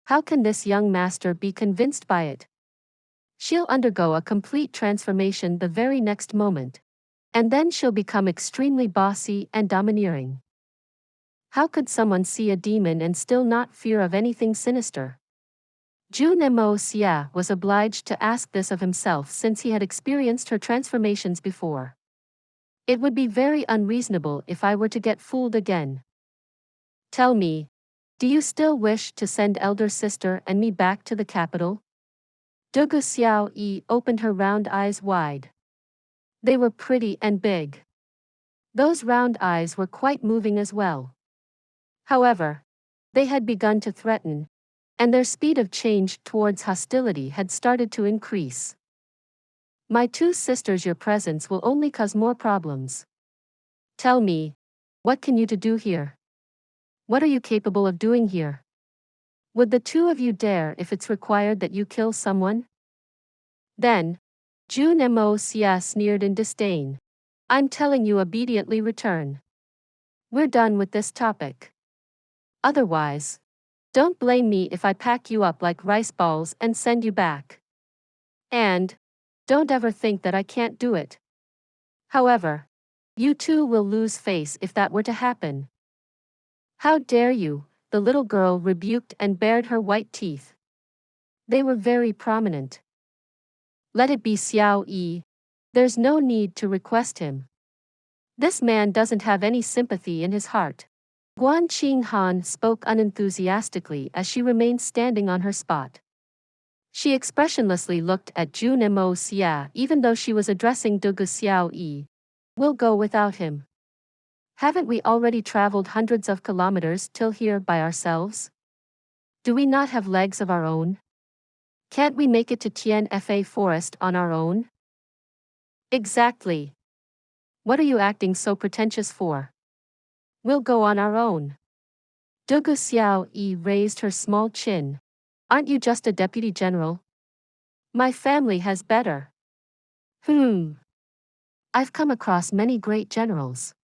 how can this young master be convinced by it? She'll undergo a complete transformation the very next moment. And then she'll become extremely bossy and domineering. How could someone see a demon and still not fear of anything sinister? Jun Moxie was obliged to ask this of himself since he had experienced her transformations before. It would be very unreasonable if I were to get fooled again. Tell me, do you still wish to send elder sister and me back to the capital? Debauchee opened her round eyes wide. They were pretty and big. Those round eyes were quite moving as well. However, they had begun to threaten, and their speed of change towards hostility had started to increase. My two sisters, your presence will only cause more problems. Tell me, what can you do here? What are you capable of doing here? Would the two of you dare if it's required that you kill someone? Then, Jun Moxie sneered in disdain. I'm telling you, obediently return. We're done with this topic. Otherwise, don't blame me if I pack you up like rice balls and send you back. And don't ever think that I can't do it. However, you two will lose face if that were to happen. How dare you? The little girl rebuked and bared her white teeth. They were very prominent. Let it be Xiao. There's no need to request him. This man doesn't have any sympathy in his heart. Guan Qinghan spoke unenthusiastically as she remained standing on her spot. She expressionlessly looked at Jun Moxie even though she was addressing Xiao. We'll go without him. Haven't we already traveled hundreds of kilometers till here by ourselves? Do we not have legs of our own? Can't we make it to Tian forest on our own? Exactly. What are you acting so pretentious for? We'll go on our own. Xiao raised her small chin. Aren't you just a deputy general? My family has better. I've come across many great generals.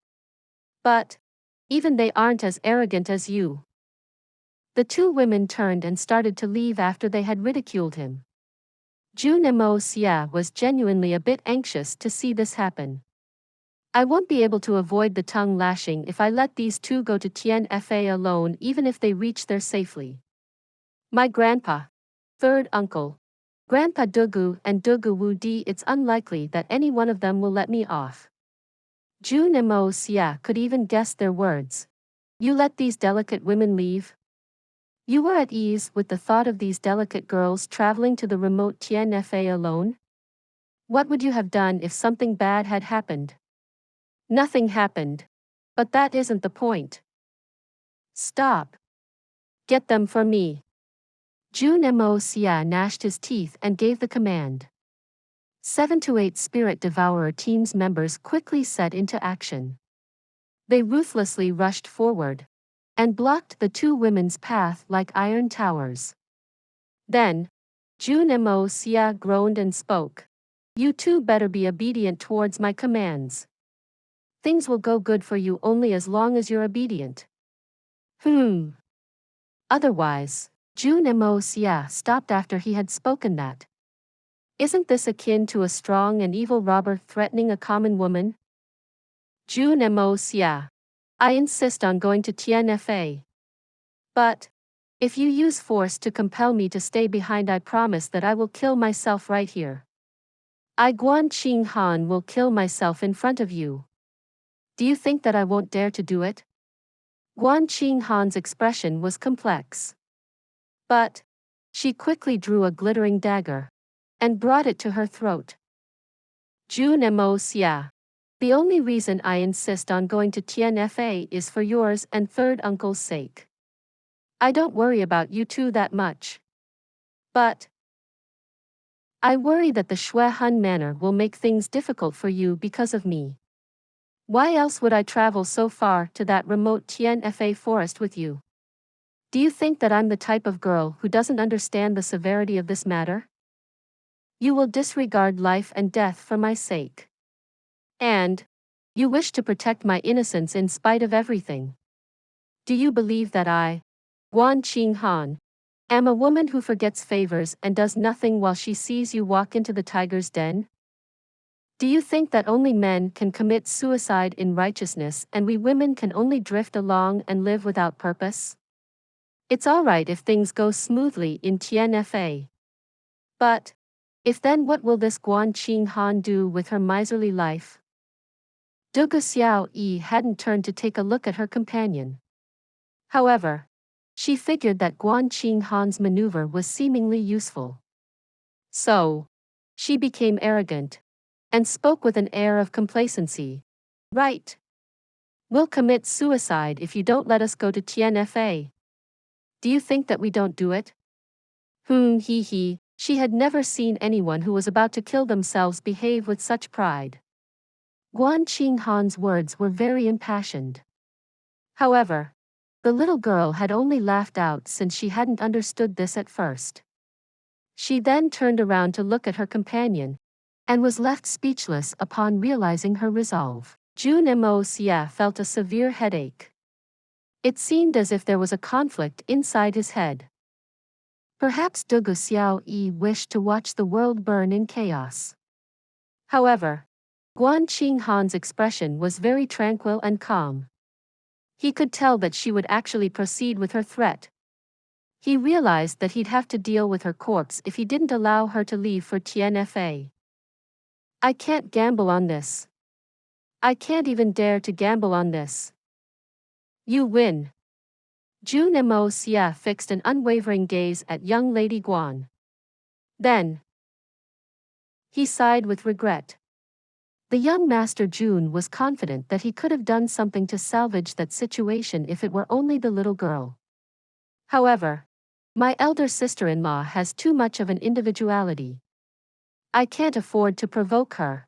But even they aren't as arrogant as you. The two women turned and started to leave after they had ridiculed him. Jun Moxie was genuinely a bit anxious to see this happen. I won't be able to avoid the tongue lashing if I let these two go to Tian alone, even if they reach there safely. My grandpa, third uncle, Grandpa Dugu and Dugu Wudi, it's unlikely that any one of them will let me off. Jun Moxie could even guess their words. You let these delicate women leave? You were at ease with the thought of these delicate girls traveling to the remote Tian alone? What would you have done if something bad had happened? Nothing happened. But that isn't the point. Stop. Get them for me. Jun Moxie gnashed his teeth and gave the command. 7 to 8 Spirit Devourer team's members quickly set into action. They ruthlessly rushed forward and blocked the two women's path like iron towers. Then, Jun Moxie groaned and spoke. You two better be obedient towards my commands. Things will go good for you only as long as you're obedient. Otherwise, Jun Moxie stopped after he had spoken that. Isn't this akin to a strong and evil robber threatening a common woman? Jun Moxie, I insist on going to Tian. But if you use force to compel me to stay behind, I promise that I will kill myself right here. I, Guan Qinghan, will kill myself in front of you. Do you think that I won't dare to do it? Guan Qinghan's expression was complex. But she quickly drew a glittering dagger and brought it to her throat. Jun Moxie, the only reason I insist on going to Tian is for yours and third uncle's sake. I don't worry about you two that much. But I worry that the Xuan manor will make things difficult for you because of me. Why else would I travel so far to that remote Tian forest with you? Do you think that I'm the type of girl who doesn't understand the severity of this matter? You will disregard life and death for my sake. And you wish to protect my innocence in spite of everything. Do you believe that I, Guan Qinghan, am a woman who forgets favors and does nothing while she sees you walk into the tiger's den? Do you think that only men can commit suicide in righteousness and we women can only drift along and live without purpose? It's alright if things go smoothly in Tian. But then what will this Guan Qinghan do with her miserly life? Xiao hadn't turned to take a look at her companion. However, she figured that Guan Qinghan's maneuver was seemingly useful. So, she became arrogant and spoke with an air of complacency. Right. We'll commit suicide if you don't let us go to Tian. Do you think that we don't do it? He. She had never seen anyone who was about to kill themselves behave with such pride. Guan Qinghan's words were very impassioned. However, the little girl had only laughed out since she hadn't understood this at first. She then turned around to look at her companion, and was left speechless upon realizing her resolve. Jun Moxie felt a severe headache. It seemed as if there was a conflict inside his head. Perhaps Xiao wished to watch the world burn in chaos. However, Guan Qinghan's expression was very tranquil and calm. He could tell that she would actually proceed with her threat. He realized that he'd have to deal with her corpse if he didn't allow her to leave for Tian. I can't gamble on this. I can't even dare to gamble on this. You win. Jun Moxie fixed an unwavering gaze at young Lady Guan. Then, he sighed with regret. The young Master Jun was confident that he could have done something to salvage that situation if it were only the little girl. However, my elder sister-in-law has too much of an individuality. I can't afford to provoke her.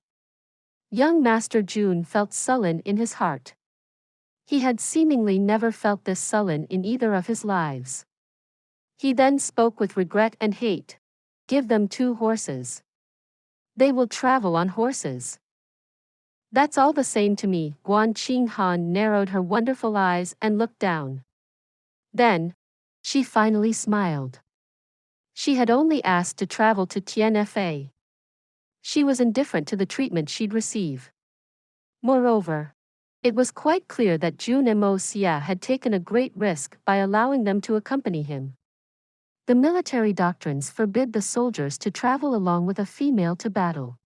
Young Master Jun felt sullen in his heart. He had seemingly never felt this sullen in either of his lives. He then spoke with regret and hate. Give them 2 horses. They will travel on horses. That's all the same to me. Guan Qinghan narrowed her wonderful eyes and looked down. Then, she finally smiled. She had only asked to travel to Tian. She was indifferent to the treatment she'd receive. Moreover, it was quite clear that Jun Moxie had taken a great risk by allowing them to accompany him. The military doctrines forbid the soldiers to travel along with a female to battle.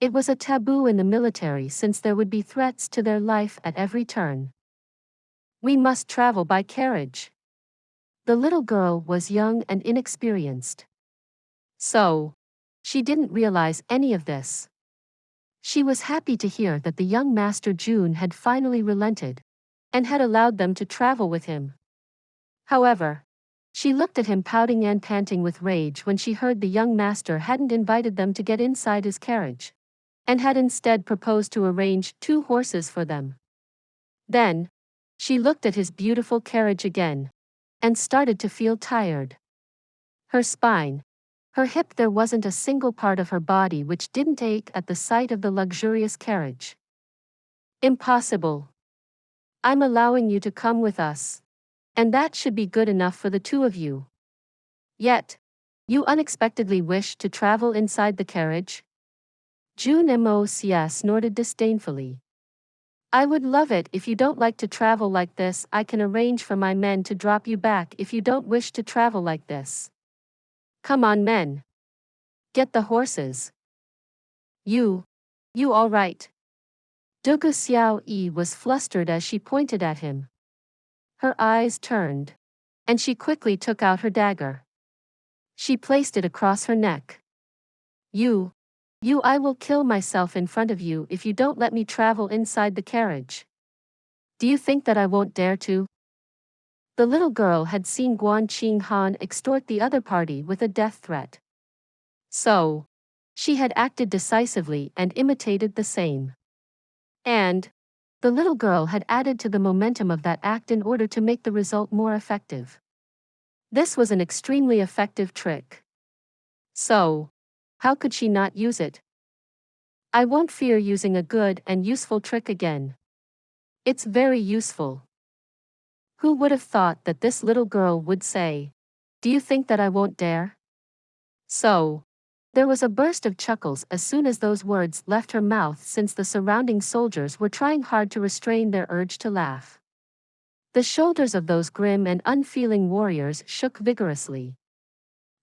It was a taboo in the military since there would be threats to their life at every turn. We must travel by carriage. The little girl was young and inexperienced. So, she didn't realize any of this. She was happy to hear that the young Master Jun had finally relented, and had allowed them to travel with him. However, she looked at him pouting and panting with rage when she heard the young master hadn't invited them to get inside his carriage, and had instead proposed to arrange 2 horses for them. Then, she looked at his beautiful carriage again, and started to feel tired. Her spine, her hip, there wasn't a single part of her body which didn't ache at the sight of the luxurious carriage. Impossible. I'm allowing you to come with us. And that should be good enough for the 2 of you. Yet, you unexpectedly wish to travel inside the carriage? Jun Moxie snorted disdainfully. I would love it if you don't like to travel like this. I can arrange for my men to drop you back if you don't wish to travel like this. Come on, men. Get the horses. You all right? Xiao was flustered as she pointed at him. Her eyes turned, and she quickly took out her dagger. She placed it across her neck. I will kill myself in front of you if you don't let me travel inside the carriage. Do you think that I won't dare to? The little girl had seen Guan Qinghan extort the other party with a death threat. So, she had acted decisively and imitated the same. And the little girl had added to the momentum of that act in order to make the result more effective. This was an extremely effective trick. So, how could she not use it? I won't fear using a good and useful trick again. It's very useful. Who would have thought that this little girl would say, "Do you think that I won't dare?" So, there was a burst of chuckles as soon as those words left her mouth, since the surrounding soldiers were trying hard to restrain their urge to laugh. The shoulders of those grim and unfeeling warriors shook vigorously.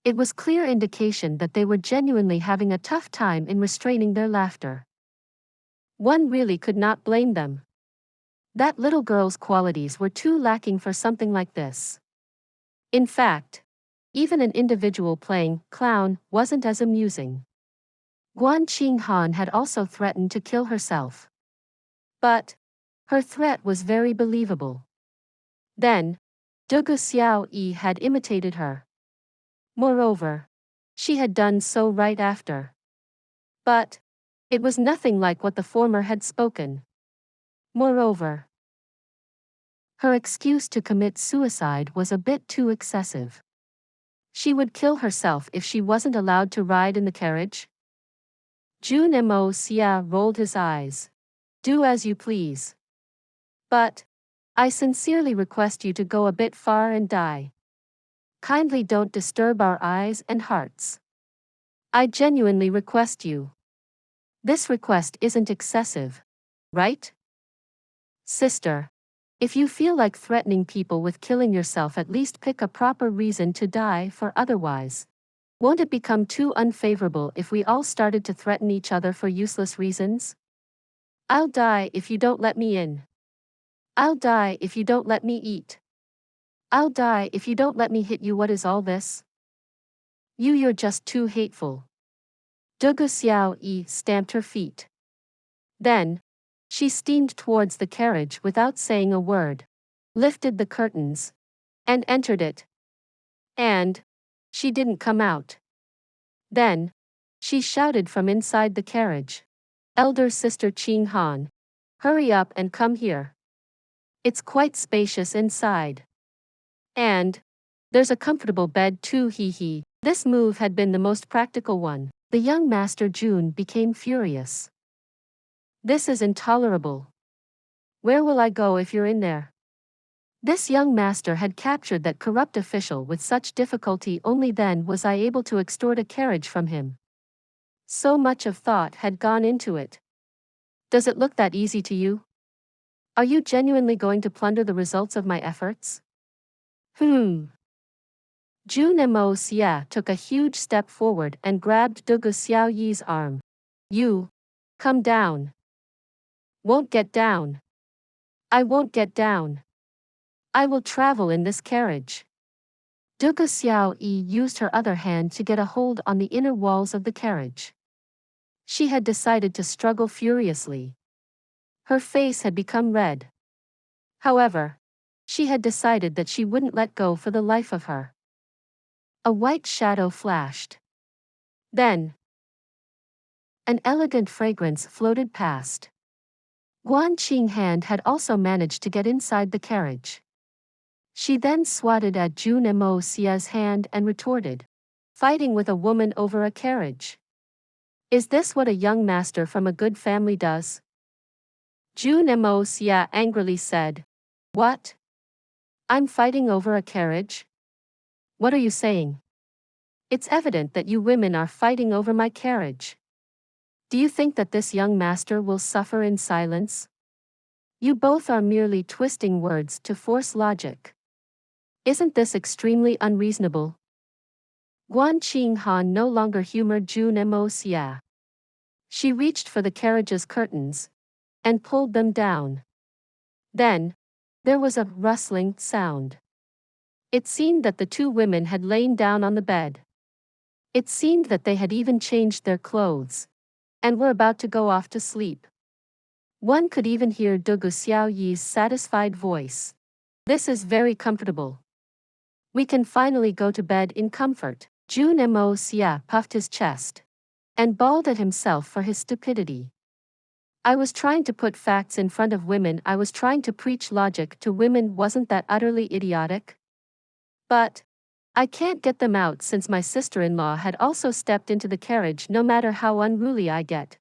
It was clear indication that they were genuinely having a tough time in restraining their laughter. One really could not blame them. That little girl's qualities were too lacking for something like this. In fact, even an individual playing clown wasn't as amusing. Guan Qinghan had also threatened to kill herself. But her threat was very believable. Then, Dugu Xiaoyi had imitated her. Moreover, she had done so right after. But it was nothing like what the former had spoken. Moreover, her excuse to commit suicide was a bit too excessive. She would kill herself if she wasn't allowed to ride in the carriage? Jun Moxie rolled his eyes. Do as you please. But I sincerely request you to go a bit far and die. Kindly don't disturb our eyes and hearts. I genuinely request you. This request isn't excessive, right? Sister, if you feel like threatening people with killing yourself, at least pick a proper reason to die, for otherwise, won't it become too unfavorable if we all started to threaten each other for useless reasons? I'll die if you don't let me in. I'll die if you don't let me eat. I'll die if you don't let me hit you. What is all this? You're just too hateful. Dugu Xiaoyi stamped her feet. Then, she steamed towards the carriage without saying a word, lifted the curtains, and entered it. And she didn't come out. Then, she shouted from inside the carriage. Elder Sister Qing Han, hurry up and come here. It's quite spacious inside. And there's a comfortable bed too, hee hee. This move had been the most practical one. The young Master Jun became furious. This is intolerable. Where will I go if you're in there? This young master had captured that corrupt official with such difficulty. Only then was I able to extort a carriage from him. So much of thought had gone into it. Does it look that easy to you? Are you genuinely going to plunder the results of my efforts? Jun Moxie took a huge step forward and grabbed Dugu Xiaoyi's arm. You, come down. Won't get down. I won't get down. I will travel in this carriage. Dugu Xiaoyi used her other hand to get a hold on the inner walls of the carriage. She had decided to struggle furiously. Her face had become red. However, she had decided that she wouldn't let go for the life of her. A white shadow flashed. Then, an elegant fragrance floated past. Guan Qinghan had also managed to get inside the carriage. She then swatted at Jun Moxie's hand and retorted, "Fighting with a woman over a carriage. Is this what a young master from a good family does?" Jun Moxie angrily said, "What? I'm fighting over a carriage? What are you saying? It's evident that you women are fighting over my carriage. Do you think that this young master will suffer in silence? You both are merely twisting words to force logic. Isn't this extremely unreasonable?" Guan Qinghan no longer humored Jun Moxie. She reached for the carriage's curtains and pulled them down. Then, there was a rustling sound. It seemed that the two women had lain down on the bed. It seemed that they had even changed their clothes and were about to go off to sleep. One could even hear Dugu Xiaoyi's satisfied voice. "This is very comfortable. We can finally go to bed in comfort." Jun Moxie puffed his chest and bawled at himself for his stupidity. "I was trying to put facts in front of women. I was trying to preach logic to women. Wasn't that utterly idiotic? But I can't get them out since my sister-in-law had also stepped into the carriage no matter how unruly I get.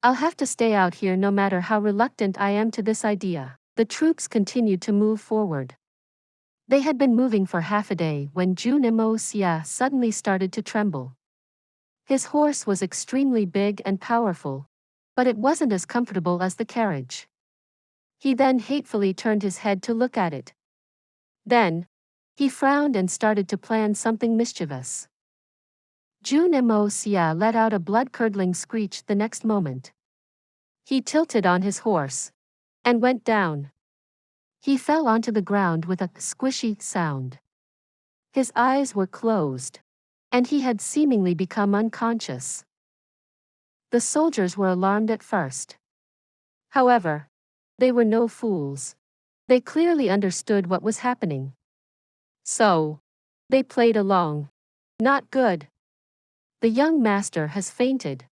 I'll have to stay out here no matter how reluctant I am to this idea. The troops continued to move forward. They had been moving for half a day when Jun Moxie suddenly started to tremble. His horse was extremely big and powerful, but it wasn't as comfortable as the carriage. He then hatefully turned his head to look at it. Then, he frowned and started to plan something mischievous. Jun Moxie let out a blood-curdling screech the next moment. He tilted on his horse and went down. He fell onto the ground with a squishy sound. His eyes were closed, and he had seemingly become unconscious. The soldiers were alarmed at first. However, they were no fools. They clearly understood what was happening. So, they played along. Not good. The young master has fainted.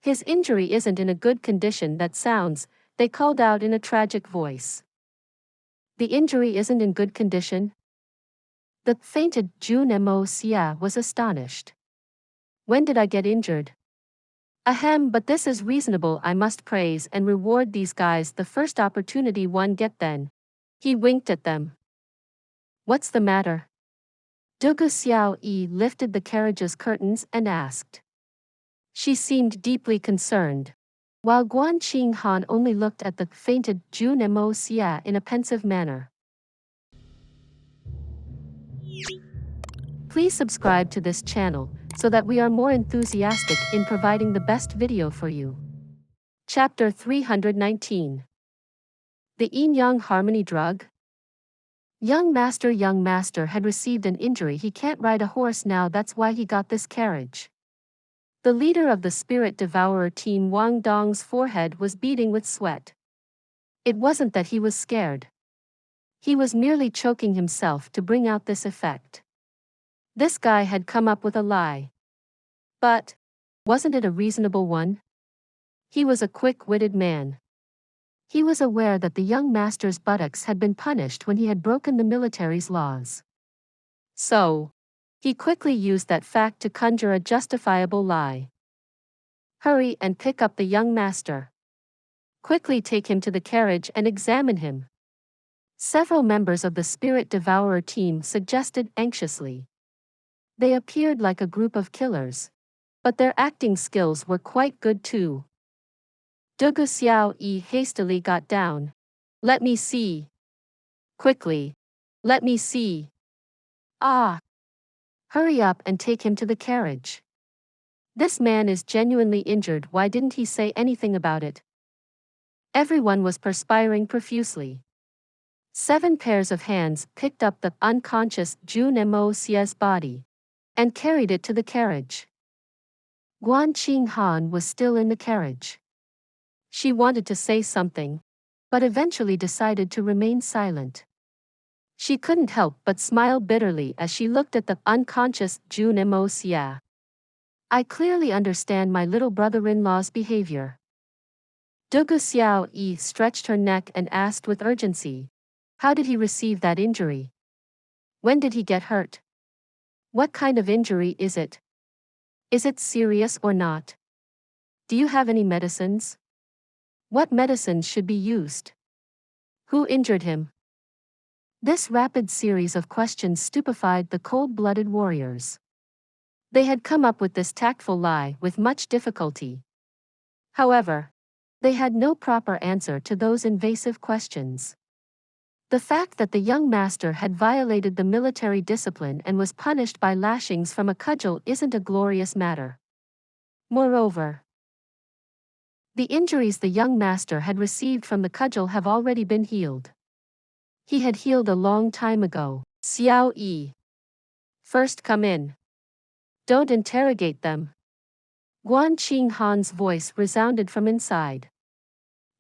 His injury isn't in a good condition, that sounds, they called out in a tragic voice. The injury isn't in good condition? The fainted Jun Moxie was astonished. When did I get injured? Ahem, but this is reasonable. I must praise and reward these guys the first opportunity one get then. He winked at them. What's the matter? Debauchee lifted the carriage's curtains and asked. She seemed deeply concerned, while Guan Qinghan only looked at the fainted Jun Moxie in a pensive manner. Please subscribe to this channel so that we are more enthusiastic in providing the best video for you. Chapter 319. The Yin-Yang Harmony Drug? Young Master had received an injury. He can't ride a horse now, that's why he got this carriage. The leader of the Spirit Devourer team, Wang Dong's forehead was beading with sweat. It wasn't that he was scared. He was merely choking himself to bring out this effect. This guy had come up with a lie. But, wasn't it a reasonable one? He was a quick-witted man. He was aware that the young master's buttocks had been punished when he had broken the military's laws. So, he quickly used that fact to conjure a justifiable lie. Hurry and pick up the young master. Quickly take him to the carriage and examine him. Several members of the Spirit Devourer team suggested anxiously. They appeared like a group of killers, but their acting skills were quite good too. Debauchee hastily got down. Let me see. Quickly. Let me see. Ah. Hurry up and take him to the carriage. This man is genuinely injured. Why didn't he say anything about it? Everyone was perspiring profusely. 7 pairs of hands picked up the unconscious Jun Moxie's body and carried it to the carriage. Guan Qinghan was still in the carriage. She wanted to say something, but eventually decided to remain silent. She couldn't help but smile bitterly as she looked at the unconscious Jun Moxie. I clearly understand my little brother-in-law's behavior. Debauchee stretched her neck and asked with urgency, how did he receive that injury? When did he get hurt? What kind of injury is it? Is it serious or not? Do you have any medicines? What medicines should be used? Who injured him? This rapid series of questions stupefied the cold-blooded warriors. They had come up with this tactful lie with much difficulty. However, they had no proper answer to those invasive questions. The fact that the young master had violated the military discipline and was punished by lashings from a cudgel isn't a glorious matter. Moreover, the injuries the young master had received from the cudgel have already been healed. He had healed a long time ago. Xiao Yi. First come in. Don't interrogate them. Guan Qinghan's voice resounded from inside.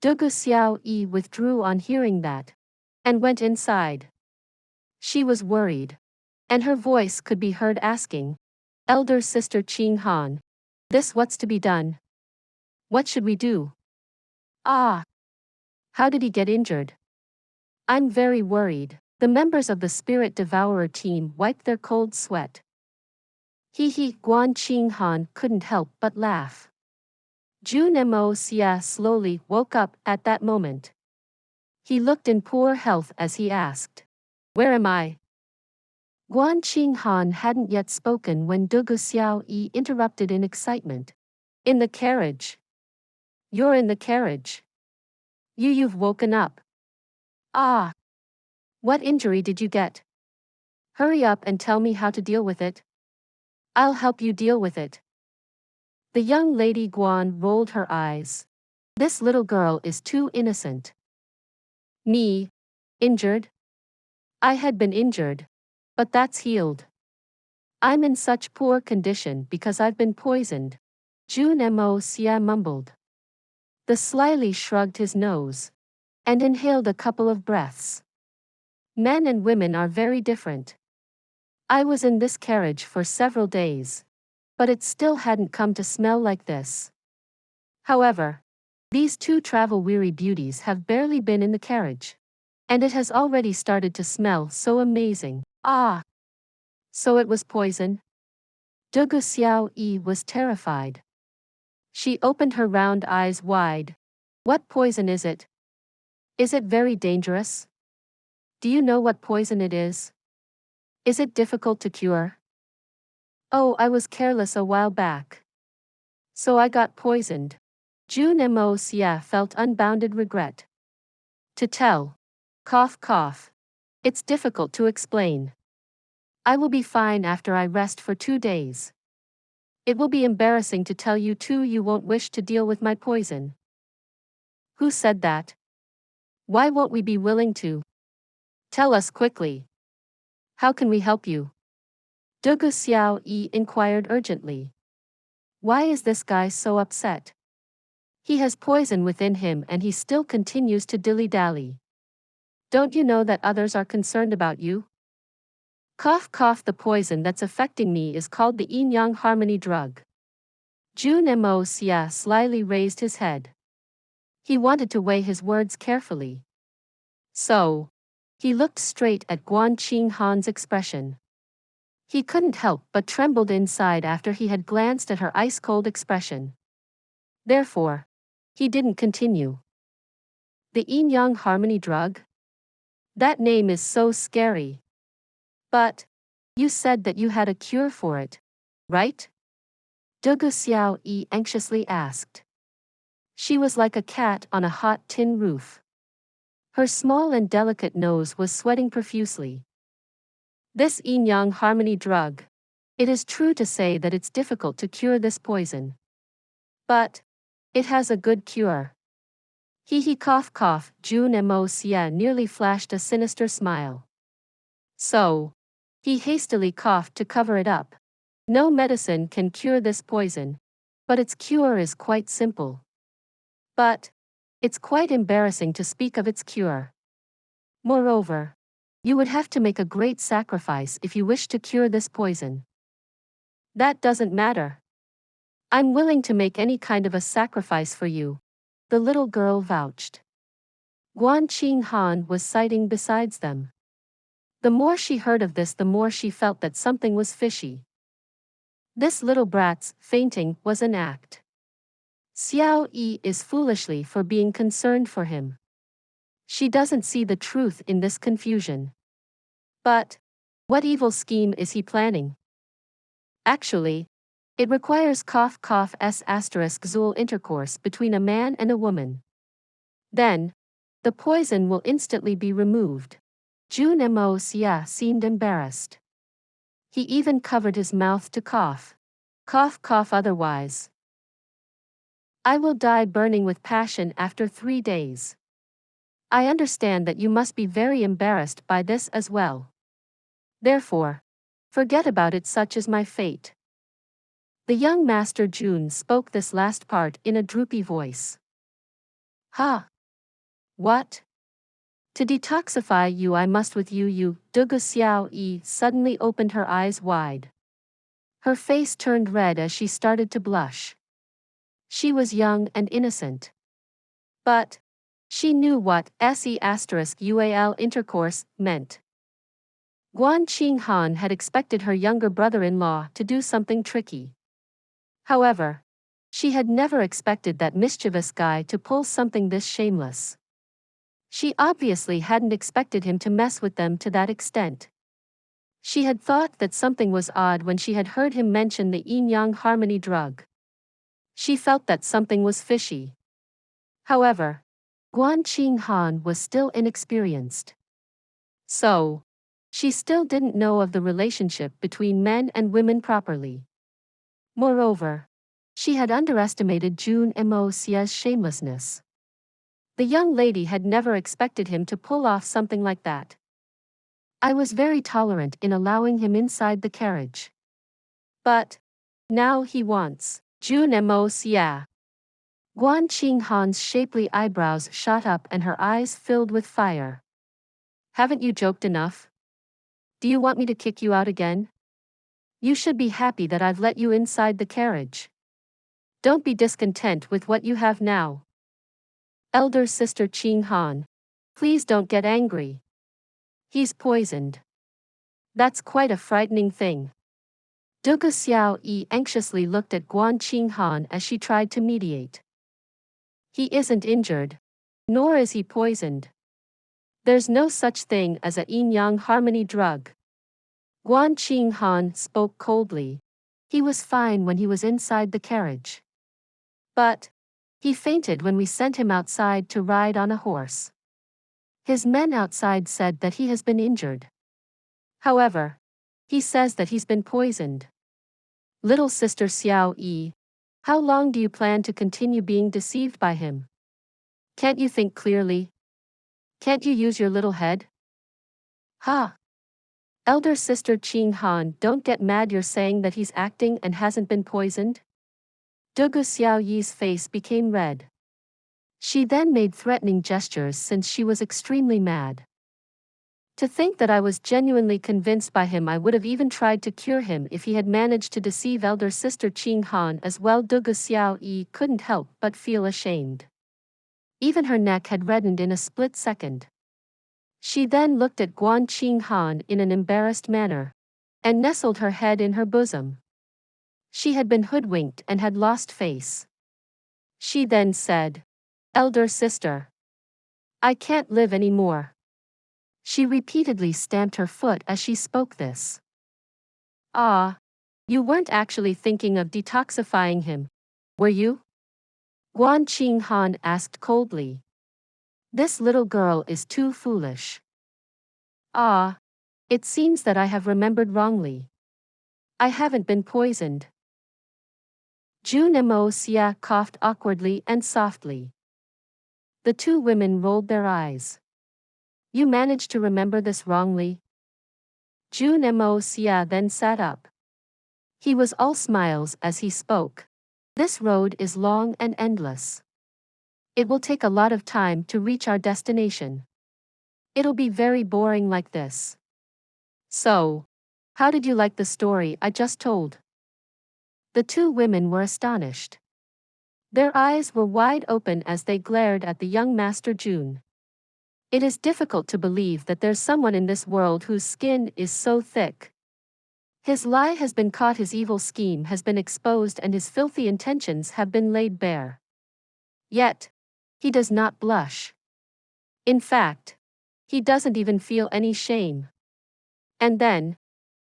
Debauchee withdrew on hearing that, and went inside. She was worried, and her voice could be heard asking, Elder Sister Qinghan, this what's to be done? What should we do? Ah! How did he get injured? I'm very worried. The members of the Spirit Devourer team wiped their cold sweat. Guan Qinghan couldn't help but laugh. Jun Moxie slowly woke up at that moment. He looked in poor health as he asked, "Where am I?" Guan Qinghan hadn't yet spoken when Debauchee interrupted in excitement. "In the carriage. You're in the carriage. You've woken up. Ah. What injury did you get? Hurry up and tell me how to deal with it. I'll help you deal with it." The young lady Guan rolled her eyes. This little girl is too innocent. Me? Injured? I had been injured. But that's healed. I'm in such poor condition because I've been poisoned. Jun Moxie mumbled. The slyly shrugged his nose. And inhaled a couple of breaths. Men and women are very different. I was in this carriage for several days. But it still hadn't come to smell like this. However, these two travel-weary beauties have barely been in the carriage. And it has already started to smell so amazing. Ah! So it was poison? Debauchee was terrified. She opened her round eyes wide. What poison is it? Is it very dangerous? Do you know what poison it is? Is it difficult to cure? Oh, I was careless a while back. So I got poisoned. Jun Moxie felt unbounded regret. To tell. Cough cough. It's difficult to explain. I will be fine after I rest for 2 days. It will be embarrassing to tell you too. You won't wish to deal with my poison. Who said that? Why won't we be willing to? Tell us quickly. How can we help you? Debauchee inquired urgently. Why is this guy so upset? He has poison within him and he still continues to dilly-dally. Don't you know that others are concerned about you? Cough cough. The poison that's affecting me is called the Yin-Yang harmony drug. Jun Moxie slyly raised his head. He wanted to weigh his words carefully. So, he looked straight at Guan Qinghan's expression. He couldn't help but trembled inside after he had glanced at her ice-cold expression. Therefore, he didn't continue. The Yin-Yang harmony drug? That name is so scary. But, you said that you had a cure for it, right? Debauchee anxiously asked. She was like a cat on a hot tin roof. Her small and delicate nose was sweating profusely. This Yin-Yang harmony drug. It is true to say that it's difficult to cure this poison. But, it has a good cure. Cough cough. Jun Moxie nearly flashed a sinister smile. So, he hastily coughed to cover it up. No medicine can cure this poison. But its cure is quite simple. But, it's quite embarrassing to speak of its cure. Moreover, you would have to make a great sacrifice if you wish to cure this poison. That doesn't matter. I'm willing to make any kind of a sacrifice for you, the little girl vouched. Guan Qinghan was sitting beside them. The more she heard of this, the more she felt that something was fishy. This little brat's fainting was an act. Xiao Yi is foolishly for being concerned for him. She doesn't see the truth in this confusion. But, what evil scheme is he planning? Actually, it requires cough cough **zul intercourse between a man and a woman. Then, the poison will instantly be removed. Jun Moxie seemed embarrassed. He even covered his mouth to cough. Cough cough. Otherwise, I will die burning with passion after 3 days. I understand that you must be very embarrassed by this as well. Therefore, forget about it. Such is my fate. The young Master Jun spoke this last part in a droopy voice. Ha! What? To detoxify you I must with you. Debauchee suddenly opened her eyes wide. Her face turned red as she started to blush. She was young and innocent. But, she knew what **ual intercourse meant. Guan Qinghan had expected her younger brother-in-law to do something tricky. However, she had never expected that mischievous guy to pull something this shameless. She obviously hadn't expected him to mess with them to that extent. She had thought that something was odd when she had heard him mention the Yin-Yang harmony drug. She felt that something was fishy. However, Guan Qinghan was still inexperienced. So, she still didn't know of the relationship between men and women properly. Moreover, she had underestimated Jun Moxie's shamelessness. The young lady had never expected him to pull off something like that. I was very tolerant in allowing him inside the carriage. But now he wants Jun Moxie. Guan Qinghan's shapely eyebrows shot up and her eyes filled with fire. Haven't you joked enough? Do you want me to kick you out again? You should be happy that I've let you inside the carriage. Don't be discontent with what you have now. Elder sister Qinghan, please don't get angry. He's poisoned. That's quite a frightening thing. Dugu Xiaoyi anxiously looked at Guan Qinghan as she tried to mediate. He isn't injured. Nor is he poisoned. There's no such thing as a yin-yang harmony drug. Guan Qinghan spoke coldly. He was fine when he was inside the carriage. But he fainted when we sent him outside to ride on a horse. His men outside said that he has been injured. However, he says that he's been poisoned. Little sister Xiao Yi, how long do you plan to continue being deceived by him? Can't you think clearly? Can't you use your little head? Ha! Elder sister Qinghan, don't get mad, you're saying that he's acting and hasn't been poisoned? Dugu Xiaoyi's face became red. She then made threatening gestures since she was extremely mad. To think that I was genuinely convinced by him, I would have even tried to cure him if he had managed to deceive elder sister Qinghan as well. Dugu Xiaoyi couldn't help but feel ashamed. Even her neck had reddened in a split second. She then looked at Guan Qinghan in an embarrassed manner, and nestled her head in her bosom. She had been hoodwinked and had lost face. She then said, "Elder sister, I can't live anymore." She repeatedly stamped her foot as she spoke this. Ah, you weren't actually thinking of detoxifying him, were you? Guan Qinghan asked coldly. This little girl is too foolish. Ah, it seems that I have remembered wrongly. I haven't been poisoned. Jun Moxie coughed awkwardly and softly. The two women rolled their eyes. You managed to remember this wrongly? Jun Moxie then sat up. He was all smiles as he spoke. This road is long and endless. It will take a lot of time to reach our destination. It'll be very boring like this. So, how did you like the story I just told? The two women were astonished. Their eyes were wide open as they glared at the young Master Jun. It is difficult to believe that there's someone in this world whose skin is so thick. His lie has been caught, his evil scheme has been exposed, and his filthy intentions have been laid bare. Yet, he does not blush. In fact, he doesn't even feel any shame. And then,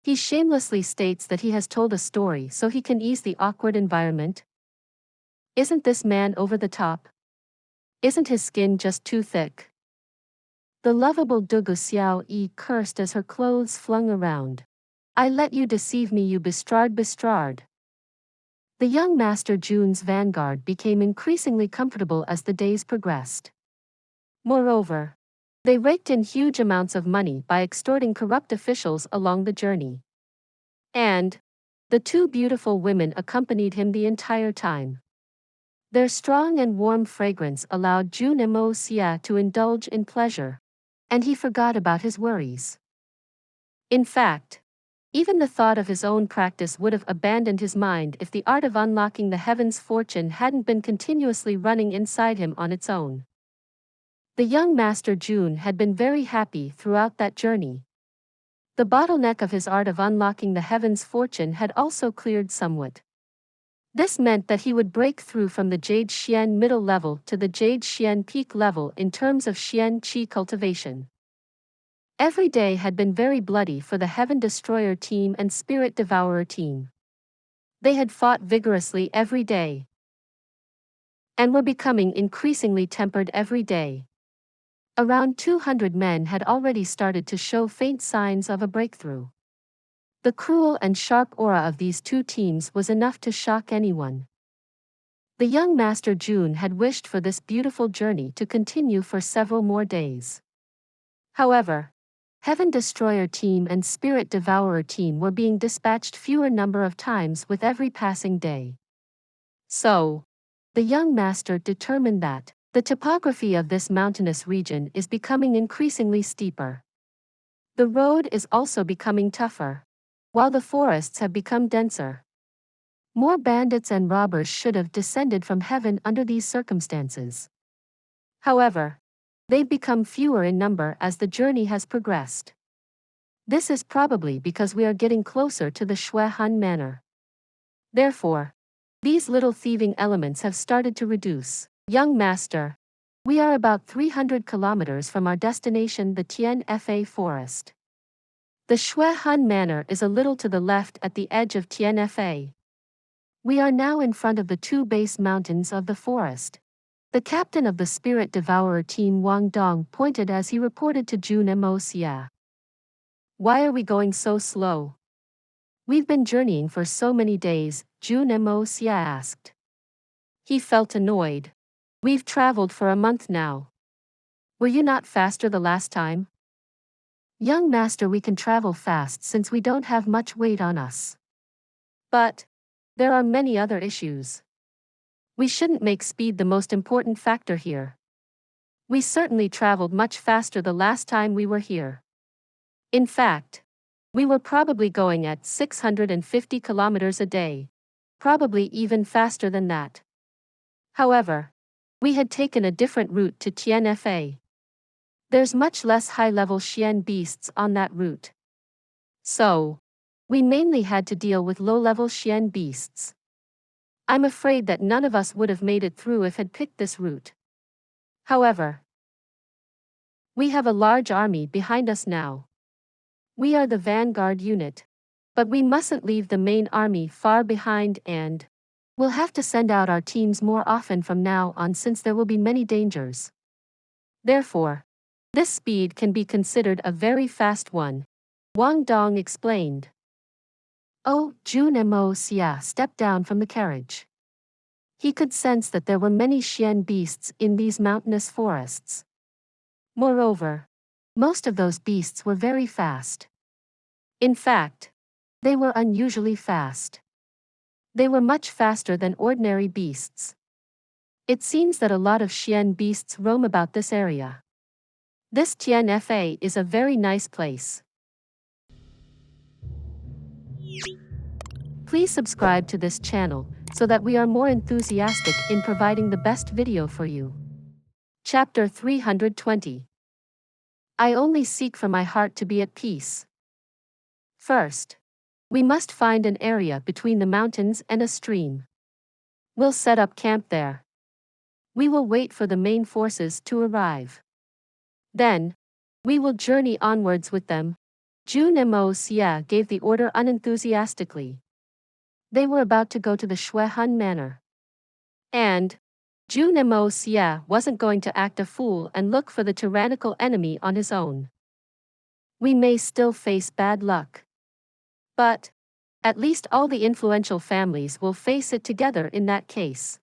he shamelessly states that he has told a story so he can ease the awkward environment. Isn't this man over the top? Isn't his skin just too thick? The lovable Dugu Xiaoyi cursed as her clothes flung around. I let you deceive me, you bastard. The young Master Jun's Vanguard became increasingly comfortable as the days progressed. Moreover, they raked in huge amounts of money by extorting corrupt officials along the journey. And the two beautiful women accompanied him the entire time. Their strong and warm fragrance allowed Jun Moxie to indulge in pleasure, and he forgot about his worries. In fact, even the thought of his own practice would have abandoned his mind if the art of unlocking the heavens' fortune hadn't been continuously running inside him on its own. The young Master Jun had been very happy throughout that journey. The bottleneck of his art of unlocking the heavens' fortune had also cleared somewhat. This meant that he would break through from the Jade Xian middle level to the Jade Xian peak level in terms of Xian Qi cultivation. Every day had been very bloody for the Heaven Destroyer team and Spirit Devourer team. They had fought vigorously every day, and were becoming increasingly tempered every day. Around 200 men had already started to show faint signs of a breakthrough. The cruel and sharp aura of these two teams was enough to shock anyone. The young Master Jun had wished for this beautiful journey to continue for several more days. However, Heaven Destroyer team and Spirit Devourer team were being dispatched fewer number of times with every passing day. So, the young master determined that the topography of this mountainous region is becoming increasingly steeper. The road is also becoming tougher, while the forests have become denser. More bandits and robbers should have descended from heaven under these circumstances. However, they've become fewer in number as the journey has progressed. This is probably because we are getting closer to the Xuan Manor. Therefore, these little thieving elements have started to reduce. Young Master, we are about 300 kilometers from our destination, the Tian Fa Forest. The Xuan Manor is a little to the left at the edge of Tian Fa. We are now in front of the two base mountains of the forest. The captain of the Spirit Devourer team Wang Dong pointed as he reported to Jun Moxie. Why are we going so slow? We've been journeying for so many days, Jun Moxie asked. He felt annoyed. We've traveled for a month now. Were you not faster the last time? Young Master, we can travel fast since we don't have much weight on us. But there are many other issues. We shouldn't make speed the most important factor here. We certainly traveled much faster the last time we were here. In fact, we were probably going at 650 kilometers a day, probably even faster than that. However, we had taken a different route to Tian Fa. There's much less high-level Xian beasts on that route. So, we mainly had to deal with low-level Xian beasts. I'm afraid that none of us would have made it through if had picked this route. However, we have a large army behind us now. We are the Vanguard unit, but we mustn't leave the main army far behind, and we'll have to send out our teams more often from now on since there will be many dangers. Therefore, this speed can be considered a very fast one, Wang Dong explained. Oh, Jun Moxie stepped down from the carriage. He could sense that there were many Xian beasts in these mountainous forests. Moreover, most of those beasts were very fast. In fact, they were unusually fast. They were much faster than ordinary beasts. It seems that a lot of Xian beasts roam about this area. This Tian Fa is a very nice place. Please subscribe to this channel so that we are more enthusiastic in providing the best video for you. Chapter 320. I only seek for my heart to be at peace. First, we must find an area between the mountains and a stream. We'll set up camp there. We will wait for the main forces to arrive. Then, we will journey onwards with them. Jun Moxie gave the order unenthusiastically. They were about to go to the Xuan Manor. And Jun Moxie wasn't going to act a fool and look for the tyrannical enemy on his own. We may still face bad luck. But at least all the influential families will face it together in that case.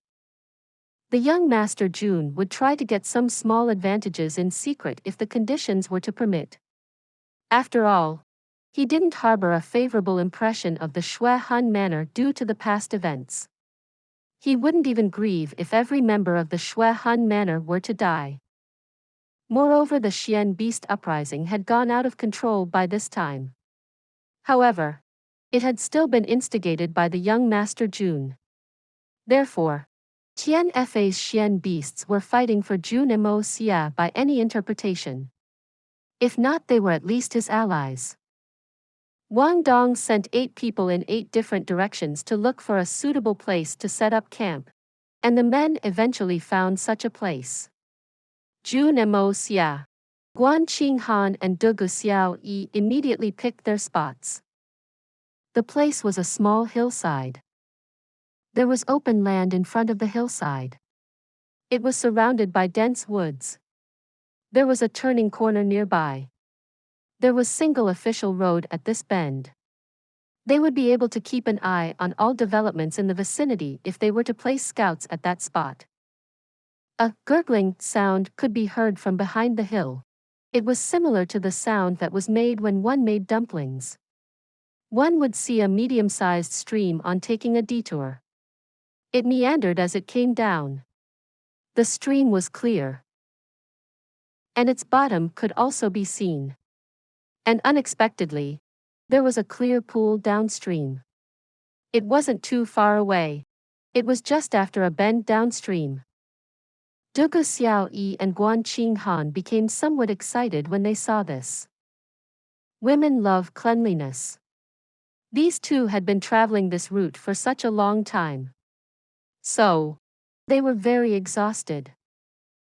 The young Master Jun would try to get some small advantages in secret if the conditions were to permit. After all, he didn't harbor a favorable impression of the Xuan Manor due to the past events. He wouldn't even grieve if every member of the Xuan Manor were to die. Moreover, the Xian Beast uprising had gone out of control by this time. However, it had still been instigated by the young Master Jun. Therefore, Tian Fa's Xian beasts were fighting for Jun Moxie by any interpretation. If not, they were at least his allies. Wang Dong sent 8 people in 8 different directions to look for a suitable place to set up camp, and the men eventually found such a place. Jun Moxie, Guan Qinghan and Dugu Xiao Yi immediately picked their spots. The place was a small hillside. There was open land in front of the hillside. It was surrounded by dense woods. There was a turning corner nearby. There was single official road at this bend. They would be able to keep an eye on all developments in the vicinity if they were to place scouts at that spot. A gurgling sound could be heard from behind the hill. It was similar to the sound that was made when one made dumplings. One would see a medium-sized stream on taking a detour. It meandered as it came down. The stream was clear, and its bottom could also be seen. And unexpectedly, there was a clear pool downstream. It wasn't too far away. It was just after a bend downstream. Dugu Xiao Yi and Guan Qinghan became somewhat excited when they saw this. Women love cleanliness. These two had been traveling this route for such a long time. So, they were very exhausted.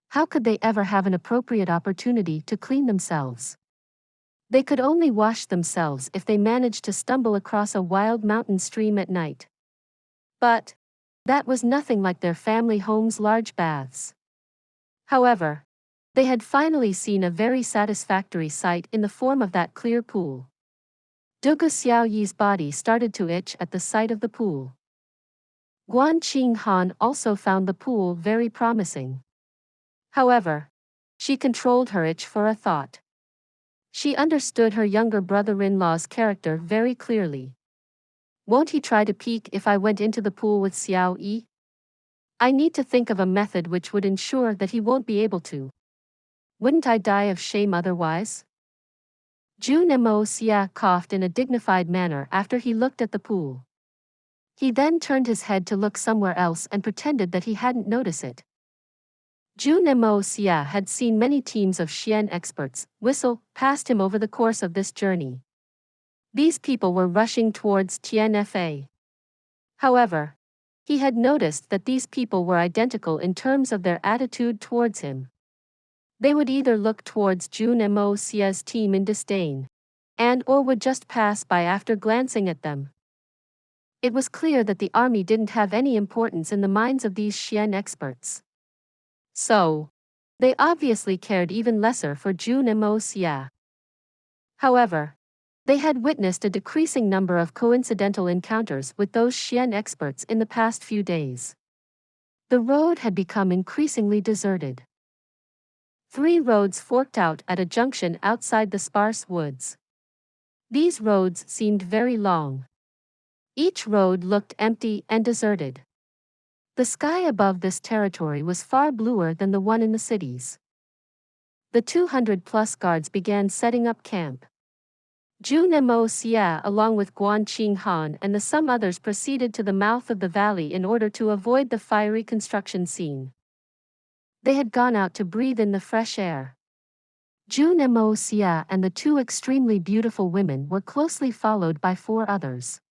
How could they ever have an appropriate opportunity to clean themselves? They could only wash themselves if they managed to stumble across a wild mountain stream at night. But that was nothing like their family home's large baths. However, they had finally seen a very satisfactory sight in the form of that clear pool. Dugu Xiao Yi's body started to itch at the sight of the pool. Guan Qinghan also found the pool very promising. However, she controlled her itch for a thought. She understood her younger brother-in-law's character very clearly. Won't he try to peek if I went into the pool with Xiao Yi? I need to think of a method which would ensure that he won't be able to. Wouldn't I die of shame otherwise? Jun Moxie coughed in a dignified manner after he looked at the pool. He then turned his head to look somewhere else and pretended that he hadn't noticed it. Jun Moxie had seen many teams of Xian experts whistle past him over the course of this journey. These people were rushing towards Tian Fa. However, he had noticed that these people were identical in terms of their attitude towards him. They would either look towards Jun Moxie's team in disdain, or would just pass by after glancing at them. It was clear that the army didn't have any importance in the minds of these Xian experts. So, they obviously cared even lesser for Jun Moxie. However, they had witnessed a decreasing number of coincidental encounters with those Xian experts in the past few days. The road had become increasingly deserted. 3 roads forked out at a junction outside the sparse woods. These roads seemed very long. Each road looked empty and deserted. The sky above this territory was far bluer than the one in the cities. The 200-plus guards began setting up camp. Jun Moxie along with Guan Qinghan and some others proceeded to the mouth of the valley in order to avoid the fiery construction scene. They had gone out to breathe in the fresh air. Jun Moxie and the 2 extremely beautiful women were closely followed by 4 others.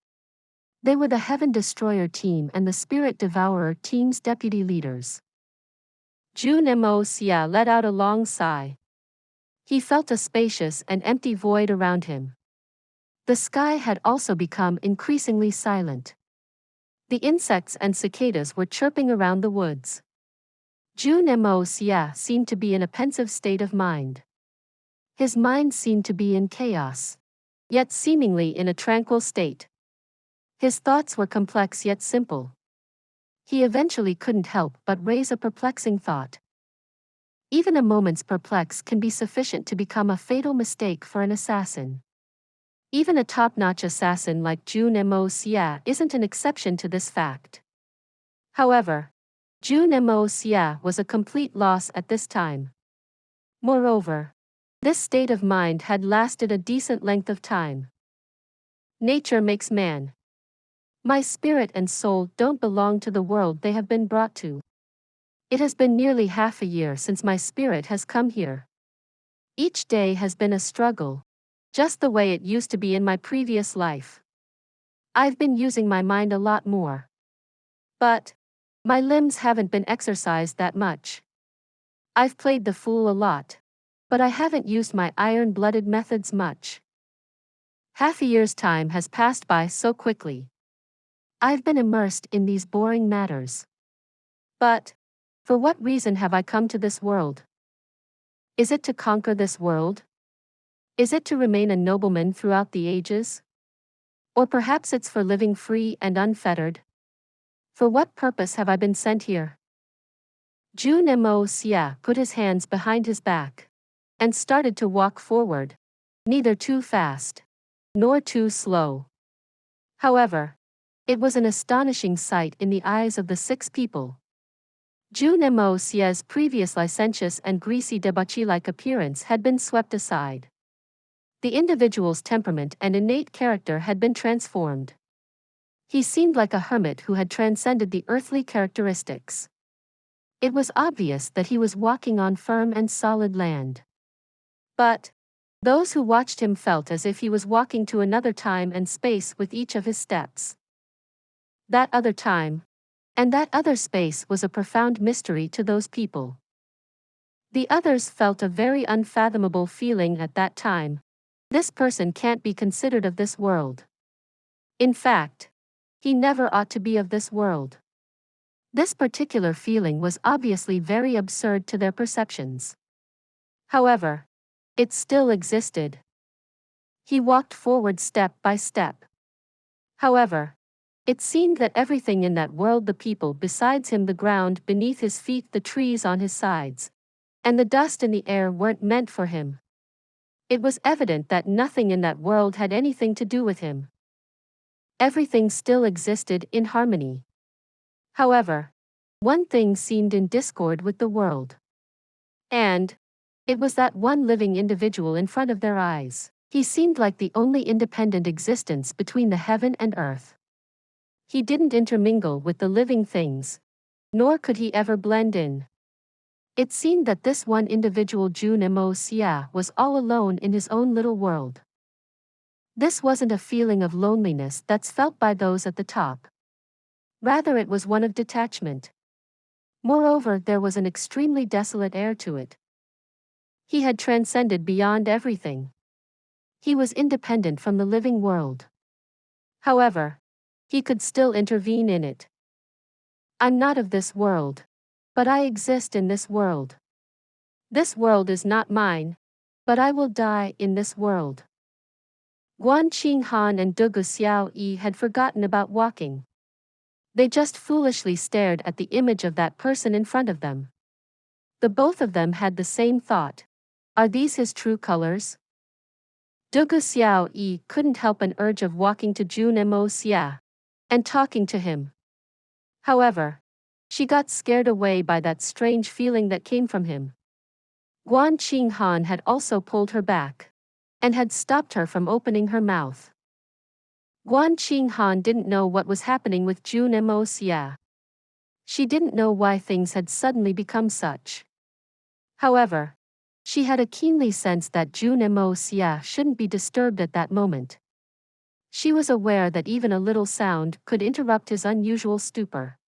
They were the Heaven Destroyer team and the Spirit Devourer team's deputy leaders. Jun Moxie let out a long sigh. He felt a spacious and empty void around him. The sky had also become increasingly silent. The insects and cicadas were chirping around the woods. Jun Moxie seemed to be in a pensive state of mind. His mind seemed to be in chaos, yet seemingly in a tranquil state. His thoughts were complex yet simple. He eventually couldn't help but raise a perplexing thought. Even a moment's perplex can be sufficient to become a fatal mistake for an assassin. Even a top-notch assassin like Jun Moxie isn't an exception to this fact. However, Jun Moxie was a complete loss at this time. Moreover, this state of mind had lasted a decent length of time. Nature makes man. My spirit and soul don't belong to the world they have been brought to. It has been nearly half a year since my spirit has come here. Each day has been a struggle, just the way it used to be in my previous life. I've been using my mind a lot more. But my limbs haven't been exercised that much. I've played the fool a lot, but I haven't used my iron-blooded methods much. Half a year's time has passed by so quickly. I've been immersed in these boring matters. But for what reason have I come to this world? Is it to conquer this world? Is it to remain a nobleman throughout the ages? Or perhaps it's for living free and unfettered? For what purpose have I been sent here? Jun Moxie put his hands behind his back and started to walk forward, neither too fast nor too slow. However, it was an astonishing sight in the eyes of the 6 people. Jun Moxie's previous licentious and greasy debauchee-like appearance had been swept aside. The individual's temperament and innate character had been transformed. He seemed like a hermit who had transcended the earthly characteristics. It was obvious that he was walking on firm and solid land. But those who watched him felt as if he was walking to another time and space with each of his steps. That other time and that other space was a profound mystery to those people. The others felt a very unfathomable feeling at that time. This person can't be considered of this world. In fact, he never ought to be of this world. This particular feeling was obviously very absurd to their perceptions. However, it still existed. He walked forward step by step. However, it seemed that everything in that world, the people besides him, the ground beneath his feet, the trees on his sides, and the dust in the air weren't meant for him. It was evident that nothing in that world had anything to do with him. Everything still existed in harmony. However, one thing seemed in discord with the world. And it was that one living individual in front of their eyes. He seemed like the only independent existence between the heaven and earth. He didn't intermingle with the living things, nor could he ever blend in. It seemed that this one individual, Jun Moxie, was all alone in his own little world. This wasn't a feeling of loneliness that's felt by those at the top. Rather, it was one of detachment. Moreover, there was an extremely desolate air to it. He had transcended beyond everything. He was independent from the living world. However, he could still intervene in it. I'm not of this world, but I exist in this world. This world is not mine, but I will die in this world. Guan Qinghan and Dugu Xiaoyi had forgotten about walking. They just foolishly stared at the image of that person in front of them. The both of them had the same thought. Are these his true colors? Dugu Xiaoyi couldn't help an urge of walking to Jun Moxie and talking to him. However, she got scared away by that strange feeling that came from him. Guan Qinghan had also pulled her back and had stopped her from opening her mouth. Guan Qinghan didn't know what was happening with Jun Moxie. She didn't know why things had suddenly become such. However, she had a keenly sensed that Jun Moxie shouldn't be disturbed at that moment. She was aware that even a little sound could interrupt his unusual stupor.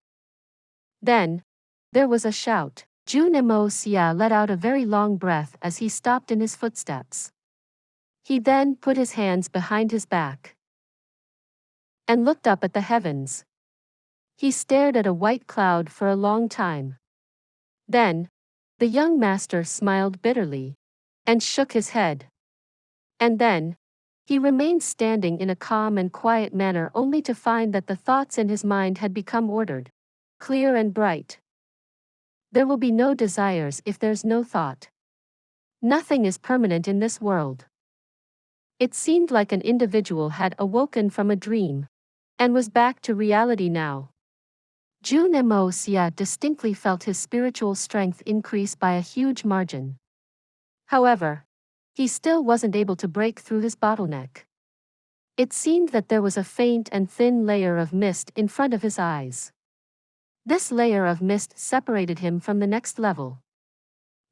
Then, there was a shout. Jun Moxie let out a very long breath as he stopped in his footsteps. He then put his hands behind his back and looked up at the heavens. He stared at a white cloud for a long time. Then, the young master smiled bitterly and shook his head. And then, he remained standing in a calm and quiet manner, only to find that the thoughts in his mind had become ordered, clear and bright. There will be no desires if there's no thought. Nothing is permanent in this world. It seemed like an individual had awoken from a dream and was back to reality now. Jun Moxie distinctly felt his spiritual strength increase by a huge margin. However, he still wasn't able to break through his bottleneck. It seemed that there was a faint and thin layer of mist in front of his eyes. This layer of mist separated him from the next level.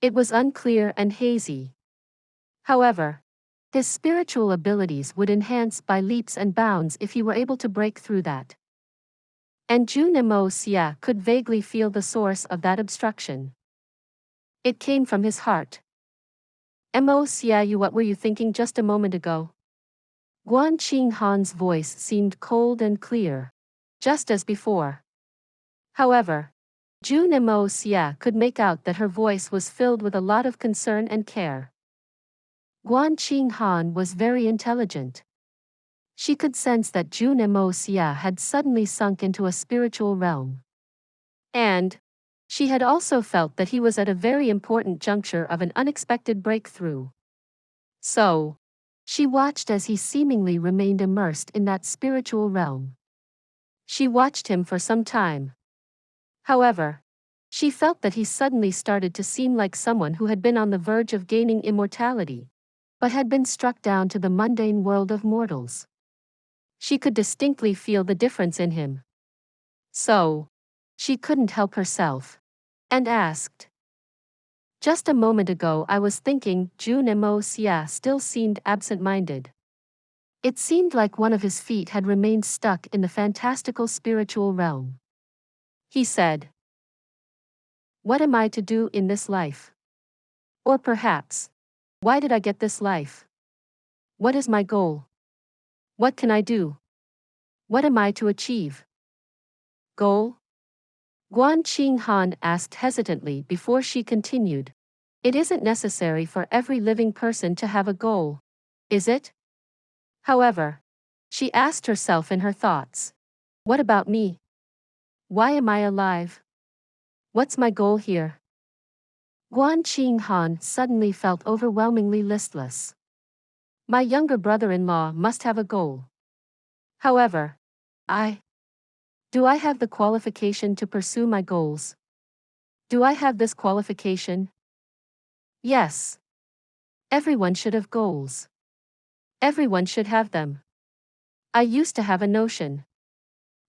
It was unclear and hazy. However, His spiritual abilities would enhance by leaps and bounds if he were able to break through that. And Jun Xie could vaguely feel the source of that obstruction. It came from his heart. Xie, what were you thinking just a moment ago? Guan Qinghan's voice seemed cold and clear, just as before. However, Jun Xie could make out that her voice was filled with a lot of concern and care. Guan Qinghan was very intelligent. She could sense that Jun Xie had suddenly sunk into a spiritual realm. And she had also felt that he was at a very important juncture of an unexpected breakthrough. So, she watched as he seemingly remained immersed in that spiritual realm. She watched him for some time. However, she felt that he suddenly started to seem like someone who had been on the verge of gaining immortality, but had been struck down to the mundane world of mortals. She could distinctly feel the difference in him. So, she couldn't help herself, and asked. Just a moment ago I was thinking Jun Xie still seemed absent-minded. It seemed like one of his feet had remained stuck in the fantastical spiritual realm. He said. What am I to do in this life? Or perhaps, why did I get this life? What is my goal? What can I do? What am I to achieve? Goal? Guan Qinghan asked hesitantly before she continued. It isn't necessary for every living person to have a goal, is it? However, she asked herself in her thoughts. What about me? Why am I alive? What's my goal here? Guan Qinghan suddenly felt overwhelmingly listless. My younger brother-in-law must have a goal. However, do I have the qualification to pursue my goals? Do I have this qualification? Yes. Everyone should have goals. Everyone should have them. I used to have a notion.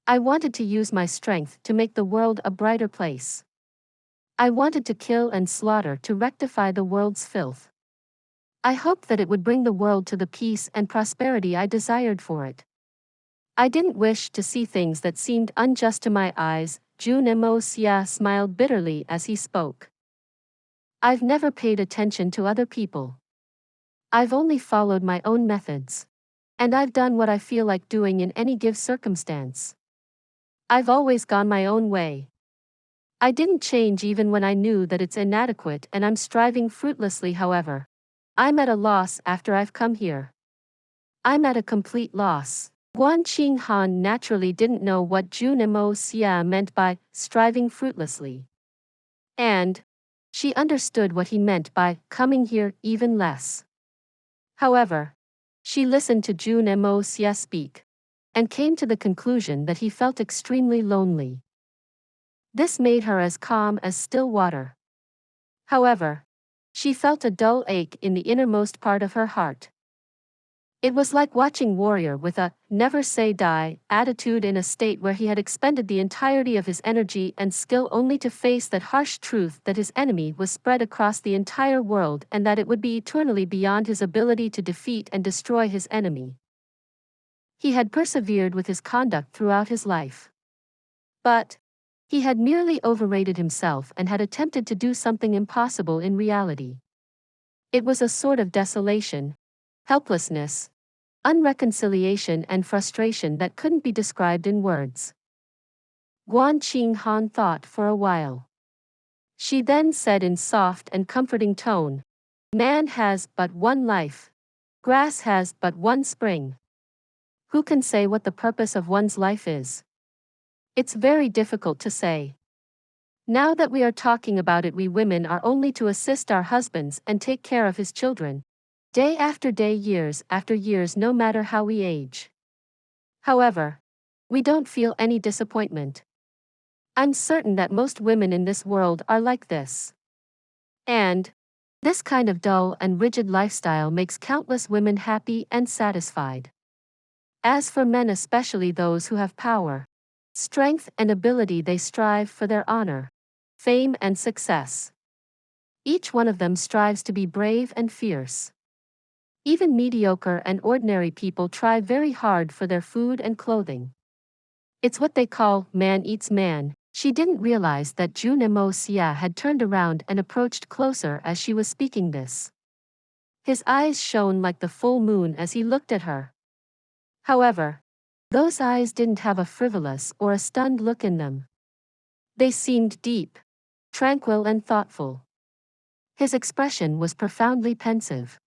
I wanted to use my strength to make the world a brighter place. I wanted to kill and slaughter to rectify the world's filth. I hoped that it would bring the world to the peace and prosperity I desired for it. I didn't wish to see things that seemed unjust to my eyes. Jun Xie smiled bitterly as he spoke. I've never paid attention to other people. I've only followed my own methods. And I've done what I feel like doing in any given circumstance. I've always gone my own way. I didn't change even when I knew that it's inadequate and I'm striving fruitlessly. However, I'm at a loss after I've come here. I'm at a complete loss. Guan Qinghan naturally didn't know what Jun Xie meant by striving fruitlessly. And she understood what he meant by coming here even less. However, she listened to Jun Xie speak and came to the conclusion that he felt extremely lonely. This made her as calm as still water. However, she felt a dull ache in the innermost part of her heart. It was like watching a warrior with a never say die attitude in a state where he had expended the entirety of his energy and skill only to face that harsh truth that his enemy was spread across the entire world and that it would be eternally beyond his ability to defeat and destroy his enemy. He had persevered with his conduct throughout his life. But he had merely overrated himself and had attempted to do something impossible in reality. It was a sort of desolation, helplessness, unreconciliation and frustration that couldn't be described in words. Guan Qinghan thought for a while. She then said in soft and comforting tone, Man has but one life. Grass has but one spring. Who can say what the purpose of one's life is? It's very difficult to say. Now that we are talking about it, we women are only to assist our husbands and take care of his children. Day after day, years after years, no matter how we age. However, we don't feel any disappointment. I'm certain that most women in this world are like this. And this kind of dull and rigid lifestyle makes countless women happy and satisfied. As for men, especially those who have power, strength and ability, they strive for their honor, fame and success. Each one of them strives to be brave and fierce. Even mediocre and ordinary people try very hard for their food and clothing. It's what they call man eats man. She didn't realize that Jun Moxie had turned around and approached closer as she was speaking this. His eyes shone like the full moon as he looked at her. However, those eyes didn't have a frivolous or a stunned look in them. They seemed deep, tranquil and thoughtful. His expression was profoundly pensive.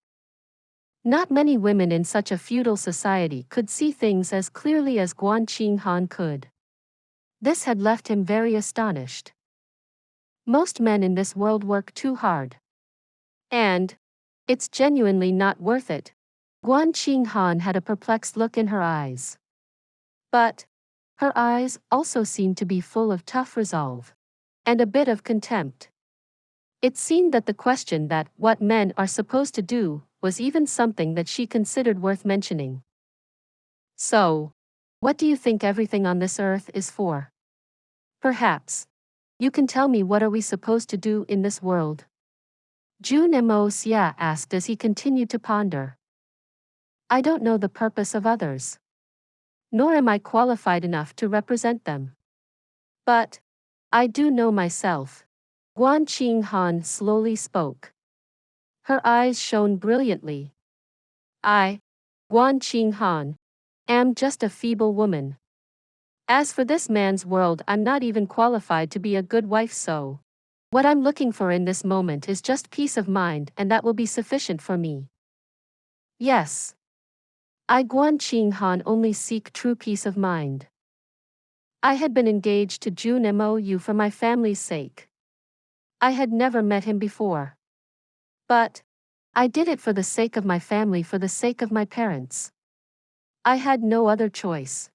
Not many women in such a feudal society could see things as clearly as Guan Qinghan could. This had left him very astonished. Most men in this world work too hard. And it's genuinely not worth it. Guan Qinghan had a perplexed look in her eyes. But her eyes also seemed to be full of tough resolve. And a bit of contempt. It seemed that the question that what men are supposed to do was even something that she considered worth mentioning. So, what do you think everything on this earth is for? Perhaps you can tell me what are we supposed to do in this world? Jun Moxie asked as he continued to ponder. I don't know the purpose of others. Nor am I qualified enough to represent them. But I do know myself. Guan Qinghan slowly spoke. Her eyes shone brilliantly. I, Guan Qinghan, am just a feeble woman. As for this man's world, I'm not even qualified to be a good wife, so what I'm looking for in this moment is just peace of mind, and that will be sufficient for me. Yes. I, Guan Qinghan, only seek true peace of mind. I had been engaged to Jun Moxie for my family's sake. I had never met him before. But I did it for the sake of my family, for the sake of my parents. I had no other choice.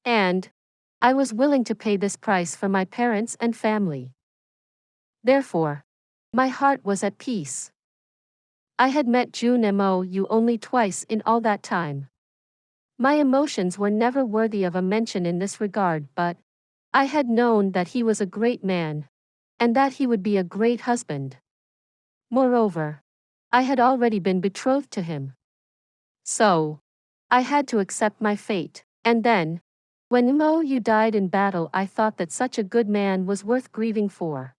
And I was willing to pay this price for my parents and family. Therefore, my heart was at peace. I had met Jun Moxie only twice in all that time. My emotions were never worthy of a mention in this regard, but I had known that he was a great man, and that he would be a great husband. Moreover, I had already been betrothed to him. So, I had to accept my fate, and then, when Moxie died in battle, I thought that such a good man was worth grieving for.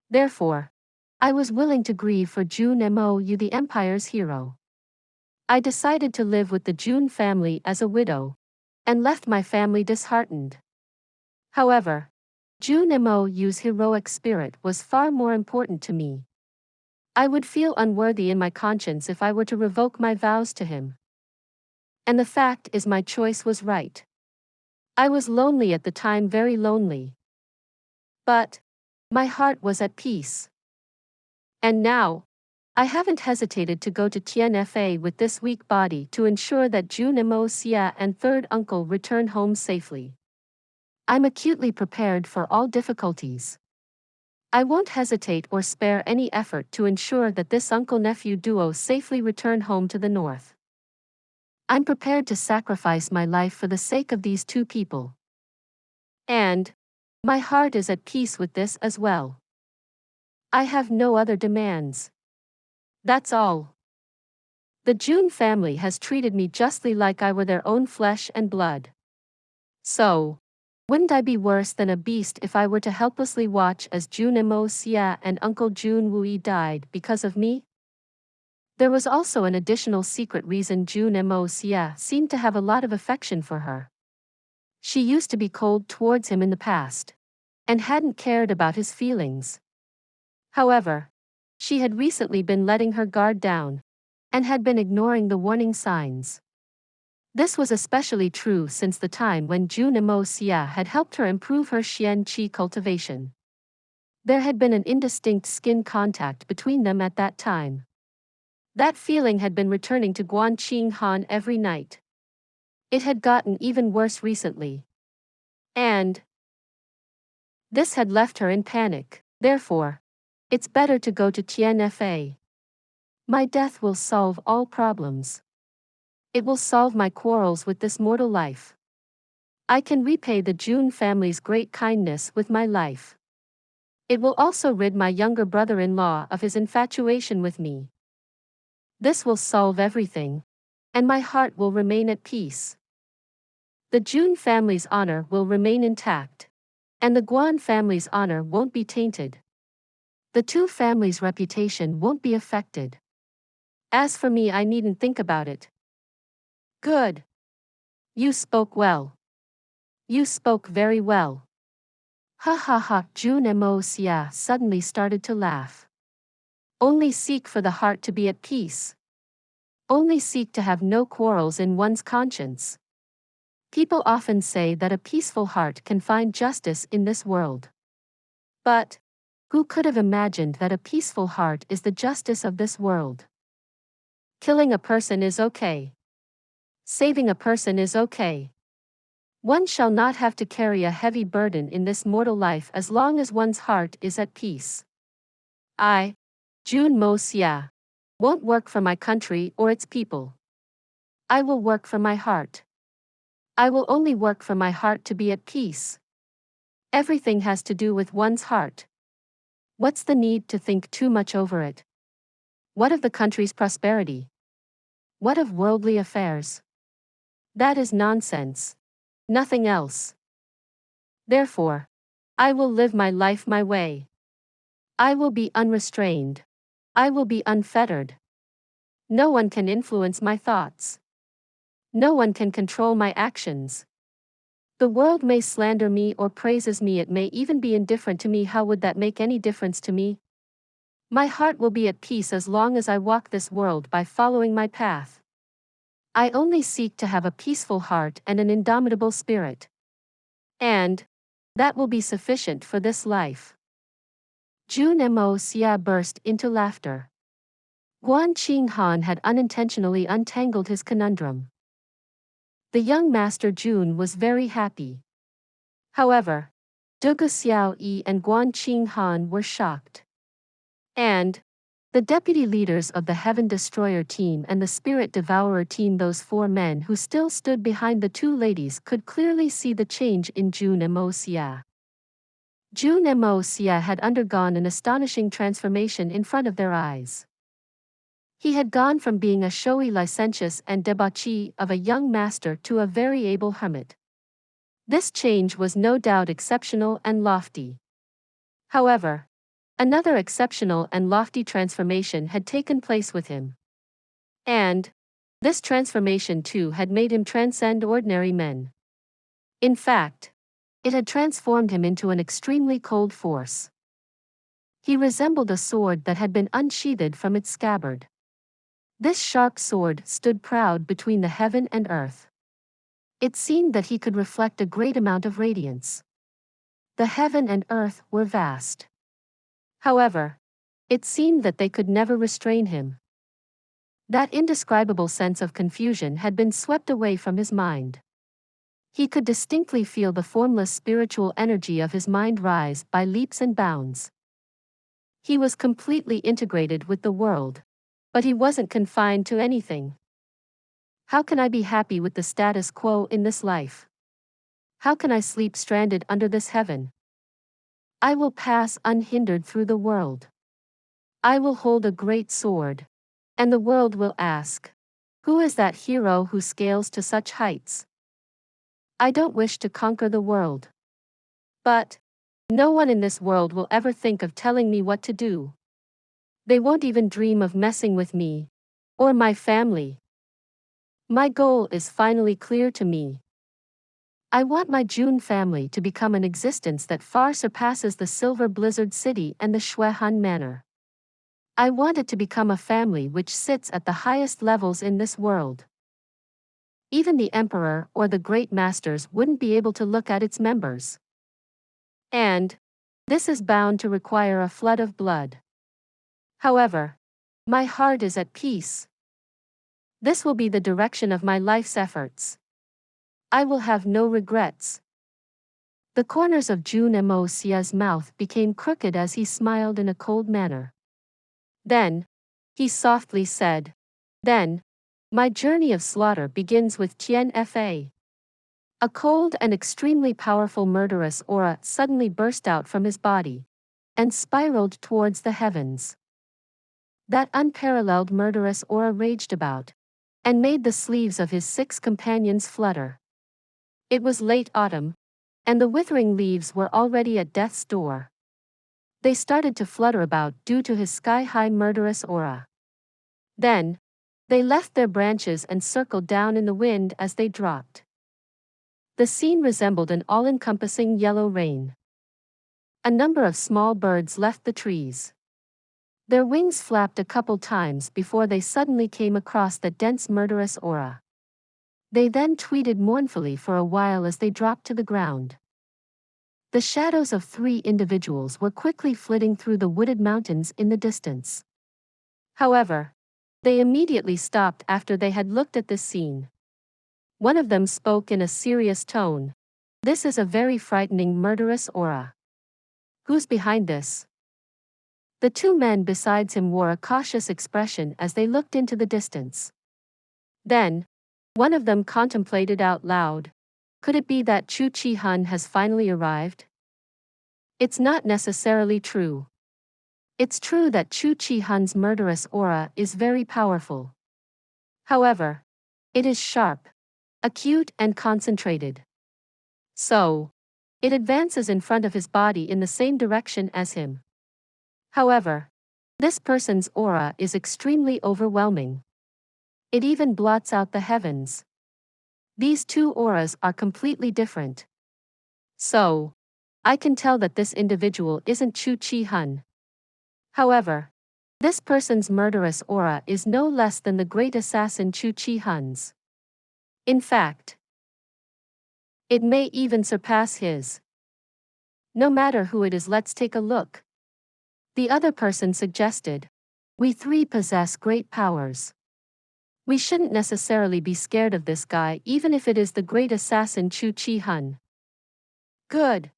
Therefore, I was willing to grieve for Jun Moxie, the Empire's hero. I decided to live with the Jun family as a widow, and left my family disheartened. However, Jun Moxie's heroic spirit was far more important to me. I would feel unworthy in my conscience if I were to revoke my vows to him. And the fact is, my choice was right. I was lonely at the time, very lonely. But my heart was at peace. And now, I haven't hesitated to go to Tian with this weak body to ensure that Jun Moxie and third uncle return home safely. I'm acutely prepared for all difficulties. I won't hesitate or spare any effort to ensure that this uncle-nephew duo safely return home to the north. I'm prepared to sacrifice my life for the sake of these two people. And my heart is at peace with this as well. I have no other demands. That's all. The Jun family has treated me justly, like I were their own flesh and blood. So, wouldn't I be worse than a beast if I were to helplessly watch as Jun Moxie and Uncle Jun Wui died because of me? There was also an additional secret reason. Jun Moxie seemed to have a lot of affection for her. She used to be cold towards him in the past, and hadn't cared about his feelings. However, she had recently been letting her guard down, and had been ignoring the warning signs. This was especially true since the time when Jun Moxie had helped her improve her Xian Qi cultivation. There had been an indistinct skin contact between them at that time. That feeling had been returning to Guan Qinghan every night. It had gotten even worse recently. And this had left her in panic. Therefore, it's better to go to Tian. My death will solve all problems. It will solve my quarrels with this mortal life. I can repay the Jun family's great kindness with my life. It will also rid my younger brother-in-law of his infatuation with me. This will solve everything. And my heart will remain at peace. The Jun family's honor will remain intact. And the Guan family's honor won't be tainted. The two families' reputation won't be affected. As for me, I needn't think about it. Good. You spoke well. You spoke very well. Ha ha ha. Jun Moxie suddenly started to laugh. Only seek for the heart to be at peace. Only seek to have no quarrels in one's conscience. People often say that a peaceful heart can find justice in this world. But who could have imagined that a peaceful heart is the justice of this world? Killing a person is okay. Saving a person is okay. One shall not have to carry a heavy burden in this mortal life as long as one's heart is at peace. I, Jun Moxie, won't work for my country or its people. I will work for my heart. I will only work for my heart to be at peace. Everything has to do with one's heart. What's the need to think too much over it? What of the country's prosperity? What of worldly affairs? That is nonsense. Nothing else. Therefore, I will live my life my way. I will be unrestrained. I will be unfettered. No one can influence my thoughts. No one can control my actions. The world may slander me or praises me, it may even be indifferent to me. How would that make any difference to me? My heart will be at peace as long as I walk this world by following my path. I only seek to have a peaceful heart and an indomitable spirit. And that will be sufficient for this life. Jun Moxie burst into laughter. Guan Qinghan had unintentionally untangled his conundrum. The young master Jun was very happy. However, Dugu Xiaoyi and Guan Qinghan were shocked. And the deputy leaders of the Heaven Destroyer team and the Spirit Devourer team, those four men who still stood behind the two ladies, could clearly see the change in Jun Moxie. Jun Moxie had undergone an astonishing transformation in front of their eyes. He had gone from being a showy, licentious, and debauchee of a young master to a very able hermit. This change was no doubt exceptional and lofty. However, another exceptional and lofty transformation had taken place with him. And this transformation too had made him transcend ordinary men. In fact, it had transformed him into an extremely cold force. He resembled a sword that had been unsheathed from its scabbard. This sharp sword stood proud between the heaven and earth. It seemed that he could reflect a great amount of radiance. The heaven and earth were vast. However, it seemed that they could never restrain him. That indescribable sense of confusion had been swept away from his mind. He could distinctly feel the formless spiritual energy of his mind rise by leaps and bounds. He was completely integrated with the world. But he wasn't confined to anything. How can I be happy with the status quo in this life? How can I sleep stranded under this heaven? I will pass unhindered through the world. I will hold a great sword. And the world will ask, who is that hero who scales to such heights? I don't wish to conquer the world. But no one in this world will ever think of telling me what to do. They won't even dream of messing with me. Or my family. My goal is finally clear to me. I want my Jun family to become an existence that far surpasses the Silver Blizzard City and the Xuan Manor. I want it to become a family which sits at the highest levels in this world. Even the Emperor or the Great Masters wouldn't be able to look at its members. And this is bound to require a flood of blood. However, my heart is at peace. This will be the direction of my life's efforts. I will have no regrets. The corners of Jun Moxie's mouth became crooked as he smiled in a cold manner. Then, he softly said, "Then, my journey of slaughter begins with Tian Fa." A cold and extremely powerful murderous aura suddenly burst out from his body and spiraled towards the heavens. That unparalleled murderous aura raged about, and made the sleeves of his 6 companions flutter. It was late autumn, and the withering leaves were already at death's door. They started to flutter about due to his sky-high murderous aura. Then, they left their branches and circled down in the wind as they dropped. The scene resembled an all-encompassing yellow rain. A number of small birds left the trees. Their wings flapped a couple times before they suddenly came across the dense murderous aura. They then tweeted mournfully for a while as they dropped to the ground. The shadows of 3 individuals were quickly flitting through the wooded mountains in the distance. However, they immediately stopped after they had looked at this scene. One of them spoke in a serious tone. "This is a very frightening murderous aura. Who's behind this?" The 2 men besides him wore a cautious expression as they looked into the distance. Then, one of them contemplated out loud. Could it be that Chu Chi Hun has finally arrived? It's not necessarily true. It's true that Chu Chi Hun's murderous aura is very powerful. However, it is sharp, acute and concentrated. So, it advances in front of his body in the same direction as him. However, this person's aura is extremely overwhelming. It even blots out the heavens. These 2 auras are completely different. So, I can tell that this individual isn't Chu Chi Hun. However, this person's murderous aura is no less than the great assassin Chu Chi Hun's. In fact, it may even surpass his. No matter who it is, let's take a look. The other person suggested. We 3 possess great powers. We shouldn't necessarily be scared of this guy even if it is the great assassin Chu Chi Hun. Good.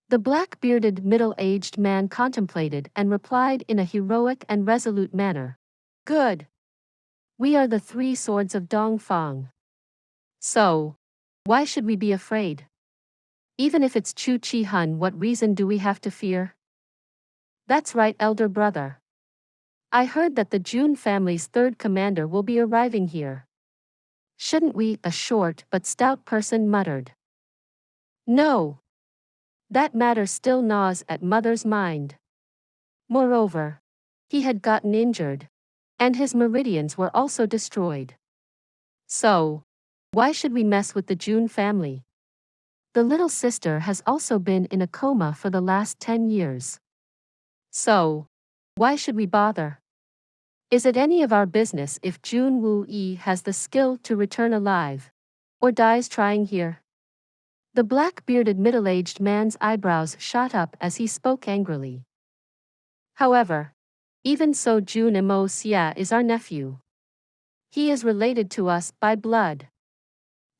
The black-bearded middle-aged man contemplated and replied in a heroic and resolute manner. Good. We are the 3 swords of Dongfang. So, why should we be afraid? Even if it's Chu Chi Hun, what reason do we have to fear? That's right, elder brother. I heard that the Jun family's 3rd commander will be arriving here. Shouldn't we? A short but stout person muttered. No. That matter still gnaws at Mother's mind. Moreover, he had gotten injured, and his meridians were also destroyed. So, why should we mess with the Jun family? The little sister has also been in a coma for the last 10 years. So, why should we bother? Is it any of our business if Jun Wu-yi has the skill to return alive, or dies trying here? The black-bearded middle-aged man's eyebrows shot up as he spoke angrily. However, even so, Jun Moxie is our nephew. He is related to us by blood.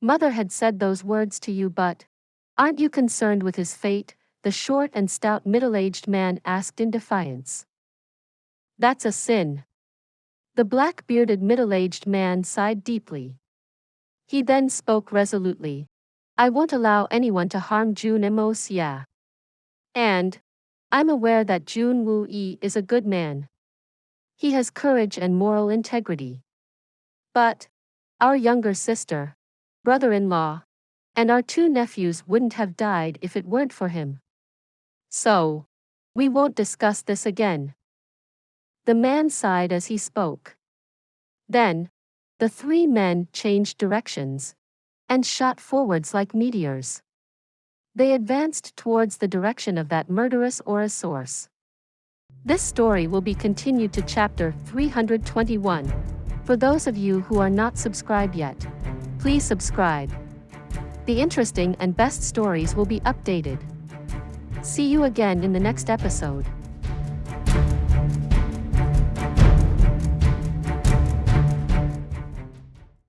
Mother had said those words to you, but aren't you concerned with his fate? The short and stout middle-aged man asked in defiance. That's a sin. The black-bearded middle-aged man sighed deeply. He then spoke resolutely. I won't allow anyone to harm Jun Moxie. And I'm aware that Jun Wu-yi is a good man. He has courage and moral integrity. But our younger sister, brother-in-law, and our 2 nephews wouldn't have died if it weren't for him. So, we won't discuss this again. The man sighed as he spoke. Then, the 3 men changed directions and shot forwards like meteors. They advanced towards the direction of that murderous aura source. This story will be continued to chapter 321. For those of you who are not subscribed yet, please subscribe. The interesting and best stories will be updated. See you again in the next episode.